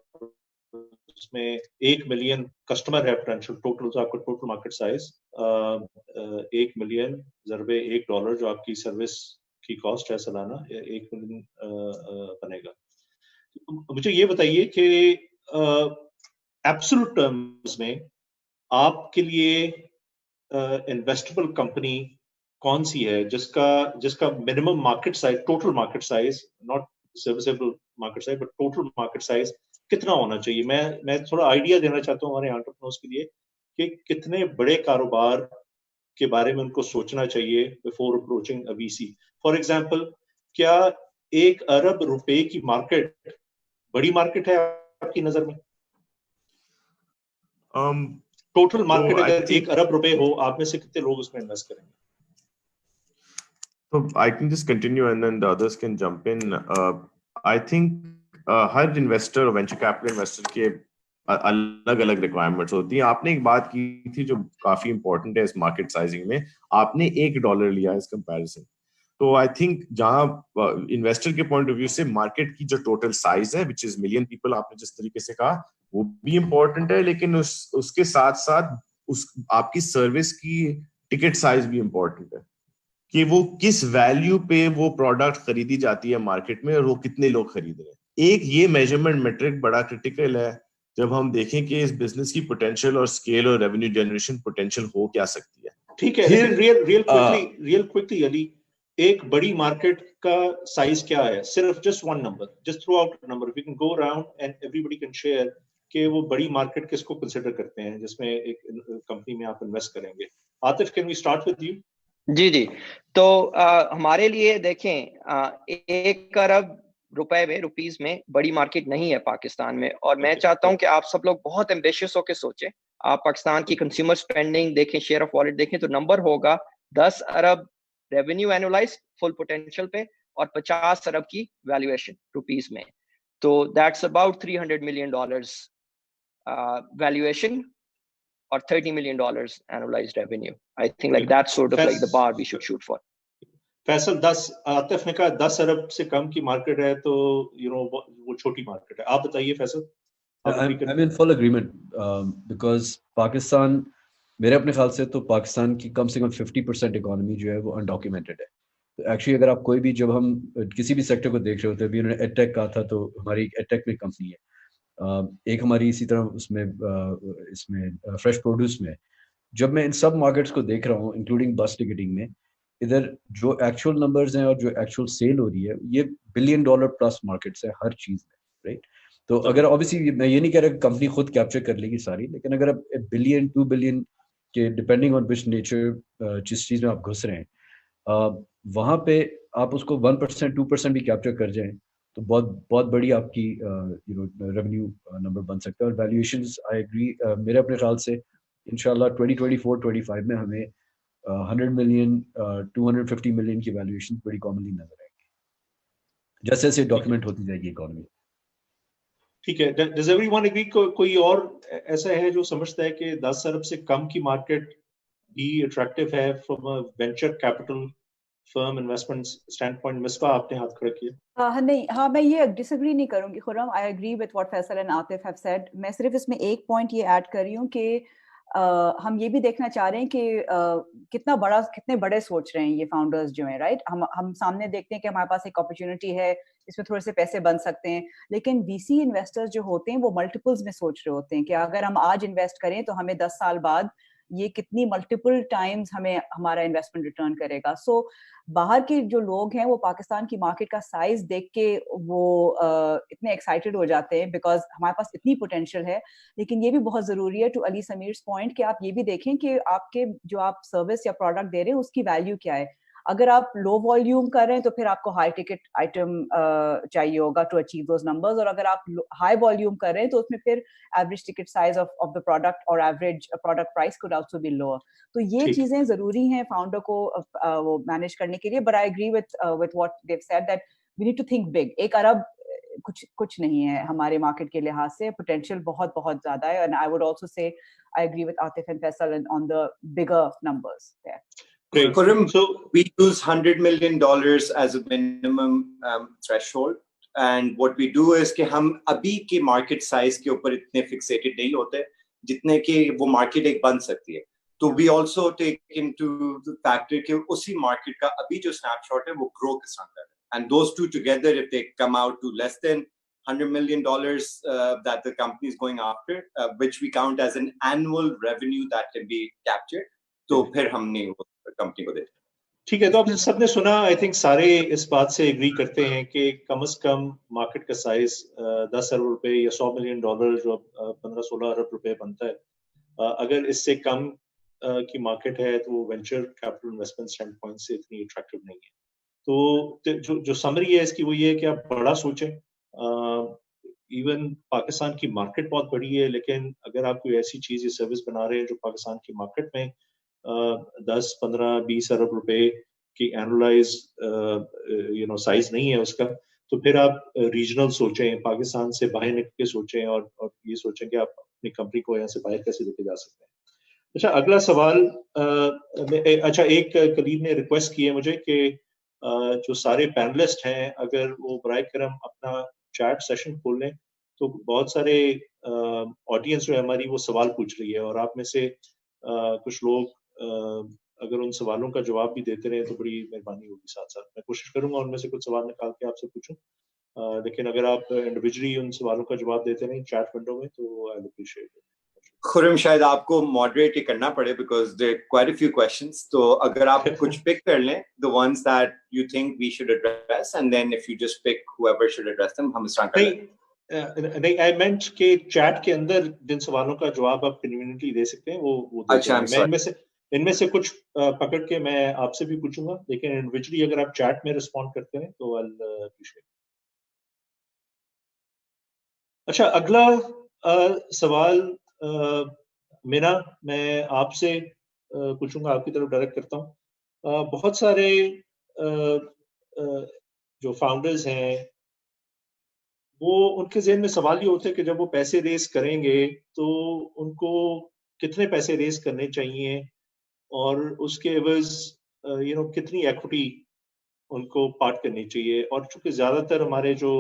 اس میں 1 ملین کسٹمر ہے پوٹینشیل, ٹوٹل آپ کا ٹوٹل مارکیٹ سائز 1 ملین ضرب $1 جو آپ کی سروس کی کاسٹ ہے سالانہ 1 ملین بنے گا. مجھے یہ بتائیے کہ ایبسولوٹ ٹرمز میں آپ کے لیے انویسٹبل کمپنی کون سی ہے جس کا minimum market size, total market size, not serviceable market size but total market size کتنا ہونا چاہیے؟ میں تھوڑا آئیڈیا دینا چاہتا ہوں ہمارے انٹرپرینورز کے لیے کہ کتنے بڑے کاروبار کے بارے میں ان کو سوچنا چاہیے before approaching a V C. For example, کیا 1 ارب روپے کی مارکیٹ بڑی مارکیٹ ہے آپ کی نظر میں؟ ٹوٹل مارکیٹ اگر 1 ارب روپے ہو, آپ میں سے کتنے لوگ اس میں انویسٹ کریں گے؟ So I can just continue and then the others can jump in. I think Hare investor اور وینچر کیپٹل انویسٹر کے الگ الگ ریکوائرمنٹس ہوتی ہیں. آپ نے ایک بات کی تھی جو کافی امپورٹنٹ ہے اس مارکیٹ سائزنگ میں, آپ نے $1 لیا اس کمپیریزن. تو آئی تھنک جہاں انویسٹر کے پوائنٹ آف ویو سے مارکیٹ کی جو ٹوٹل سائز ہے وچ از ملین پیپل, آپ نے جس طریقے سے کہا وہ بھی امپورٹنٹ ہے, لیکن اس کے ساتھ ساتھ آپ کی سروس کی ٹکٹ سائز بھی امپورٹنٹ ہے کہ وہ کس ویلیو پہ وہ پروڈکٹ خریدی جاتی ہے مارکیٹ میں اور وہ کتنے لوگ خرید رہے ہیں. ایک یہ میجرمنٹ میٹرک بڑا کرٹیکل ہے جب ہم دیکھیں کہ اس بزنس کی پوٹینشیل اور اسکیل اور ریونیو جنریشن پوٹینشیل ہو کیا سکتی ہے. ٹھیک ہے, لیکن ریئل کوئکلی علی, ایک بڑی مارکیٹ کا سائز کیا ہے؟ صرف just one number, just throw out number, we can go around and everybody can share کہ وہ بڑی مارکیٹ کس کو کنسیڈر کرتے ہیں جس میں ایک کمپنی میں آپ انویسٹ کریں گے. Atif, can we start with you? جی تو ہمارے لیے دیکھیں 1 ارب روپے میں روپیز میں بڑی مارکیٹ نہیں ہے پاکستان میں, اور میں چاہتا ہوں کہ آپ سب لوگ بہت ایمبیشیس ہو کے سوچیں. آپ پاکستان کی کنزیومر اسپینڈنگ دیکھیں, شیئر آف والیٹ دیکھیں تو نمبر ہوگا 10 ارب ریونیو اینولائز فل پوٹینشیل پہ اور 50 ارب کی ویلیویشن روپیز میں. تو that's about $300 million valuation or $30 million annualized revenue. I think like that's sort of like the bar we should shoot for. Faisal, Atif نے کہا 10 ارب سے کم کی مارکیٹ ہے تو وہ چھوٹی مارکیٹ ہے. آپ بتائیے Faisal. I'm in full agreement because Pakistan میرے اپنے خیال سے تو پاکستان کی کم سے کم 50% اکانومی جو ہے وہ انڈاکیومنٹڈ ہے. تو ایکچولی اگر آپ کوئی بھی, جب ہم کسی بھی سیکٹر کو دیکھ رہے ہوتے ہیں, ابھی انہوں نے ایڈ ٹیک کہا تھا تو ہماری ایڈ ٹیک میں کمپنی ہے ایک ہماری, اسی طرح اس میں فریش پروڈیوس میں. جب میں ان سب مارکیٹس کو دیکھ رہا ہوں انکلوڈنگ بس ٹکٹنگ میں, ادھر جو ایکچوئل نمبرز ہیں اور جو ایکچوئل سیل ہو رہی ہے یہ $1 بلین پلس مارکیٹس ہے ہر چیز میں, رائٹ. تو اگر اوبیسلی میں یہ نہیں کہہ رہا کہ کمپنی خود کیپچر کر لے گی ساری, لیکن اگر اب $1 بلین 2 بلین کے ڈپینڈنگ آن وچ نیچر جس چیز میں آپ گھس رہے ہیں وہاں پہ آپ اس کو 1% 2% بھی کیپچر کر جائیں تو بہت بڑی آپ کی ریونیو نمبر بن سکتا ہے. اور ویلیویشنز آئی ایگری, میرے اپنے خیال سے انشاءاللہ 2024-25 میں ہمیں 100 million 250 million की वैल्यूएशन बड़ी कॉमनली नजर आएगी जैसे जैसे डॉक्यूमेंट होती जाएगी इकोनॉमी। ठीक है, डज एवरीवन एग्री? कोई और ऐसा है जो समझता है कि 10 अरब से कम की मार्केट भी अट्रैक्टिव है from a venture capital firm investment stand point? Misbah आपने हाथ खड़ा किया। नहीं, हाँ, मैं ये डिसएग्री नहीं करूंगी Khurram, I agree with what Faisal and Atif have said. मैं सिर्फ इसमें एक पॉइंट ये ऐड कर रही हूँ कि हम ये भी देखना चाह रहे हैं कि कितने बड़े सोच रहे हैं ये फाउंडर्स जो हैं, राइट? हम सामने देखते हैं कि हमारे पास एक अपॉर्चुनिटी है, इसमें थोड़े से पैसे बन सकते हैं, लेकिन वीसी इन्वेस्टर्स जो होते हैं वो मल्टीपल्स में सोच रहे होते हैं कि अगर हम आज इन्वेस्ट करें तो हमें 10 साल बाद ये कितनी मल्टीपल टाइम्स हमें हमारा इन्वेस्टमेंट रिटर्न करेगा। सो बाहर के जो लोग हैं वो पाकिस्तान की मार्केट का साइज देख के वो इतने एक्साइटेड हो जाते हैं बिकॉज हमारे पास इतनी पोटेंशियल है। लेकिन ये भी बहुत जरूरी है, टू अली समीर्स पॉइंट, कि आप ये भी देखें कि आपके जो आप सर्विस या प्रोडक्ट दे रहे हैं उसकी वैल्यू क्या है। अगर आप लो वॉल्यूम कर रहे हैं तो फिर आपको हाई टिकट आइटम चाहिए होगा टू अचीव दोज नंबर्स, और अगर आप हाई वॉल्यूम कर रहे हैं तो उसमें फिर average ticket size of the product और average product price could also be lower. तो ये चीजें जरूरी हैं फाउंडर को वो मैनेज करने के लिए। But I agree with what they have said that we need to think big. 1 अरब कुछ नहीं है हमारे मार्केट के लिहाज से, पोटेंशियल बहुत बहुत ज्यादा है। And I would also say I agree with Atif and Faisal on the bigger numbers there. Khurram, so we use $100 million as a minimum threshold, and what we do is कि हम अभी के market size के ऊपर इतने fixated नहीं होते जितने कि वो market एक बन सकती है। तो we also take into the factor कि उसी market का अभी जो snapshot है वो grow किस तरह कर रहा है, and those two together if they come out to less than $100 million that the company is going after, which we count as an annual revenue that can be captured, तो फिर हमने कंपनी को दे। ठीक है, तो आप सबने सुना, आई थिंक सारे इस बात से एग्री करते हैं कि कम से कम मार्केट का साइज 10 अरब रुपए या $100 मिलियन जो 15-16 अरब रुपए बनता है, अगर इससे कम की मार्केट है तो वो venture capital investment stand point से इतनी अट्रैक्टिव नहीं है। तो जो समरी है इसकी वो ये है कि आप बड़ा सोचें। इवन पाकिस्तान की मार्केट बहुत बड़ी है, लेकिन अगर आप कोई ऐसी चीज या सर्विस बना रहे हैं जो पाकिस्तान की मार्केट में 10, 15, 20 अरब रुपए की एनुअलाइज साइज नहीं है उसका, तो फिर आप रीजनल सोचें, पाकिस्तान से बाहर निकल के सोचें और ये सोचें कि आप अपनी कंपनी को यहाँ से बाहर कैसे लेके जा सकते हैं। अच्छा, अगला सवाल, अच्छा, एक कलीग ने रिक्वेस्ट की है मुझे कि जो सारे पैनलिस्ट हैं अगर वो बराए करम अपना चैट सेशन खोल लें, तो बहुत सारे ऑडियंस जो है हमारी वो सवाल पूछ रही है, और आप में से कुछ लोग अगर उन सवालों का जवाब भी देते रहे तो बड़ी मेहरबानी होगी। साथ साथ मैं कोशिश करूंगा उनमें से कुछ सवाल निकाल के आपसे पूछूं, लेकिन अगर आप इंडिविजुअली उन सवालों का जवाब देते रहे चैट विंडो में तो आई अप्रिशिएट इट। खुर्रम, शायद आपको मॉडरेट ही करना पड़े because there quite a few questions, तो अगर आप कुछ पिक कर लें the ones that you think we should address, and then if you just pick whoever should address them, हम स्टार्ट करें। नहीं, आई मेंट कि चैट के अंदर जिन सवालों का जवाब आप कन्वीनियंटली दे सकते हैं वो अच्छा, मैं इनमें से कुछ पकड़ के मैं आपसे भी पूछूंगा, लेकिन इंडिविजुअली अगर आप चैट में रिस्पॉन्ड करते हैं तो आई अप्रिशिएट। अच्छा, अगला सवाल मीना, मैं आपसे पूछूंगा, आपकी तरफ डायरेक्ट करता हूँ। बहुत सारे जो फाउंडर्स हैं वो उनके ज़हन में सवाल ये होता है कि जब वो पैसे रेस करेंगे तो उनको कितने पैसे रेस करने चाहिए और उसके एवज कितनी इक्विटी उनको पार्ट करनी चाहिए। और चूंकि ज्यादातर हमारे जो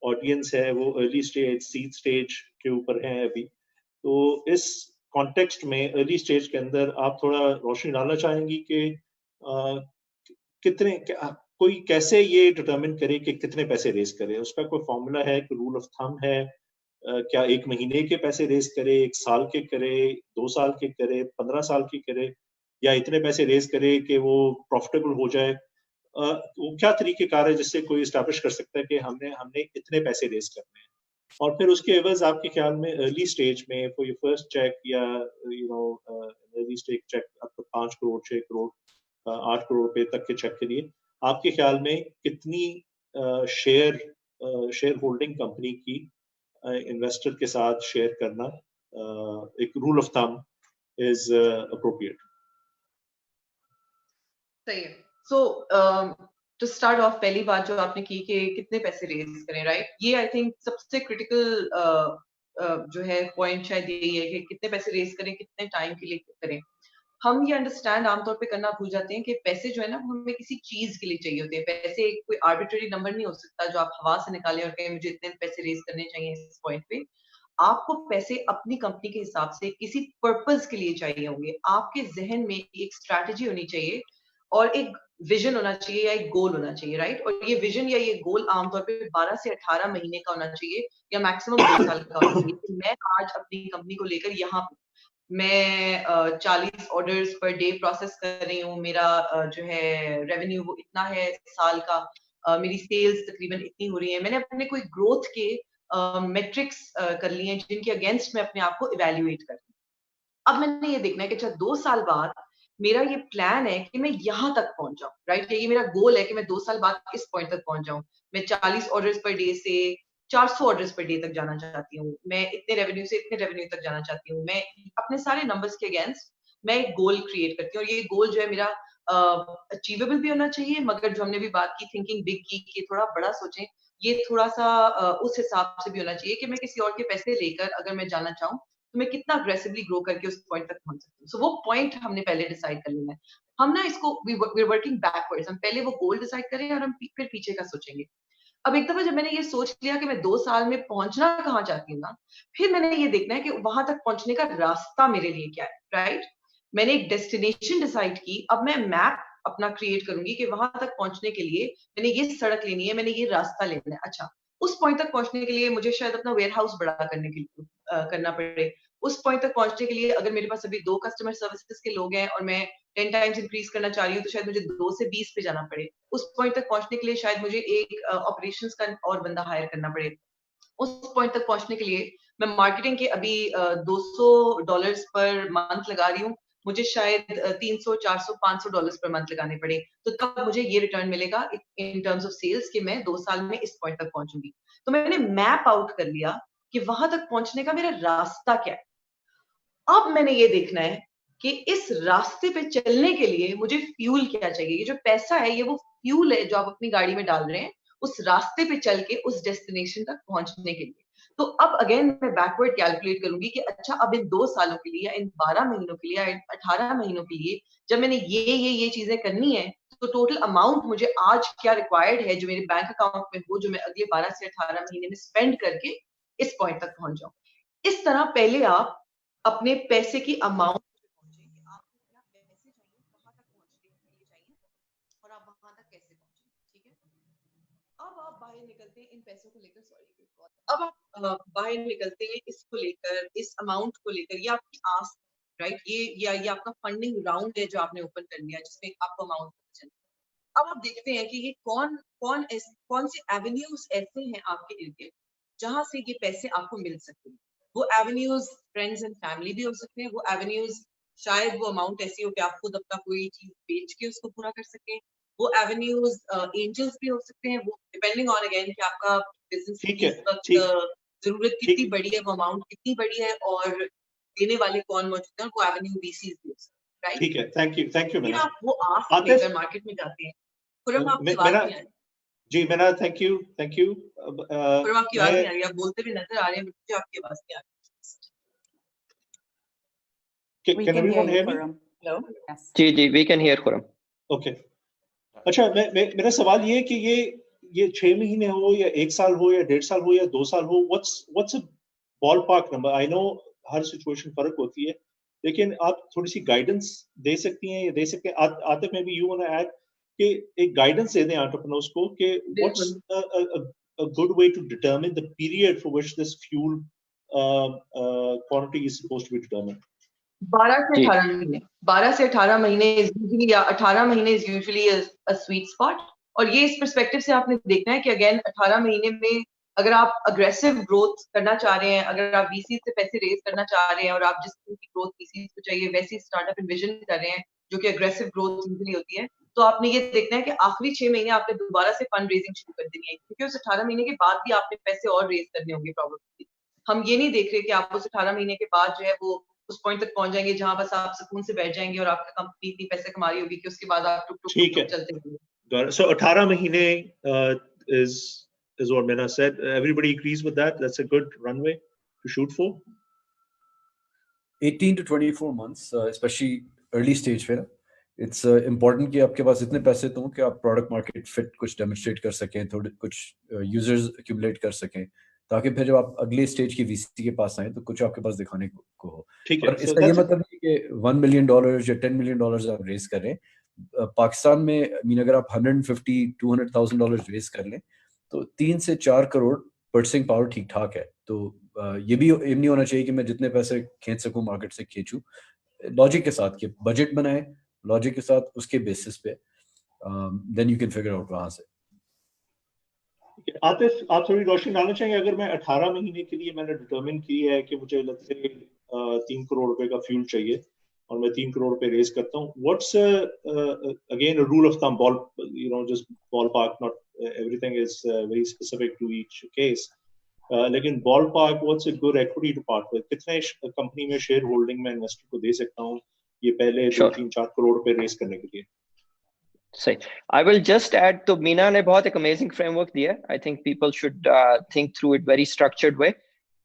ऑडियंस है वो अर्ली स्टेज, सीड स्टेज के ऊपर हैं अभी, तो इस कॉन्टेक्स्ट में अर्ली स्टेज के अंदर आप थोड़ा रोशनी डालना चाहेंगी कि कोई कैसे ये डिटरमिन करे कि कितने पैसे रेस करे? उसका कोई फॉर्मूला है, कोई रूल ऑफ थंब है? क्या 1 महीने के पैसे रेस करे, 1 साल के करे, 2 साल के करे, 15 साल के करे, या इतने पैसे रेस करे कि वो प्रॉफिटेबल हो जाए? वो क्या तरीकेकार है जिससे कोई एस्टैब्लिश कर सकता है कि हमने इतने पैसे रेस करने हैं? और फिर उसके एवज आपके ख्याल में अर्ली स्टेज में फॉर योर फर्स्ट चेक या अर्ली स्टेज चेक आपको 5 करोड़, 6 करोड़, 8 करोड़ रुपए तक के चेक के लिए आपके ख्याल में कितनी शेयर होल्डिंग कंपनी की इन्वेस्टर के साथ शेयर करना एक rule of thumb is appropriate? सही है. So to start off, पहली बात जो आपने की कि कितने पैसे रेज करें, राइट? ये आई थिंक सबसे क्रिटिकल जो है पॉइंट शायद यही है कि कितने पैसे रेज करें, कितने टाइम के लिए करें. हम ये अंडरस्टैंड आमतौर पे करना भूल जाते हैं कि पैसे जो है ना वो हमें किसी चीज के लिए चाहिए होते हैं. पैसे कोई आर्बिट्रेरी नंबर नहीं हो सकता जो आप हवा से निकालें और कहें मुझे इतने पैसे रेज करने चाहिए इस पॉइंट पे. आपको पैसे अपनी कंपनी के हिसाब से किसी पर्पस के लिए चाहिए होंगे. आपके जहन में एक स्ट्रैटेजी होनी चाहिए और एक विजन होना चाहिए या एक गोल होना चाहिए, राइट? और ये विजन या ये गोल आमतौर पे 12 से 18 महीने का होना चाहिए या मैक्सिमम 2 साल का होना चाहिए कि मैं आज अपनी कंपनी को लेकर यहाँ मैं 40 ऑर्डर्स पर डे प्रोसेस कर रही हूँ, मेरा जो है रेवेन्यू वो इतना है साल का, मेरी सेल्स तकरीबन इतनी हो रही है. मैंने अपने कोई ग्रोथ के मेट्रिक्स कर लिए हैं जिनके अगेंस्ट मैं अपने आप को इवेल्युएट कर. अब मैंने ये देखना है कि अच्छा 2 साल बाद मेरा ये प्लान है कि मैं यहाँ तक पहुंच जाऊं, राइट? ये मेरा गोल है कि मैं 2 साल बाद इस पॉइंट तक पहुंच जाऊं. मैं 40 ऑर्डर्स पर डे से 400 ऑर्डर्स पर डे तक जाना चाहती हूँ. मैं इतने रेवेन्यू से इतने रेवेन्यू तक जाना चाहती हूँ. मैं अपने सारे नंबर्स के अगेंस्ट मैं एक गोल क्रिएट करती हूँ और ये गोल जो है मेरा अचीवेबल भी होना चाहिए, मगर जो हमने भी बात की थिंकिंग बिग की कि थोड़ा बड़ा सोचें, ये थोड़ा सा उस हिसाब से भी होना चाहिए कि मैं किसी और के पैसे लेकर अगर मैं जाना चाहूँ तो मैं कितना अग्रेसिवली ग्रो करके उस पॉइंट तक पहुंच सकती हूँ. सो वो पॉइंट हमने पहले डिसाइड कर लेना है. हम ना इसको वी आर वर्किंग बैकवर्ड्स. हम पहले वो गोल डिसाइड करें और हम फिर पीछे का सोचेंगे. अब एक दफा जब मैंने ये सोच लिया कि मैं 2 साल में पहुंचना कहाँ चाहती हूँ ना, फिर मैंने ये देखना है कि वहां तक पहुंचने का रास्ता मेरे लिए क्या है, राइट? मैंने एक डेस्टिनेशन डिसाइड की. अब मैं मैप अपना क्रिएट करूंगी कि वहां तक पहुंचने के लिए मैंने ये सड़क लेनी है, मैंने ये रास्ता लेना है. अच्छा, उस पॉइंट तक पहुंचने के लिए मुझे शायद अपना वेयर हाउस बड़ा करना पड़े. उस पॉइंट तक पहुंचने के लिए अगर मेरे पास अभी 2 कस्टमर सर्विसेज के लोग हैं और मैं 10 टाइम्स इंक्रीज करना चाह रही हूँ तो शायद मुझे 2 से 20 पे जाना पड़े. उस पॉइंट तक पहुंचने के लिए शायद मुझे एक ऑपरेशंस का और बंदा हायर करना पड़े. उस पॉइंट तक पहुंचने के लिए मैं मार्केटिंग के अभी $200 पर मंथ लगा रही हूँ, मुझे शायद 300, 400, $500 पर मंथ लगाने पड़े. तो तब मुझे ये रिटर्न मिलेगा इन टर्म्स ऑफ सेल्स कि मैं 2 साल में इस पॉइंट तक पहुंचूंगी. तो मैंने मैप आउट कर लिया कि वहां तक पहुंचने का मेरा रास्ता क्या है. अब मैंने ये देखना है कि इस रास्ते पे चलने के लिए मुझे फ्यूल क्या चाहिए. ये जो पैसा है ये वो फ्यूल है जो आप अपनी गाड़ी में डाल रहे हैं उस रास्ते पे चल के उस डेस्टिनेशन तक पहुंचने के लिए. तो अब अगेन मैं बैकवर्ड कैलकुलेट करूंगी कि अच्छा अब इन 2 सालों के लिए या इन 12 महीनों के लिए या 18 महीनों के लिए जब मैंने ये चीजें करनी है तो टोटल अमाउंट मुझे आज क्या रिक्वायर्ड है जो मेरे बैंक अकाउंट में हो, जो मैं अगले 12 से 18 महीने में स्पेंड करके इस पॉइंट तक पहुंच जाऊं. इस तरह पहले आप अपने पैसे की अमाउंट पहुंचेंगे, आपको क्या पैसे चाहिए वहां तक पहुंचने के लिए चाहिए और आप वहां तक कैसे पहुंचेंगे. ठीक है, अब आप बाहर निकलते हैं इन पैसों को लेकर. अब आप बाहर निकलते हैं इसको लेकर, इस अमाउंट को लेकर, ये आपकी आस, राइट? ये आपका फंडिंग राउंड है जो आपने ओपन कर लिया जिसमें आपको अमाउंट पता चले. अब आप देखते हैं कि ये कौन से एवेन्यूज ऐसे हैं आपके इर्द गिर्द जहां से ये पैसे आपको मिल सकते हैं. वो एवेन्यूज फ्रेंड्स एंड फैमिली भी हो सकते हैं. वो एवेन्यूज शायद वो अमाउंट ऐसी हो कि आप खुद अपना कोई चीज बेच के उसको पूरा कर सकें. वो एवेन्यूज एंजल्स भी हो सकते हैं. वो डिपेंडिंग ऑन अगेन कि आपका बिजनेस की इस वक्त जरूरत कितनी बड़ी है, वो अमाउंट कितनी बड़ी है और देने वाले कौन मौजूद हैं. वो एवेन्यू VCs भी हो सकते हैं, राइट? ठीक है, थैंक यू मैना. आप वो आस्क लेकर मार्केट में जाते हैं. खुरम आपकी बात नहीं आ रही. जी मैना, थैंक यू. खुरम आपकी आवाज नहीं आ रही, आप बोलते भी नजर आ रहे हैं, मुझे आपकी आवाज नहीं आ रही. Can everyone hear me? Hello. Yes. Ji, we can hear Khurram. Okay. अच्छा, मेरा सवाल ये है कि ये 6 महीने हो या 1 साल हो या 1.5 साल हो या 2 साल हो, what's a ballpark number? I know her situation फर्क होती है, लेकिन आप थोड़ी सी गाइडेंस दे सकती हैं या दे सकते हैं. आतिफ में भी यू वांट टू ऐड कि एक गाइडेंस दे दें एंटरप्रेन्योर्स को कि what's a good way to determine the period for which this fuel quantity is supposed to be determined. 12 से 18 महीने 12 से 18 महीने is usually, या 18 महीने is usually a sweet spot. और ये इस पर्सपेक्टिव से आपने देखना है कि अगेन 18 महीने में अगर आप अग्रेसिव ग्रोथ करना चाह रहे हैं, अगर आप VC से पैसे रेज करना चाह रहे हैं और आप जिस तरह की ग्रोथ VC को चाहिए वैसी स्टार्टअप इन्विजन कर रहे हैं जो कि अग्रेसिव ग्रोथ यूजुअली होती है, तो आपने ये देखना है कि आखिरी 6 महीने आपने दोबारा से फंड रेजिंग शुरू कर देनी है, क्योंकि उस 18 महीने के बाद भी आपने पैसे और रेज करने होंगे प्रॉब्लम. हम ये नहीं देख रहे कि आप उस 18 महीने के बाद जो है वो उस पॉइंट तक पहुंच जाएंगे जहां बस आप सुकून से बैठ जाएंगे और आपका कंपनी इतनी पैसे कमा रही होगी कि उसके बाद आप टुक टुक ठीक है चलते रहेंगे. So 18 महीने is what Meena said. Everybody agrees with that. That's a good runway to shoot for. 18 to 24 months, especially early stage पे ना, it's important कि आपके पास इतने पैसे तो कि आप product market fit कुछ demonstrate कर सकें, थोड़े कुछ users accumulate कर सकें, ताकि फिर जब आप अगले स्टेज की VC के पास आए तो कुछ आपके पास दिखाने को हो. और इसका ये मतलब नहीं कि $1 million या $10 million आप रेज कर रहे हैं. पाकिस्तान में अगर आप $150,000-200,000 रेज कर लें तो 3 से 4 करोड़ पर्चेसिंग पावर ठीक ठाक है. तो ये भी एम नहीं होना चाहिए कि मैं जितने पैसे खींच सकूं मार्केट से खींचूं. लॉजिक के साथ कि बजट बनाए, लॉजिक के साथ उसके बेसिस पे then you can figure out वहां से. आतिफ, आप थोड़ी रोशनी डालना चाहेंगे? अगर मैं 18 महीने के लिए मैंने डिटरमिन की है कि मुझे लगता है 3 करोड़ रुपए का फ्यूल चाहिए और मैं 3 करोड़ रुपए रेज करता हूँ, what's again a rule of thumb, just ball park, not everything is very specific to each case, लेकिन ball park what's a good equity to part with? कितने कंपनी में शेयर होल्डिंग में इन्वेस्टर को दे सकता हूँ ये पहले 2-3-4 करोड़ रुपए रेज करने के लिए? सही. आई विल जस्ट ऐड, तो मीना ने बहुत एक अमेजिंग फ्रेमवर्क दिया. I think people should think through it very structured way.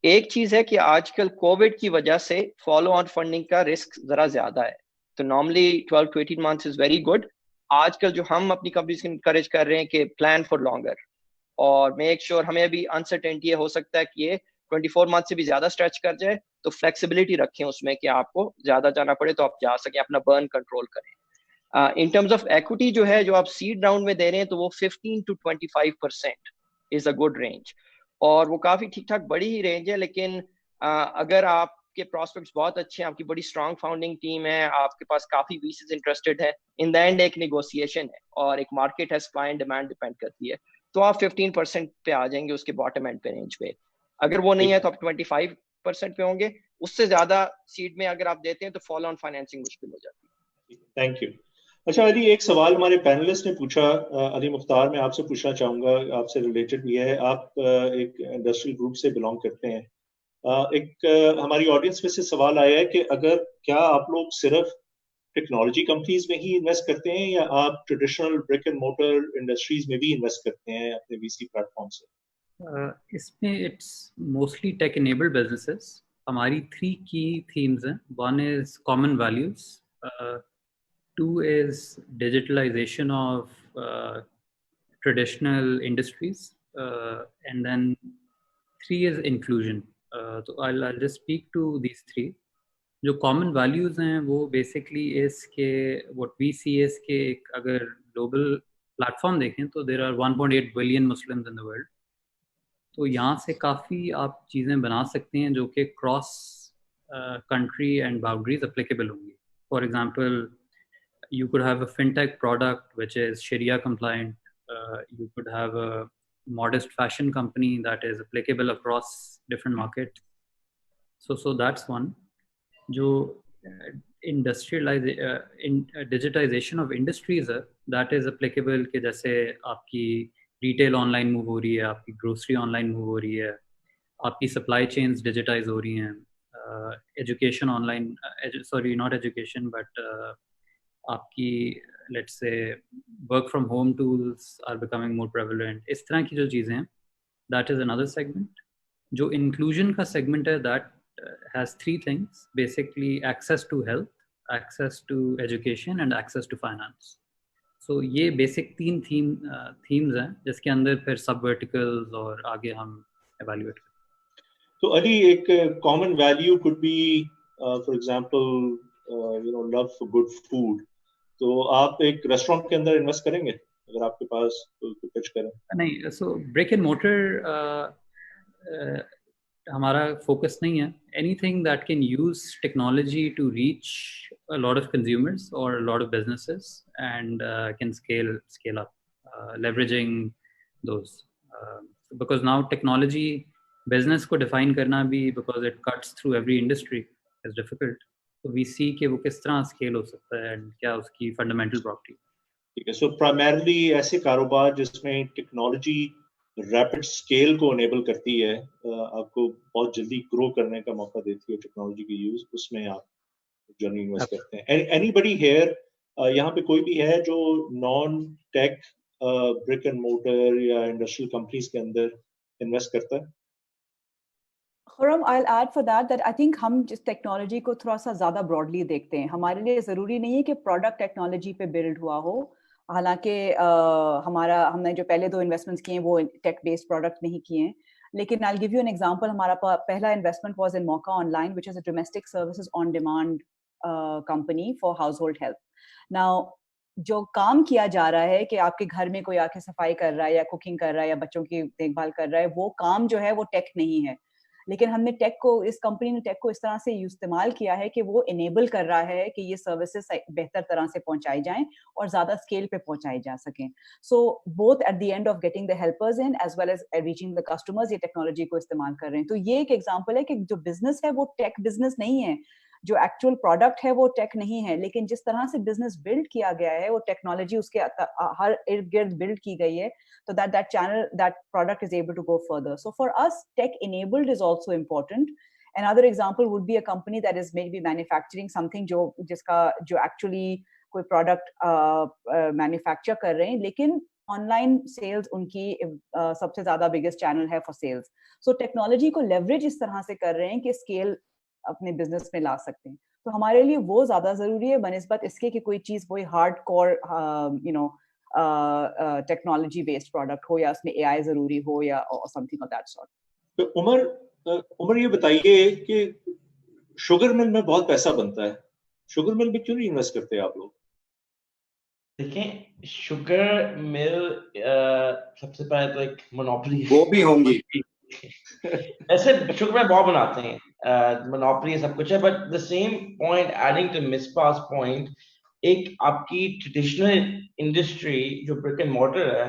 एक चीज है कि आजकल कोविड की वजह से फॉलो ऑन फंडिंग का रिस्क जरा ज्यादा है. तो normally 12 to 18 months is very good. आजकल जो हम अपनी कंपनीज को इनकरेज कर रहे हैं कि प्लान फॉर लॉन्गर और मेक श्योर, हमें भी अनसर्टेनिटी हो सकता है कि ये 24 months से भी ज्यादा स्ट्रेच कर जाए, तो फ्लेक्सिबिलिटी रखें उसमें कि आपको ज्यादा जाना पड़े तो आप जा सके, अपना बर्न कंट्रोल करें. इन टर्म्स ऑफ इक्विटी जो है जो आप सीड राउंड में दे रहे हैं तो वो 15 to 25% is a good range, और वो काफी ठीक ठाक बड़ी ही रेंज है. लेकिन अगर आपके प्रोस्पेक्ट्स बहुत अच्छे हैं, आपकी बड़ी स्ट्रांग फाउंडिंग टीम है, आपके पास काफी वीसीज इंटरेस्टेड है, इन द एंड एक नेगोशिएशन है और एक मार्केट है, सप्लाई एंड डिमांड डिपेंड करती है, तो आप 15% पे आ जाएंगे उसके बॉटम एंड पे रेंज पे. अगर वो नहीं है तो आप 25% पे होंगे. उससे ज्यादा सीड में अगर आप देते हैं तो फॉलो ऑन फाइनेंसिंग मुश्किल हो जाती है. Thank you. अच्छा अली, एक सवाल हमारे पैनलिस्ट ने पूछा, अली मुख्तार, मैं आपसे पूछना चाहूंगा, आपसे रिलेटेड भी है. आप एक इंडस्ट्रियल ग्रुप से बिलोंग करते हैं. एक हमारी ऑडियंस में से सवाल आया है कि क्या आप लोग सिर्फ टेक्नोलॉजी कंपनीज में ही इन्वेस्ट करते हैं या आप traditional brick and motor industries में भी इन्वेस्ट करते हैं अपने वीसी प्लेटफॉर्म से? इसमें it's mostly tech enabled businesses. हमारी 3 की थीम्स हैं. 1 is common values, 2 is digitalization of traditional industries, and then 3 is inclusion. So I'll just speak to these 3. जो common values हैं वो basically is के what we see is के अगर global platform देखें तो there are 1.8 billion Muslims in the world. तो यहाँ से काफ़ी आप चीज़ें बना सकते हैं जो कि cross country and boundaries applicable होंगी. For example, you could have a fintech product which is Sharia compliant. You could have a modest fashion company that is applicable across different markets. So that's one. जो digitization of industries है, that is applicable कि जैसे आपकी retail online move हो रही है, आपकी grocery online move हो रही है, आपकी supply chains digitize हो रही हैं, education online, sorry not education but आपकी let's say work from home tools are becoming more prevalent. इस तरह की जो चीज़ें हैं, that is another segment. जो inclusion का segment है, that has 3 things basically: access to health, access to education and access to finance. So ये basic 3 themes हैं जिसके अंदर फिर sub verticals और आगे हम evaluate करते हैं. तो अली, एक common value could be for example love for good food. तो आप एक रेस्टोरेंट के अंदर इन्वेस्ट करेंगे अगर आपके पास कोई पिच करे? नहीं. सो ब्रिक एंड मोटर हमारा फोकस नहीं है. Anything that can use technology to reach a lot of consumers और a lot of businesses and can scale up, leveraging those, because now technology business को define करना भी, because it cuts through every industry, is difficult. तो we see कि वो किस तरह scale हो सकता है एंड क्या उसकी फंडामेंटल प्रॉपर्टी. ठीक है. सो प्राइमरीली ऐसे कारोबार जिसमें टेक्नोलॉजी रैपिड स्केल को एनेबल करती है, आपको बहुत जल्दी ग्रो करने का मौका देती है टेक्नोलॉजी की यूज, उसमें आप जर्नी इन्वेस्ट करते हैं. एनीबडी हियर, यहाँ पे कोई भी है जो non tech brick and motor या इंडस्ट्रियल कंपनीज के अंदर इन्वेस्ट करता है? Khurram, I'll add for that I think हम जिस टेक्नोलॉजी को थोड़ा सा ज़्यादा ब्रॉडली देखते हैं. हमारे लिए ज़रूरी नहीं है कि प्रोडक्ट टेक्नोलॉजी पे बिल्ड हुआ हो. हालांकि हमने जो पहले 2 इन्वेस्टमेंट्स किए हैं वो टेक बेस्ड प्रोडक्ट नहीं किए हैं. लेकिन I'll give you an example. हमारा पहला investment was in Mocha Online, which is a domestic services on demand company for household help. Now, जो काम किया जा रहा है कि आपके घर में कोई आके सफाई कर रहा है या कुकिंग कर रहा है या बच्चों की देखभाल कर रहा है, वो काम जो है वो टेक नहीं है. लेकिन हमने इस कंपनी ने टेक को इस तरह से इस्तेमाल किया है कि वो इनेबल कर रहा है कि ये सर्विसेज बेहतर तरह से पहुंचाई जाएं और ज्यादा स्केल पे पहुंचाई जा सकें. So both at the end of getting the helpers in as well as reaching the customers, ये टेक्नोलॉजी को इस्तेमाल कर रहे हैं. तो ये एक एग्जांपल है कि जो बिजनेस है वो टेक बिजनेस नहीं है, जो एक्चुअल प्रोडक्ट है वो टेक नहीं है, लेकिन जिस तरह से बिजनेस बिल्ड किया गया है वो टेक्नोलॉजी उसके हर इर्द गिर्द बिल्ड की गई है, so that product is able to go further. So for us, tech enabled is also important. Another example would be a company that is maybe manufacturing something जो actually कोई product manufacture कर रहे हैं, लेकिन online sales उनकी सबसे ज़्यादा biggest channel है for sales. So technology को leverage इस तरह से कर रहे हैं कि scale अपने business में ला सकते हैं. तो हमारे लिए वो ज़्यादा ज़रूरी है बनिस्बत इसके कि कोई चीज़ वही hardcore technology based product हो या उसमें AI जरूरी हो या or something of that sort. तो उमर ये बताइए कि शुगर मिल में बहुत पैसा बनता है, शुगर मिल में क्यों नहीं इन्वेस्ट करते आप लोग? देखें, शुगर मिल सबसे पहले तो एक मोनोपोली वो भी होंगी. ऐसे शुगर मिल बहुत बनाते हैं, मोनोपोली सब कुछ है, but the same point adding to mispass point, एक आपकी ट्रेडिशनल इंडस्ट्री जो ब्रिक एंड मॉर्टर है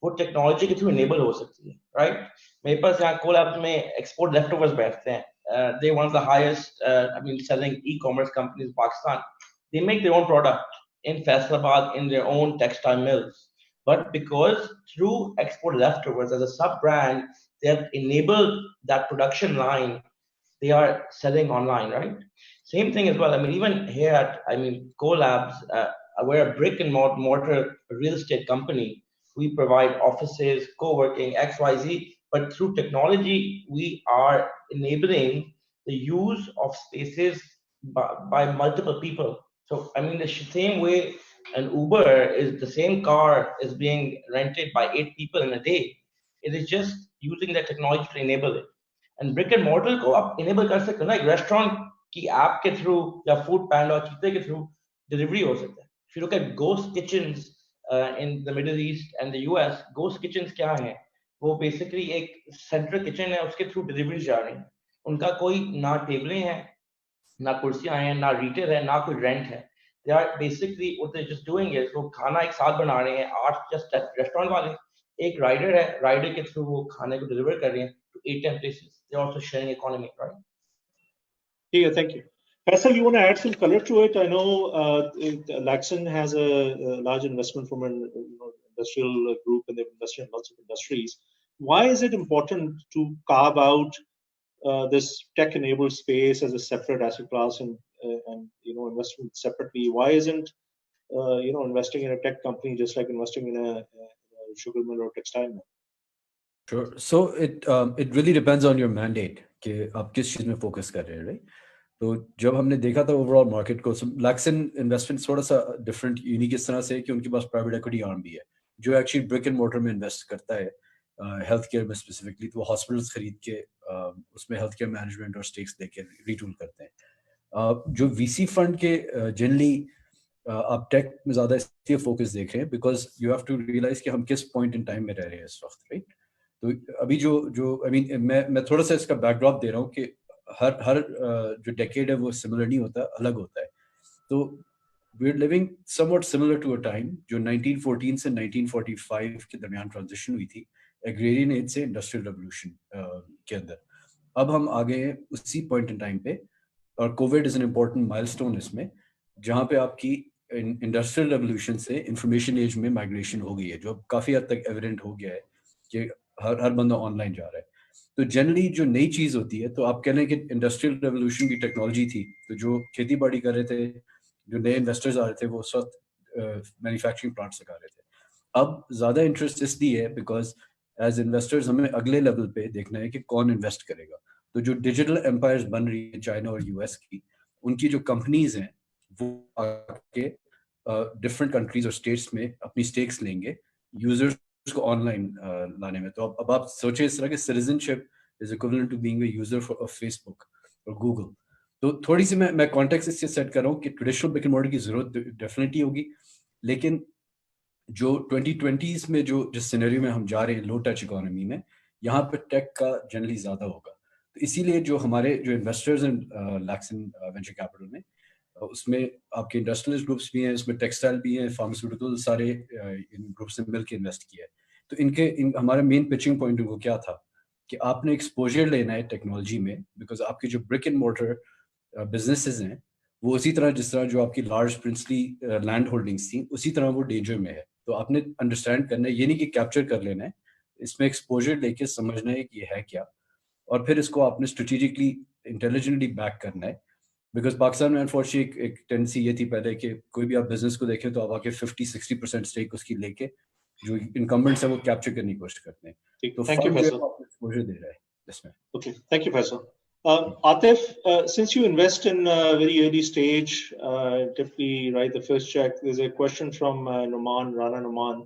वो टेक्नोलॉजी के थ्रू इनेबल हो सकती है, राइट? मेरे पास यहाँ कोलैब्स में एक्सपोर्ट लेफ्टओवर्स बैठते हैं. They one of the highest selling e-commerce companies in Pakistan. They make their own product in Faisalabad in their own textile mills, but because through export leftovers as a sub brand they have enabled that production line, they are selling online, right? Same thing as well. Even here at Colabs, we're a brick and mortar real estate company. We provide offices, co-working, XYZ, but through technology, we are enabling the use of spaces by multiple people. So, the same way an Uber is the same car is being rented by 8 people in a day. It is just using the technology to enable it. And brick and mortar को आप enable कर सकते हो ना, एक restaurant की app के through या food panda और चीते के through delivery हो सकता है. If you look at ghost kitchens in the Middle East and the US, ghost kitchens क्या हैं? वो basically एक central kitchen है, उसके through delivery जा रही हैं. उनका कोई ना टेबलें हैं, ना कुर्सियां हैं, ना retail है, ना कोई rent है. They are basically what they're just doing is वो खाना एक साथ बना रहे हैं, 8 just restaurant वाले, एक rider है, rider के through वो खाने को deliver कर रहे हैं to 8-10 places. They're also sharing economy, right? Yeah, thank you. Faisal, you want to add some color to it? I know Laxon has a large investment from an industrial group, and they've invested in lots of industries. Why is it important to carve out this tech-enabled space as a separate asset class and investment separately? Why isn't investing in a tech company just like investing in a sugar mill or textile mill? Sure. So it really depends on your mandate कि आप किस चीज में focus कर रहे हैं, right? तो जब हमने देखा था ओवरऑल मार्केट को, लैक्सन इन्वेस्टमेंट थोड़ा सा डिफरेंट यूनिक इस तरह से कि उनके पास प्राइवेट इक्विटी आर्म भी है जो एक्चुअली ब्रिक एंड मोर्टर में इन्वेस्ट करता है हेल्थ केयर में स्पेसिफिकली. तो वो हॉस्पिटल्स खरीद के उसमें हेल्थ केयर मैनेजमेंट और स्टेक्स देके रीटूल करते हैं. जो वीसी फंड के जनरली आप टेक में ज्यादा इसलिए फोकस देख रहे हैं because you have to realize कि हम किस पॉइंट इन टाइम में रह रहे हैं इस वक्त, राइट? तो अभी जो मैं थोड़ा सा इसका बैकड्रॉप दे रहा हूँ कि हर जो डेकेड है वो सिमिलर नहीं होता, अलग होता है. तो we are living something similar to a time जो 1914 से 1945 के दरमियान ट्रांजिशन हुई थी एग्रेरियन एज से इंडस्ट्रियल रेवोल्यूशन के अंदर. अब हम आ गए हैं उसी पॉइंट इन टाइम पे और Covid is an important milestone इसमें, जहाँ पे आपकी इंडस्ट्रियल रेवोल्यूशन से इंफॉर्मेशन एज में माइग्रेशन हो गई है, जो अब काफ़ी हद तक एविडेंट हो गया है कि हर बंदा ऑनलाइन जा रहा है. तो जनरली जो नई चीज़ होती है, तो आप कह लें कि इंडस्ट्रियल रेवोल्यूशन की टेक्नोलॉजी थी, तो जो खेती बाड़ी कर रहे थे, जो नए इन्वेस्टर्स आ रहे थे, वो उस वक्त मैन्युफैक्चरिंग प्लांट्स लगा रहे थे. अब ज़्यादा इंटरेस्ट इसलिए है बिकॉज एज इन्वेस्टर्स हमें अगले लेवल पे देखना है कि कौन इन्वेस्ट करेगा. तो जो डिजिटल एम्पायर्स बन रही है चाइना और यूएस की, उनकी जो कंपनीज हैं वो आके डिफरेंट कंट्रीज और स्टेट्स में अपनी स्टेक्स लेंगे यूजर्स को ऑनलाइन लाने में. तो अब आप सोचें इस तरह कि citizenship is equivalent to being a user of Facebook और गूगल. तो थोड़ी सी मैं कॉन्टेक्स्ट इससे सेट कर रहा हूँ कि ट्रेडिशनल ब्रिक एंड मॉर्टर की जरूरत डेफिनेटली होगी, लेकिन जो 2020s में जिस सिनेरियो में हम जा रहे हैं लो टच इकोनॉमी में, यहाँ पे टेक का जनरली ज़्यादा होगा. तो इसीलिए जो हमारे जो इन्वेस्टर्स हैं लैक्सन वेंचर कैपिटल में, उसमें आपके इंडस्ट्रियलिस्ट ग्रुप्स भी हैं, उसमें टेक्सटाइल भी हैं, फार्मास्यूटिकल, सारे इन ग्रुप्स ने मिल के इन्वेस्ट किया है. तो हमारा मेन पिचिंग पॉइंट उनको क्या था कि आपने एक्सपोजर लेना है टेक्नोलॉजी में, बिकॉज आपकी जो ब्रिक एंड मोर्टर बिजनेसेस हैं वो उसी तरह जिस तरह जो आपकी लार्ज प्रिंसली लैंड होल्डिंग्स थी, उसी तरह वो डेंजर में है. तो आपने अंडरस्टैंड करना है, ये नहीं कि कैप्चर कर लेना है, इसमें एक्सपोजर लेके समझना है कि ये है क्या, और फिर इसको आपने स्ट्रेटेजिकली इंटेलिजेंटली बैक करना है. बिकॉज पाकिस्तान में अनफॉर्चुनेटली एक टेंडेंसी ये थी पहले कि कोई भी आप बिजनेस को देखें तो आप आके 50-60% स्टेक उसकी लेके जो इनकम्बेंट्स है वो कैप्चर करने की कोशिश करते हैं. तो थैंक यू फैसल. एक्सपोजर दे रहा है इसमें. Okay, thank you Faisal. Atif, since you invest in a very early stage, typically write the first check. There's a question from Rana Numan,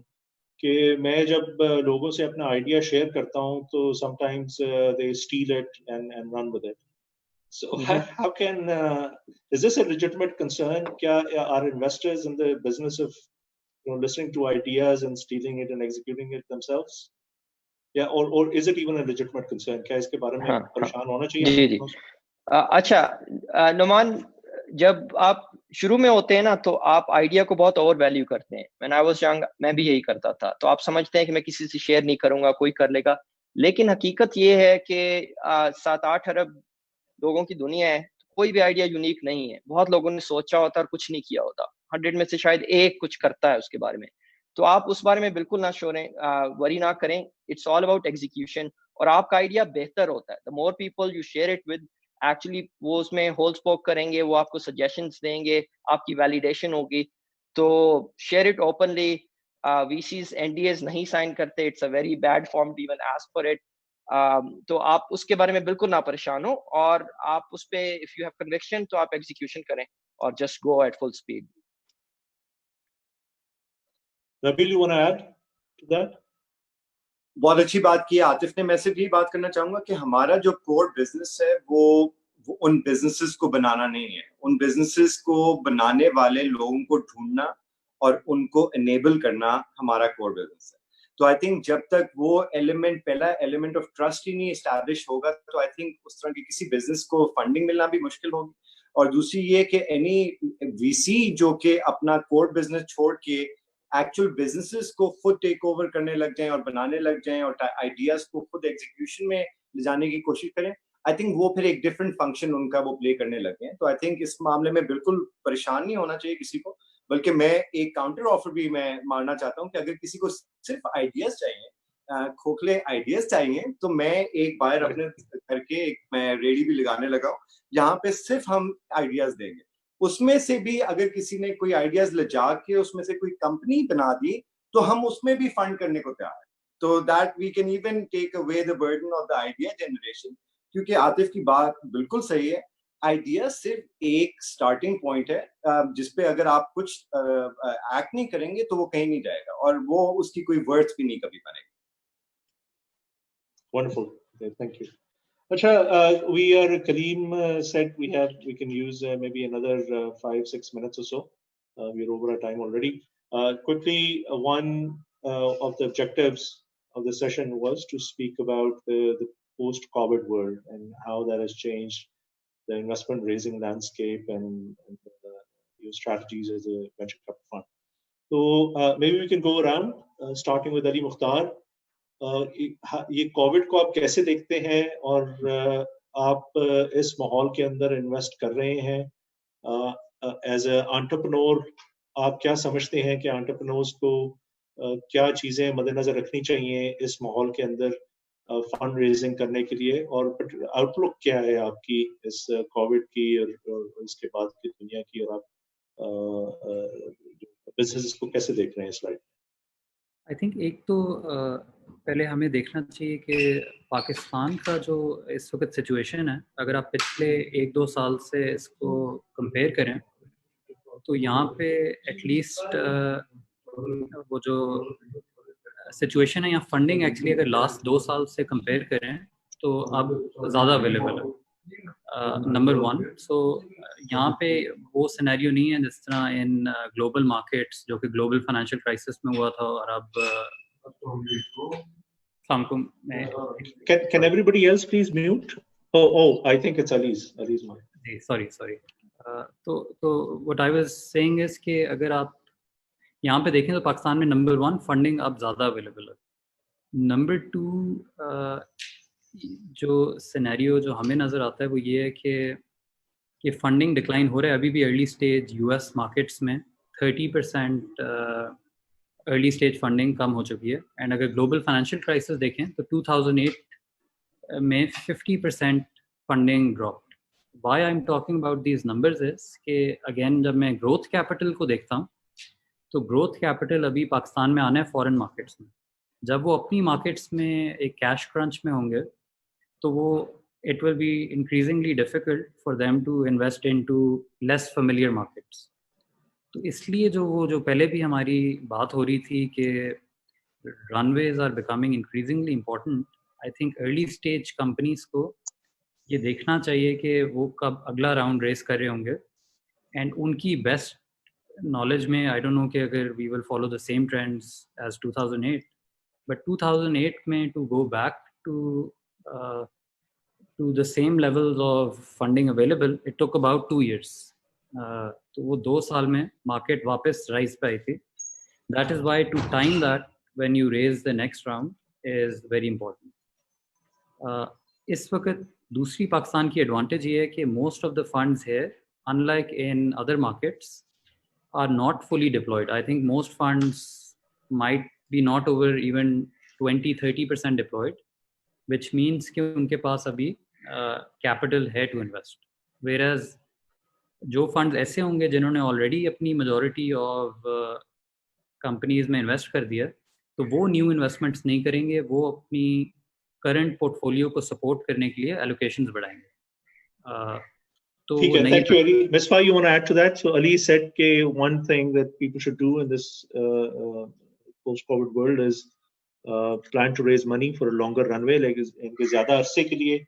कि मैं जब लोगों से अपना आइडिया शेयर करता हूँ तो sometimes they steal it and run with it. So how can is this a legitimate concern? क्या are investors in the business of listening to ideas and stealing it and executing it themselves? Yeah, or is it even a legitimate concern? क्या इसके बारे में परेशान होना चाहिए? जी. अच्छा नुमान, जब आप शुरू में होते हैं ना तो आप आइडिया को बहुत ओवर वैल्यू करते हैं. When I was young, मैं भी यही करता था. तो आप समझते हैं कि मैं किसी से शेयर नहीं करूंगा, कोई कर लेगा. लेकिन हकीकत ये है कि 7-8 अरब लोगों की दुनिया है, कोई भी आइडिया यूनिक नहीं है. बहुत लोगों ने सोचा होता और कुछ नहीं किया होता. 100 में से शायद एक कुछ करता है उसके बारे में. तो आप उस बारे में बिल्कुल ना वरी ना करें. It's all about execution. और आपका आइडिया बेहतर होता है the more people you share it with. Actually वो उसमें होल स्पोक करेंगे, वो आपको सजेशंस देंगे, आपकी वैलिडेशन होगी. तो share it openly. VCs NDAs नहीं साइन करते. It's a very bad form to even ask for it. तो आप उसके बारे में बिल्कुल ना परेशान हो, और आप उस पे इफ यू हैव कन्विक्शन तो आप एग्जीक्यूशन करें और just go at full speed. Nabil, you want to add to that? बहुत अच्छी बात की आतिफ ने. मैं सिर्फ यही बात करना चाहूंगा कि हमारा जो कोर बिजनेस है वो उन बिजनेसेस को बनाना नहीं है. उन बिजनेसेस को बनाने वाले लोगों को ढूंढना और उनको एनेबल करना हमारा कोर बिजनेस है. तो आई थिंक जब तक वो एलिमेंट, पहला एलिमेंट ऑफ ट्रस्ट ही नहीं एस्टैब्लिश होगा, तो आई थिंक उस तरह की किसी बिजनेस को फंडिंग मिलना भी मुश्किल होगी. और दूसरी ये कि एनी VC जो कि अपना कोर बिजनेस छोड़ के एक्चुअल बिजनेसेस को खुद टेक ओवर करने लग जाएं और बनाने लग जाएं और आइडियाज को खुद एग्जीक्यूशन में ले जाने की कोशिश करें, आई थिंक वो फिर एक डिफरेंट फंक्शन उनका वो प्ले करने लगे हैं. तो आई थिंक इस मामले में बिल्कुल परेशान नहीं होना चाहिए किसी को, बल्कि मैं एक काउंटर ऑफर भी मैं मारना चाहता हूँ कि अगर किसी को सिर्फ आइडियाज चाहिए, खोखले आइडियाज चाहिए, तो मैं एक बार अपने करके मैं रेडी भी लगाने लगा हूँ जहाँ पे सिर्फ हम आइडियाज देंगे. उसमें से भी अगर किसी ने कोई आइडियाज ले जाके उसमें से कोई कंपनी बना दी तो हम उसमें भी फंड करने को तैयार है. तो that we can even take away the burden of the idea generation. क्योंकि आतिफ की बात बिल्कुल सही है. आइडिया सिर्फ एक स्टार्टिंग पॉइंट है जिसपे अगर आप कुछ एक्ट नहीं करेंगे तो वो कहीं नहीं जाएगा और वो उसकी कोई वर्थ भी नहीं कभी बनेगी. Wonderful. Okay, thank you. Acha, we are, Kareem said we can use maybe another 5-6 minutes or so. We're over our time already. Quickly, one of the objectives of the session was to speak about the post-COVID world and how that has changed the investment raising landscape and your strategies as a venture capital fund. So maybe we can go around, starting with Ali Mukhtar. ये Covid को आप कैसे देखते हैं और आप इस माहौल के अंदर इन्वेस्ट कर रहे हैं एज ए एंटरप्रेन्योर, आप क्या समझते हैं कि एंटरप्रेन्योर्स को کیا چیزیں مد نظر رکھنی چاہیے اس ماحول کے اندر فنڈ ریزنگ کرنے کے لیے, اور آؤٹ لک کیا ہے آپ کی اس کووڈ کی اور اس کے بعد کی دنیا کی, اور آپ بزنس کو کیسے دیکھ رہے ہیں اس لائٹ؟ آئی تھنک ایک تو پہلے ہمیں دیکھنا چاہیے کہ پاکستان کا جو اس وقت سچویشن ہے, اگر آپ پچھلے 1-2 سال سے اس کو کمپیئر کریں تو یہاں پہ ایٹ لیسٹ وہ جو سچویشن ہے, یہاں فنڈنگ ایکچولی اگر لاسٹ 2 سال سے کمپیئر کریں تو اب زیادہ اویلیبل ہے, نمبر 1. سو یہاں پہ وہ سینیریو نہیں ہے جس طرح ان گلوبل مارکیٹس جو کہ گلوبل فائنینشیل کرائسس میں ہوا تھا, اور اب السلام علیکم. Can everybody else please mute? Oh, I think it's Ali's mic. G sorry. تو what I was saying is کہ اگر آپ یہاں پہ دیکھیں تو پاکستان میں نمبر 1 فنڈنگ اب زیادہ اویلیبل ہے. نمبر 2 جو سینیریو جو ہمیں نظر آتا ہے وہ یہ ہے کہ فنڈنگ ڈکلائن ہو رہا ہے ابھی بھی early stage U S markets میں 30% ارلی اسٹیج فنڈنگ کم ہو چکی ہے. اینڈ اگر گلوبل فائنینشیل کرائسس دیکھیں تو 2008 میں 50% funding dropped. Why I am talking about these numbers is کہ اگین جب میں گروتھ کیپٹل کو دیکھتا ہوں تو گروتھ کیپٹل ابھی پاکستان میں آنا ہے فارن مارکیٹس میں. جب وہ اپنی مارکیٹس میں ایک کیش کرنچ میں ہوں گے تو وہ it will be increasingly difficult for them to invest into less familiar markets. تو اس لیے جو پہلے بھی ہماری بات ہو رہی تھی کہ runways are becoming increasingly important, I think early stage companies کو یہ دیکھنا چاہیے کہ وہ کب اگلا راؤنڈ ریز کر رہے ہوں گے, اینڈ ان کی بیسٹ نالج میں آئی ڈونٹ نو کہ اگر we will follow the same trends as 2008, but 2008 میں to go back to the same levels of funding available, it took about 2 years. تو وہ 2 سال میں مارکیٹ واپس رائز پہ آئی تھی. That is why to time that when you raise the next round is very important. اس وقت دوسری پاکستان کی ایڈوانٹیج یہ ہے کہ most of the funds here, unlike in other markets, are not fully deployed. I think most funds might be not over even 20-30% deployed, which means کہ ان کے پاس ابھی capital ہے ٹو انویسٹ. ویئرز جو فنڈز ایسے ہوں گے جنہوں نے آلریڈی اپنی میجورٹی آف کمپنیز میں انویسٹ کر دیا تو وہ نیو انویسٹمنٹس نہیں کریں گے, وہ اپنی کرنٹ پورٹ فولیو کو سپورٹ کرنے کے لیے ایلوکیشنز بڑھائیں گے. تو thank you, Ali. Misbah, you want to add to that? So Ali said that one thing that people should do in this post-COVID world is plan to raise money for a longer runway, like ان کے زیادہ عرصے کے لیے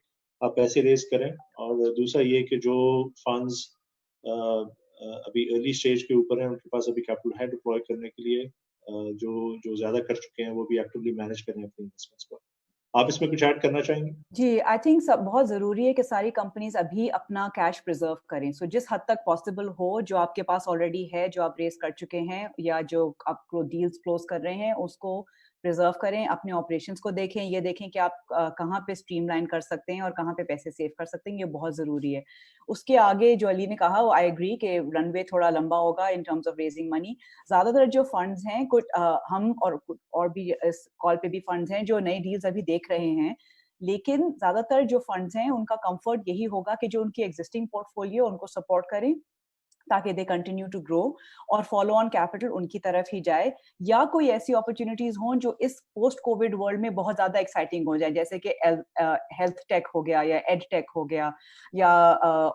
آپ پیسے raise کریں. اور دوسرا یہ کہ جو فنڈز ابھی ارلی اسٹیج کے اوپر ہیں ان کے پاس ابھی کیپٹل ہے ڈپلوائے کرنے کے لیے, جو زیادہ کر چکے ہیں وہ بھی ایکٹیولی مینیج کریں اپنی انویسٹمنٹس کو. آپ اس میں کچھ ایڈ کرنا چاہیں گے؟ جی, آئی تھنک بہت ضروری ہے کہ ساری کمپنیز ابھی اپنا کیش پریزرو کریں. سو جس حد تک پاسبل ہو جو آپ کے پاس آلریڈی ہے, جو آپ ریز کر چکے ہیں یا جو آپ ڈیلز کلوز کر رہے ہیں, اس کو پریزرو کریں. اپنے آپریشنس کو دیکھیں, یہ دیکھیں کہ آپ کہاں پہ اسٹریم لائن کر سکتے ہیں اور کہاں پہ پیسے سیو کر سکتے ہیں, یہ بہت ضروری ہے. اس کے آگے جو علی نے کہا وہ آئی ایگری کہ رن وے تھوڑا لمبا ہوگا ان ٹرمز آف ریزنگ منی. زیادہ تر جو فنڈز ہیں, کچھ ہم اور بھی اس کال پہ بھی فنڈز ہیں جو نئی ڈیلز ابھی دیکھ رہے ہیں, لیکن زیادہ تر جو فنڈز ہیں ان کا کمفرٹ یہی ہوگا کہ جو ان کی ایگزسٹنگ پورٹ فولیو ان کو سپورٹ کریں تاکہ دے کنٹینیو ٹو گرو, اور فالو آن کیپٹل ان کی طرف ہی جائے, یا کوئی ایسی اپرچونیٹیز ہوں جو اس پوسٹ کووڈ ورلڈ میں بہت زیادہ ایکسائٹنگ ہو جائے, جیسے کہ ہیلتھ ٹیک ہو گیا یا ایڈ ٹیک ہو گیا یا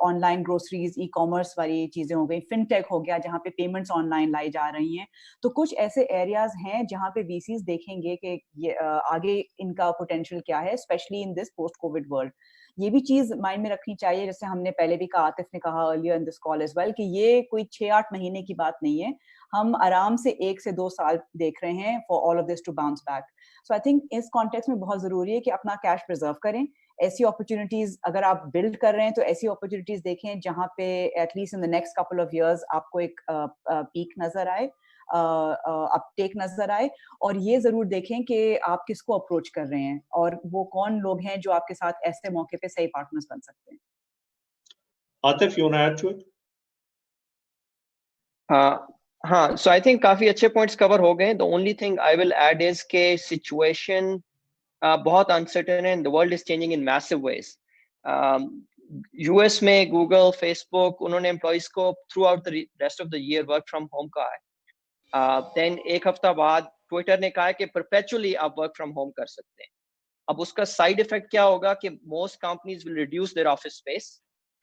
on line groceries e commerce والی چیزیں ہو گئی, فن ٹیک ہو گیا جہاں پہ پیمنٹس آن لائن لائی جا رہی ہیں. تو کچھ ایسے ایریاز ہیں جہاں پہ وی سیز دیکھیں گے کہ آگے ان کا پوٹینشیل کیا ہے, especially in this post covid world. یہ بھی چیز مائنڈ میں رکھنی چاہیے, جیسے ہم نے پہلے بھی کہا, عاطف نے کہا earlier in this call as well, کہ یہ کوئی 6-8 مہینے کی بات نہیں ہے, ہم آرام سے 1 سے 2 سال دیکھ رہے ہیں for all of this to bounce back. So I think اس کانٹیکس میں بہت ضروری ہے کہ اپنا کیش پریزرو کریں. ایسی اپرچونیٹیز اگر آپ بلڈ کر رہے ہیں تو ایسی اپرچونیٹیز دیکھیں جہاں پہ at least in the next couple of years آپ کو ایک پیک نظر آئے, اپ ٹیک نظر آئے, اور یہ ضرور دیکھیں کہ آپ کس کو اپروچ کر رہے ہیں اور وہ کون لوگ ہیں جو آپ کے ساتھ ایسے موقع پہ صحیح پارٹنرز بن سکتے ہیں. Atif, you want to add to it? हाँ, so I think काफी अच्छे points cover हो गए. The only thing I will add is के situation बहुत uncertain है and the world is changing in massive ways. US में Google, Facebook उन्होंने employees को throughout the rest of the year work from home कहा है. Then एक हफ्ता बाद Twitter ने कहा है कि perpetually आप work from home कर सकते हैं. अब उसका side effect क्या होगा कि most companies will reduce their office space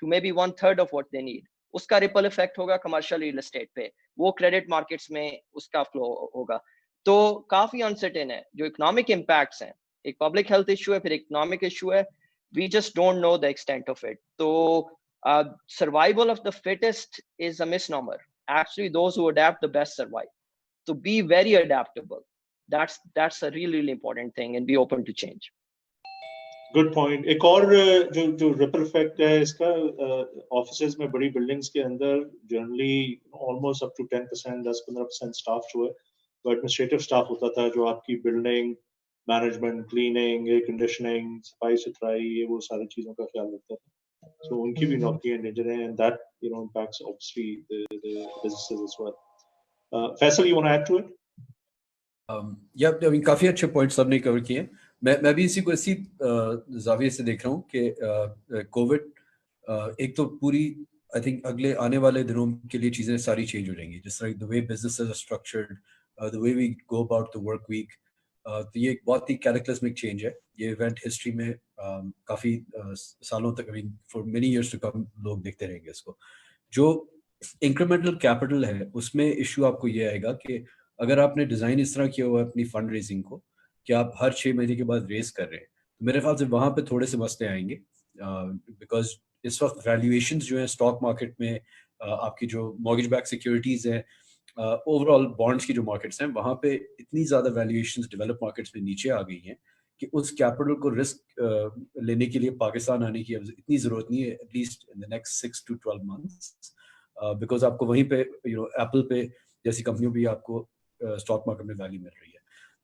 to maybe 1/3 of what they need. उसका ripple effect होगा commercial real estate पे, वो credit markets में उसका flow होगा. तो काफी uncertain है. जो economic impacts हैं, एक public health issue है, फिर economic issue है. We just don't know the extent of it. So survival of the fittest is a misnomer. Actually, those who adapt the best survive. So be very adaptable. That's a really, really important thing, and be open to change. Good point. एक और जो ripple effect है इसका offices में बड़ी buildings के अंदर generally almost up to 10%, 10-15% staff जो है वो administrative staff होता था जो आपकी building management, cleaning, air conditioning, सफाई सुथराई ये वो सारी चीजों का ख्याल रखता था. So उनकी भी नौकरियां endanger हैं and that impacts obviously the businesses as well. Faisal, you want to add to it? Yeah, I mean, काफी अच्छे पॉइंट्स सबने कवर किए. मैं भी इसी को इसी जाविये से देख रहा हूँ कि कोविड एक तो पूरी आई थिंक अगले आने वाले दिनों के लिए चीजें सारी चेंज हो जाएंगी. जिस तरह the way businesses are structured, the way we go about the work week, तो ये एक बहुत ही कैटेक्लिस्मिक चेंज है. ये इवेंट हिस्ट्री में काफी सालों तक, I mean for many years to come लोग देखते रहेंगे इसको. जो इंक्रीमेंटल कैपिटल है उसमें इशू आपको ये आएगा कि अगर आपने डिज़ाइन इस तरह किया हुआ है अपनी फंड रेजिंग को कि आप हर 6 महीने के बाद रेज कर रहे हैं, तो मेरे ख्याल से वहाँ पे थोड़े से मसले आएंगे. बिकॉज इस वक्त वैल्यूएशंस जो है स्टॉक मार्केट में, आपकी जो मॉर्गेज बैक सिक्योरिटीज़ हैं, ओवरऑल बॉन्ड्स की जो मार्केट्स हैं, वहाँ पे इतनी ज़्यादा वैल्यूएशंस डेवलप मार्केट्स में नीचे आ गई हैं कि उस कैपिटल को रिस्क लेने के लिए पाकिस्तान आने की इतनी ज़रूरत नहीं है, at least in the next 6 to 12 months. Because आपको वहीं पे एप्पल पे जैसी कंपनियों भी आपको स्टॉक मार्केट में वैल्यू मिल रही है.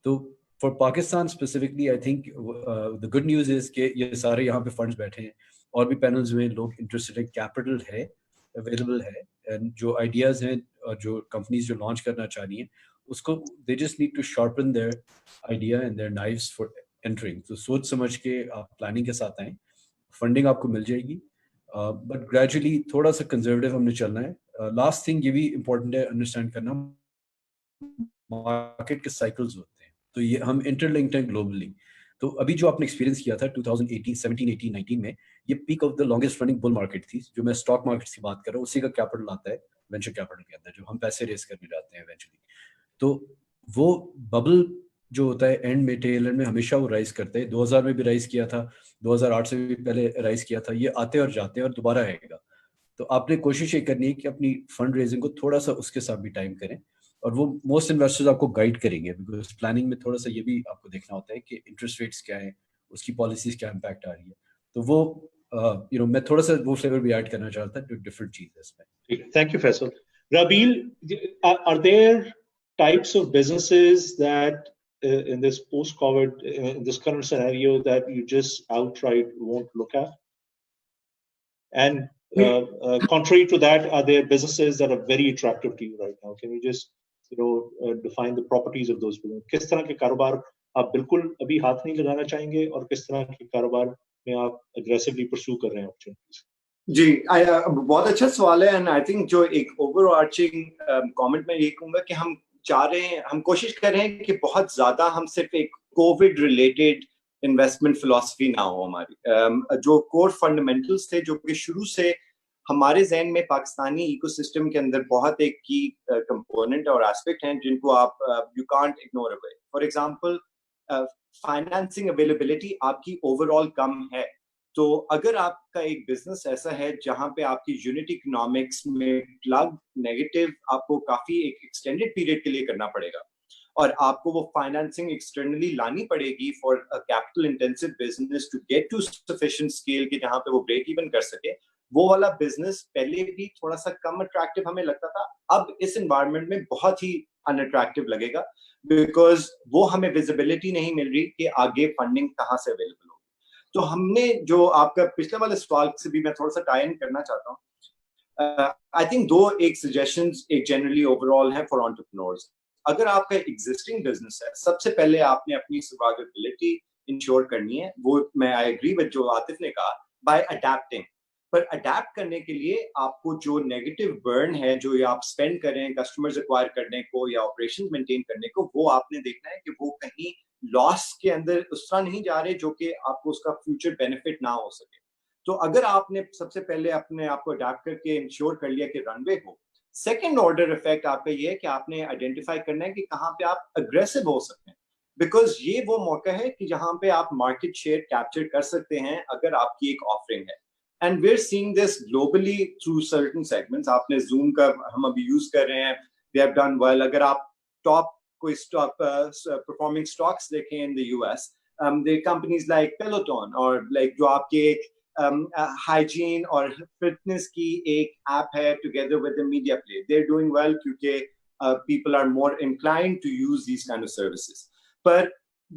तो for Pakistan specifically I think the good news is कि ये सारे यहाँ पे फंड्स बैठे हैं और भी पैनल्स में लोग इंटरेस्टेड है, कैपिटल है, अवेलेबल है, एंड जो आइडियाज़ हैं और जो कंपनीज जो लॉन्च करना चाह रही हैं उसको they just need to sharpen their idea and their knives for entering. तो सोच समझ के आप प्लानिंग के साथ आएँ, फंडिंग आपको मिल जाएगी, बट ग्रेजुअली थोड़ा सा कंजर्वेटिव हमने चलना है. लास्ट थिंग ये भी इम्पोर्टेंट है अंडरस्टैंड करना, मार्केट के साइकिल्स होते हैं, तो ये हम इंटरलिंक्ड हैं ग्लोबली. तो अभी जो आपने एक्सपीरियंस किया था 2018, 17, 18, 19 में, ये peak of the longest running bull market थी. जो मैं स्टॉक मार्केट की बात कर रहा हूँ उसी का कैपिटल आता है वेंचर कैपिटल के अंदर, जो हम पैसे रेस करने जाते हैं इवेंचुअली. तो वो बबल जो होता है एंड में, टेल एंड में हमेशा वो राइज करते हैं. 2000 में भी राइज किया था, 2008 से भी पहले राइज किया था. ये आते और जाते हैं और दोबारा आएगा. तो आपने कोशिश ये करनी है कि अपनी फंड रेजिंग को थोड़ा सा उसके साथ भी टाइम करें, और वो मोस्ट इन्वेस्टर्स आपको गाइड करेंगे. बिकॉज प्लानिंग में थोड़ा सा ये भी आपको देखना होता है कि इंटरेस्ट रेट्स क्या है, उसकी पॉलिसीज क्या इम्पैक्ट आ रही है. तो वो मैं थोड़ा सा वो फ्लेवर भी ऐड करना चाहता हूँ, डिफरेंट चीज़ इसमें. Thank you Faisal. Rabil, are there types of businesses that in this post-COVID, in this current scenario, that you just outright won't look at? And contrary to that, are there businesses that are very attractive to you right now? Can you just define the properties of those businesses? किस तरह के कारोबार आप बिल्कुल अभी हाथ नहीं लगाना चाहेंगे और किस तरह के कारोबार में आप aggressively pursue कर रहे हैं opportunities? जी, बहुत अच्छा सवाल है. एंड आई थिंक जो एक ओवरआर्चिंग कमेंट में ये कहूंगा कि हम चाह रहे हैं, हम कोशिश कर रहे हैं कि बहुत ज्यादा हम सिर्फ एक कोविड रिलेटेड इन्वेस्टमेंट फिलॉसफी ना हो. हमारी जो कोर फंडामेंटल्स थे, जो कि शुरू से हमारे ज़हन में पाकिस्तानी इकोसिस्टम के अंदर बहुत एक की कंपोनेंट और एस्पेक्ट हैं जिनको आप you can't ignore away. For example, financing availability आपकी ओवरऑल कम है. तो अगर आपका एक बिजनेस ऐसा है जहां पे आपकी यूनिट इकोनॉमिक्स में प्लग नेगेटिव आपको काफी एक एक्सटेंडेड पीरियड के लिए करना पड़ेगा और आपको वो फाइनेंसिंग एक्सटर्नली लानी पड़ेगी for a capital intensive business to get to sufficient scale के जहां पे वो ब्रेक इवन कर सके, वो वाला बिजनेस पहले भी थोड़ा सा कम अट्रैक्टिव हमें लगता था. अब इस एनवायरनमेंट में बहुत ही अनअट्रैक्टिव लगेगा बिकॉज वो हमें विजिबिलिटी नहीं मिल रही कि आगे फंडिंग कहाँ से अवेलेबल होगी. तो हमने जो आपका पिछले वाले सवाल से भी मैं थोड़ा सा टाई इन करना चाहता हूँ, आई थिंक दो एक सजेशंस एक जनरली ओवरऑल है फॉर एंटरप्रेन्योर्स. अगर आपका एग्जिस्टिंग बिजनेस है, सबसे पहले आपने अपनी सर्वाइवबिलिटी इंश्योर करनी है. वो मैं आई एग्री विद जो आतिफ ने कहा, बाय अडेप्टिंग. पर अडेप्ट करने के लिए आपको जो नेगेटिव बर्न है, जो ये आप स्पेंड कर रहे हैं कस्टमर्स एक्वायर करने को या ऑपरेशंस मेंटेन करने को, वो आपने देखना है कि वो कहीं लॉस के अंदर उस तरह नहीं जा रहे जो कि आपको उसका फ्यूचर बेनिफिट ना हो सके. तो अगर आपने सबसे पहले अपने आप को अडेप्ट करके इंश्योर कर लिया कि रनवे हो, सेकेंड ऑर्डर इफेक्ट आपका ये है कि आपने आइडेंटिफाई करना है कि कहाँ पे आप अग्रेसिव हो सकते हैं. बिकॉज ये वो मौका है कि जहाँ पे आप मार्केट शेयर कैप्चर कर सकते हैं अगर आपकी एक ऑफरिंग है. And we are seeing this globally through certain segments. आपने जूम का हम अभी यूज कर रहे हैं, दे हैव डन वेल. अगर आप टॉप कोई स्टॉक परफॉर्मिंग स्टॉक्स देखें in the US, the companies like peloton और लाइक जो आपके एक हाइजीन और फिटनेस की एक ऐप है together with the media play, they are doing well क्योंकि people are more inclined to use these kind of services. पर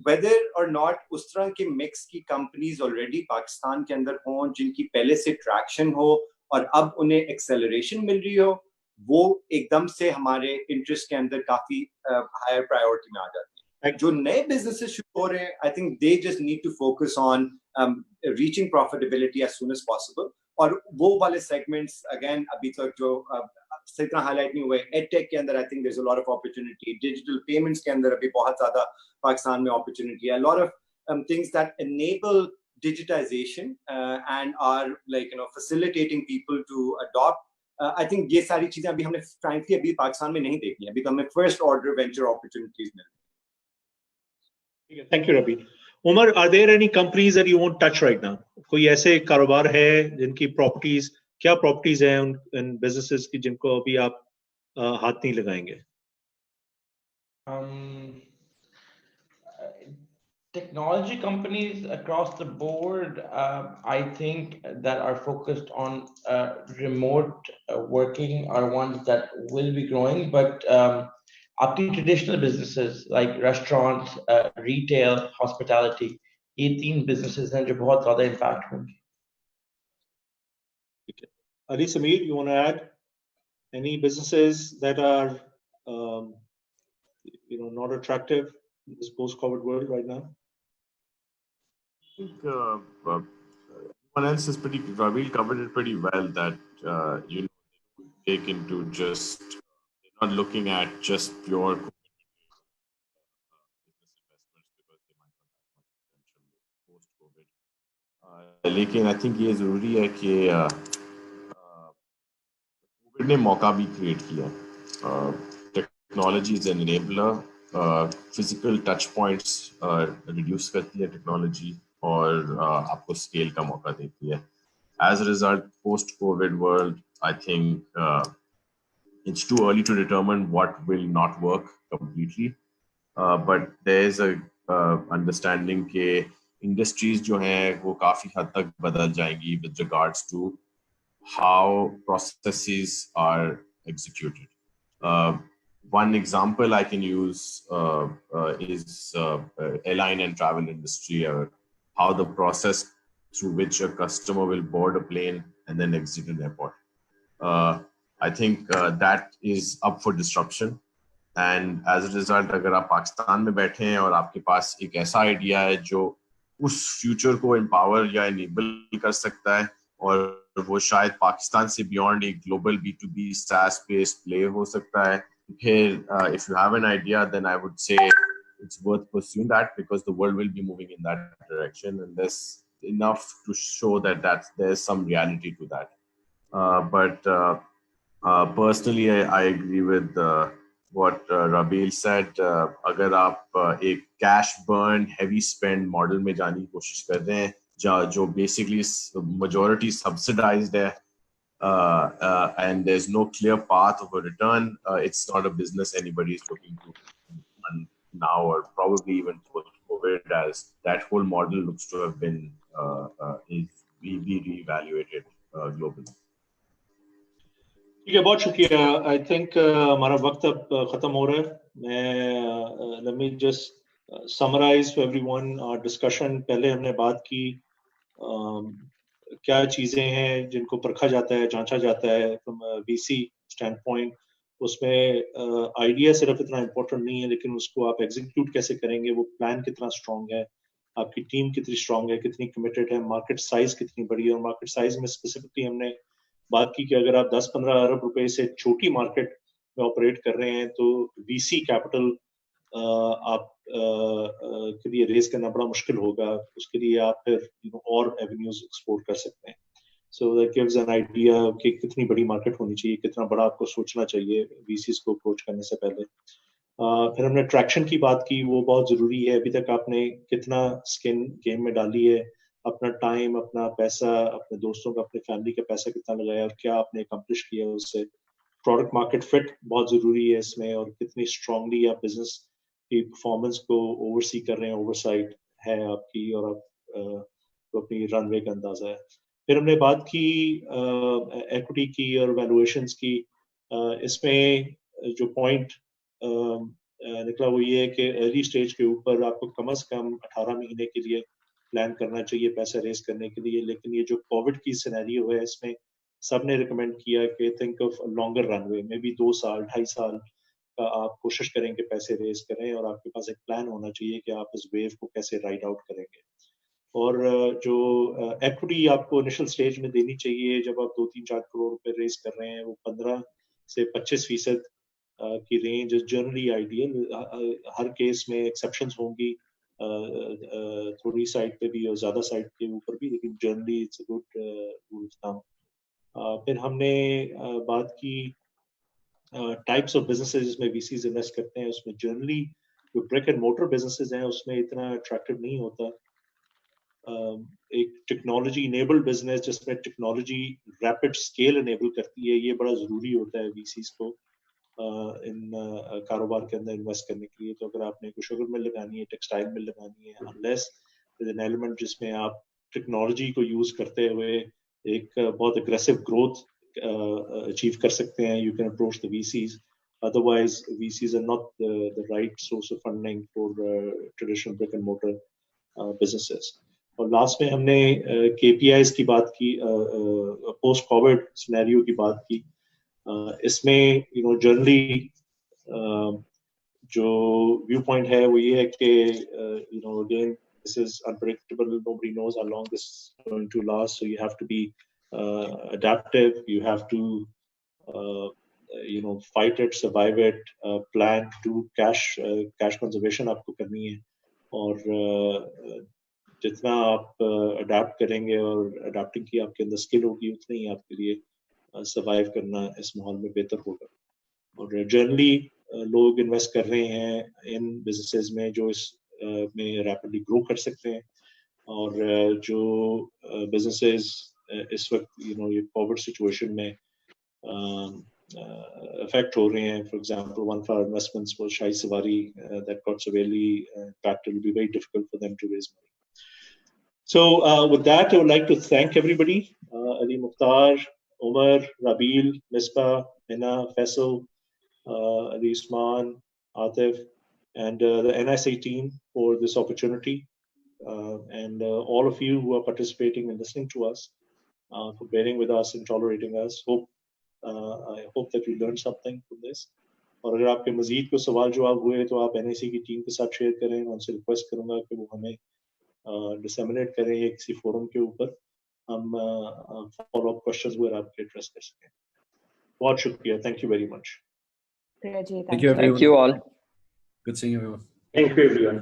whether or not उस तरह के मिक्स की कंपनीज ऑलरेडी पाकिस्तान के अंदर हों जिनकी पहले से ट्रैक्शन हो और अब उन्हें एक्सेलरेशन मिल रही हो, वो एकदम से हमारे इंटरेस्ट के अंदर काफी हायर प्रायोरिटी में आ जाती है. जो नए बिजनेसेस शुरू हो रहे हैं, I think they just need to focus on reaching profitability as soon as possible. और वो वाले सेगमेंट्स अगेन अभी तक जो इतना हाईलाइट नहीं हुए. एडटेक के अंदर I think there is a lot of opportunity. Digital payments के अंदर अभी बहुत ज्यादा पाकिस्तान में अपॉर्चुनिटी है. Lot of things that enable digitization and are like facilitating people to adopt. I think ये सारी चीजें अभी हमने frankly अभी पाकिस्तान में नहीं देखी हैं. अभी तो हमें first order venture opportunities मिल रही हैं. Thank you, Rabi. Umar, are there any companies that you won't touch right now? कोई ऐसे कारोबार है जिनकी प्रॉपर्टीज, क्या प्रॉपर्टीज हैं उन बिजनेसेस की जिनको अभी आप हाथ नहीं लगाएंगे? Technology companies across the board, I think that are focused on remote working are ones that will be growing. But आपकी traditional businesses like restaurants, retail, hospitality, ये तीन businesses हैं जो बहुत ज़्यादा impact होंगे. Ali Sameer, you want to add any businesses that are not attractive in this post-COVID world right now? I think everyone else is Ravi covered it pretty well, that take into just, they're not looking at just pure business investments because they might not have much potential post-COVID. लेकिन I think ये ज़रूरी है कि COVID ने मौका भी create किया. Technology is an enabler. Physical touch points reduce करती है technology और आपको scale का मौका देती है. As a result, post-COVID world, I think it's too early to determine what will not work completely. But there is a understanding कि industries जो हैं वो काफी हद तक बदल जाएंगी with regards to how processes are executed. One example I can use is airline and travel industry, or how the process through which a customer will board a plane and then exit an airport. I think that is up for disruption. And as a result, अगर आप पाकिस्तान में बैठे हैं और आपके पास एक ऐसा idea है जो उस फ्यूचर को empower या enable कर सकता है, और वो शायद पाकिस्तान से beyond एक global B2B SaaS based play हो सकता है, फिर if you have an idea, then I would say it's worth pursuing that, because the world will be moving in that direction, and there's enough to show that there's some reality to that. But personally, I agree with what Rabil said. अगर आप एक cash burn, heavy spend model में जाने की कोशिश कर रहे हैं, जो basically majority subsidized है, and there's no clear path of a return, it's not a business anybody is looking to run now, or probably even post-COVID, as that whole model looks to have been be reevaluated globally. ठीक है, बहुत शुक्रिया. I think हमारा वक्त अब खत्म हो रहा है. मैं let me just summarize for everyone our discussion. पहले हमने बात की क्या चीज़ें हैं जिनको परखा जाता है, जांचा जाता है फ्रॉम VC स्टैंड पॉइंट, उसमें आइडिया सिर्फ इतना इम्पोर्टेंट नहीं है, लेकिन उसको आप एग्जीक्यूट कैसे करेंगे, वो प्लान कितना स्ट्रांग है, आपकी टीम कितनी स्ट्रांग है, कितनी कमिटेड है, मार्केट साइज कितनी बड़ी है। और मार्केट साइज में स्पेसिफिकली हमने बात की कि अगर आप 10-15 अरब रुपए से छोटी मार्केट में ऑपरेट कर रहे हैं तो VC कैपिटल आप के लिए रेज करना बड़ा मुश्किल होगा, उसके लिए आप फिर और एवेन्यूज एक्सप्लोर कर सकते हैं। So that gives an idea कि कितनी बड़ी मार्केट होनी चाहिए, कितना बड़ा आपको सोचना चाहिए VCs को अप्रोच करने से पहले। फिर हमने ट्रैक्शन की बात की, वो बहुत ज़रूरी है। अभी तक आपने कितना स्किन गेम में डाली है, अपना टाइम, अपना पैसा, अपने दोस्तों का, अपने फैमिली का पैसा कितना लगाया और क्या आपने अकम्प्लिश किया उससे। प्रोडक्ट मार्केट फिट बहुत ज़रूरी है इसमें, और कितनी स्ट्रांगली आप बिजनेस की परफॉर्मेंस को ओवरसी कर रहे हैं, ओवरसाइट है आपकी, और आप तो अपनी रनवे का अंदाजा है। फिर हमने बात की इक्विटी की और वैल्यूएशंस की। इसमें जो पॉइंट निकला वो ये है कि अर्ली स्टेज के ऊपर आपको कम से कम 18 महीने के लिए प्लान करना चाहिए पैसा रेज करने के लिए। लेकिन ये जो कोविड की सिनेरियो है, इसमें सबने रिकमेंड किया कि think of longer runway, may be 2 साल 2.5 साल का आप कोशिश करें कि पैसे रेज करें, और आपके पास एक प्लान होना चाहिए कि आप इस वेव को कैसे राइड आउट करेंगे। और जो इक्विटी आपको इनिशियल स्टेज में देनी चाहिए जब आप 2-3-4 करोड़ रुपए रेज कर रहे हैं, वो 15 से 25% की range is generally ideal. Her case में एक्सेप्शंस होंगी, थोड़ी साइड पे भी और ज्यादा साइड के ऊपर भी, लेकिन generally it's a good rule of thumb. फिर हमने बात की टाइप्स ऑफ बिजनेसेस जिसमें VCs इन्वेस्ट करते हैं। उसमें जनरली जो ब्रिक एंड मोटर बिजनेसेस हैं उसमें इतना अट्रैक्टिव नहीं होता। एक टेक्नोलॉजी इनेबल्ड बिजनेस जिसमें टेक्नोलॉजी रैपिड स्केल इनेबल करती है, ये बड़ा ज़रूरी होता है VCs को इन कारोबार के अंदर इन्वेस्ट करने के लिए। तो अगर आपने कोई शुगर मिल लगानी है, टेक्सटाइल मिल लगानी है, अनलेस एन एलिमेंट जिसमें आप टेक्नोलॉजी को यूज करते हुए एक बहुत अग्रेसिव ग्रोथ अचीव कर सकते हैं, you can approach the VCs. Otherwise, VCs are not the right source of funding for traditional brick and mortar businesses. और लास्ट में हमने KPIs की बात की, पोस्ट कोविड सिनेरियो की बात की। इसमें जनरली जो व्यू पॉइंट है वो ये है कि again this is unpredictable, nobody knows how long this is going to last, so you have to be adaptive, you have to fight it, survive it, plan, do cash conservation आपको करनी है। और जितना आप अडेप्ट करेंगे और adapting की आपके अंदर स्किल होगी, उतना ही आपके लिए सर्वाइव करना इस माहौल में बेहतर होगा। और जनरली लोग इन्वेस्ट कर रहे हैं इन बिजनेसेस में जो इस में रैपिडली ग्रो कर सकते हैं, और जो बिजनेसेस इस वक्त ये कोविड सिचुएशन में affect हो रहे हैं. For example, one of our investments was Shahi Sawari that got severely impacted. It will be very difficult for them to raise money. So with that, I would like to thank everybody. Ali Mukhtar, Umar, Rabil, Misbah, Hina, Faisal, Ali Usman, Atif, and the NIC team for this opportunity. And all of you who are participating and listening to us, for bearing with us and tolerating us. I hope that you learned something from this. और अगर आपके मजीद कोई सवाल जवाब हुए तो आप NIC की टीम के साथ शेयर करें. उनसे रिक्वेस्ट करूंगा कि वो हमें डिसेमिनेट करें या किसी फोरम के ऊपर हम फॉलो अप क्वेश्चंस वगैरह आपके एड्रेस कर सकें. बहुत शुक्रिया. Thank you very much. Thank you all. Good seeing you everyone. Thank you everyone.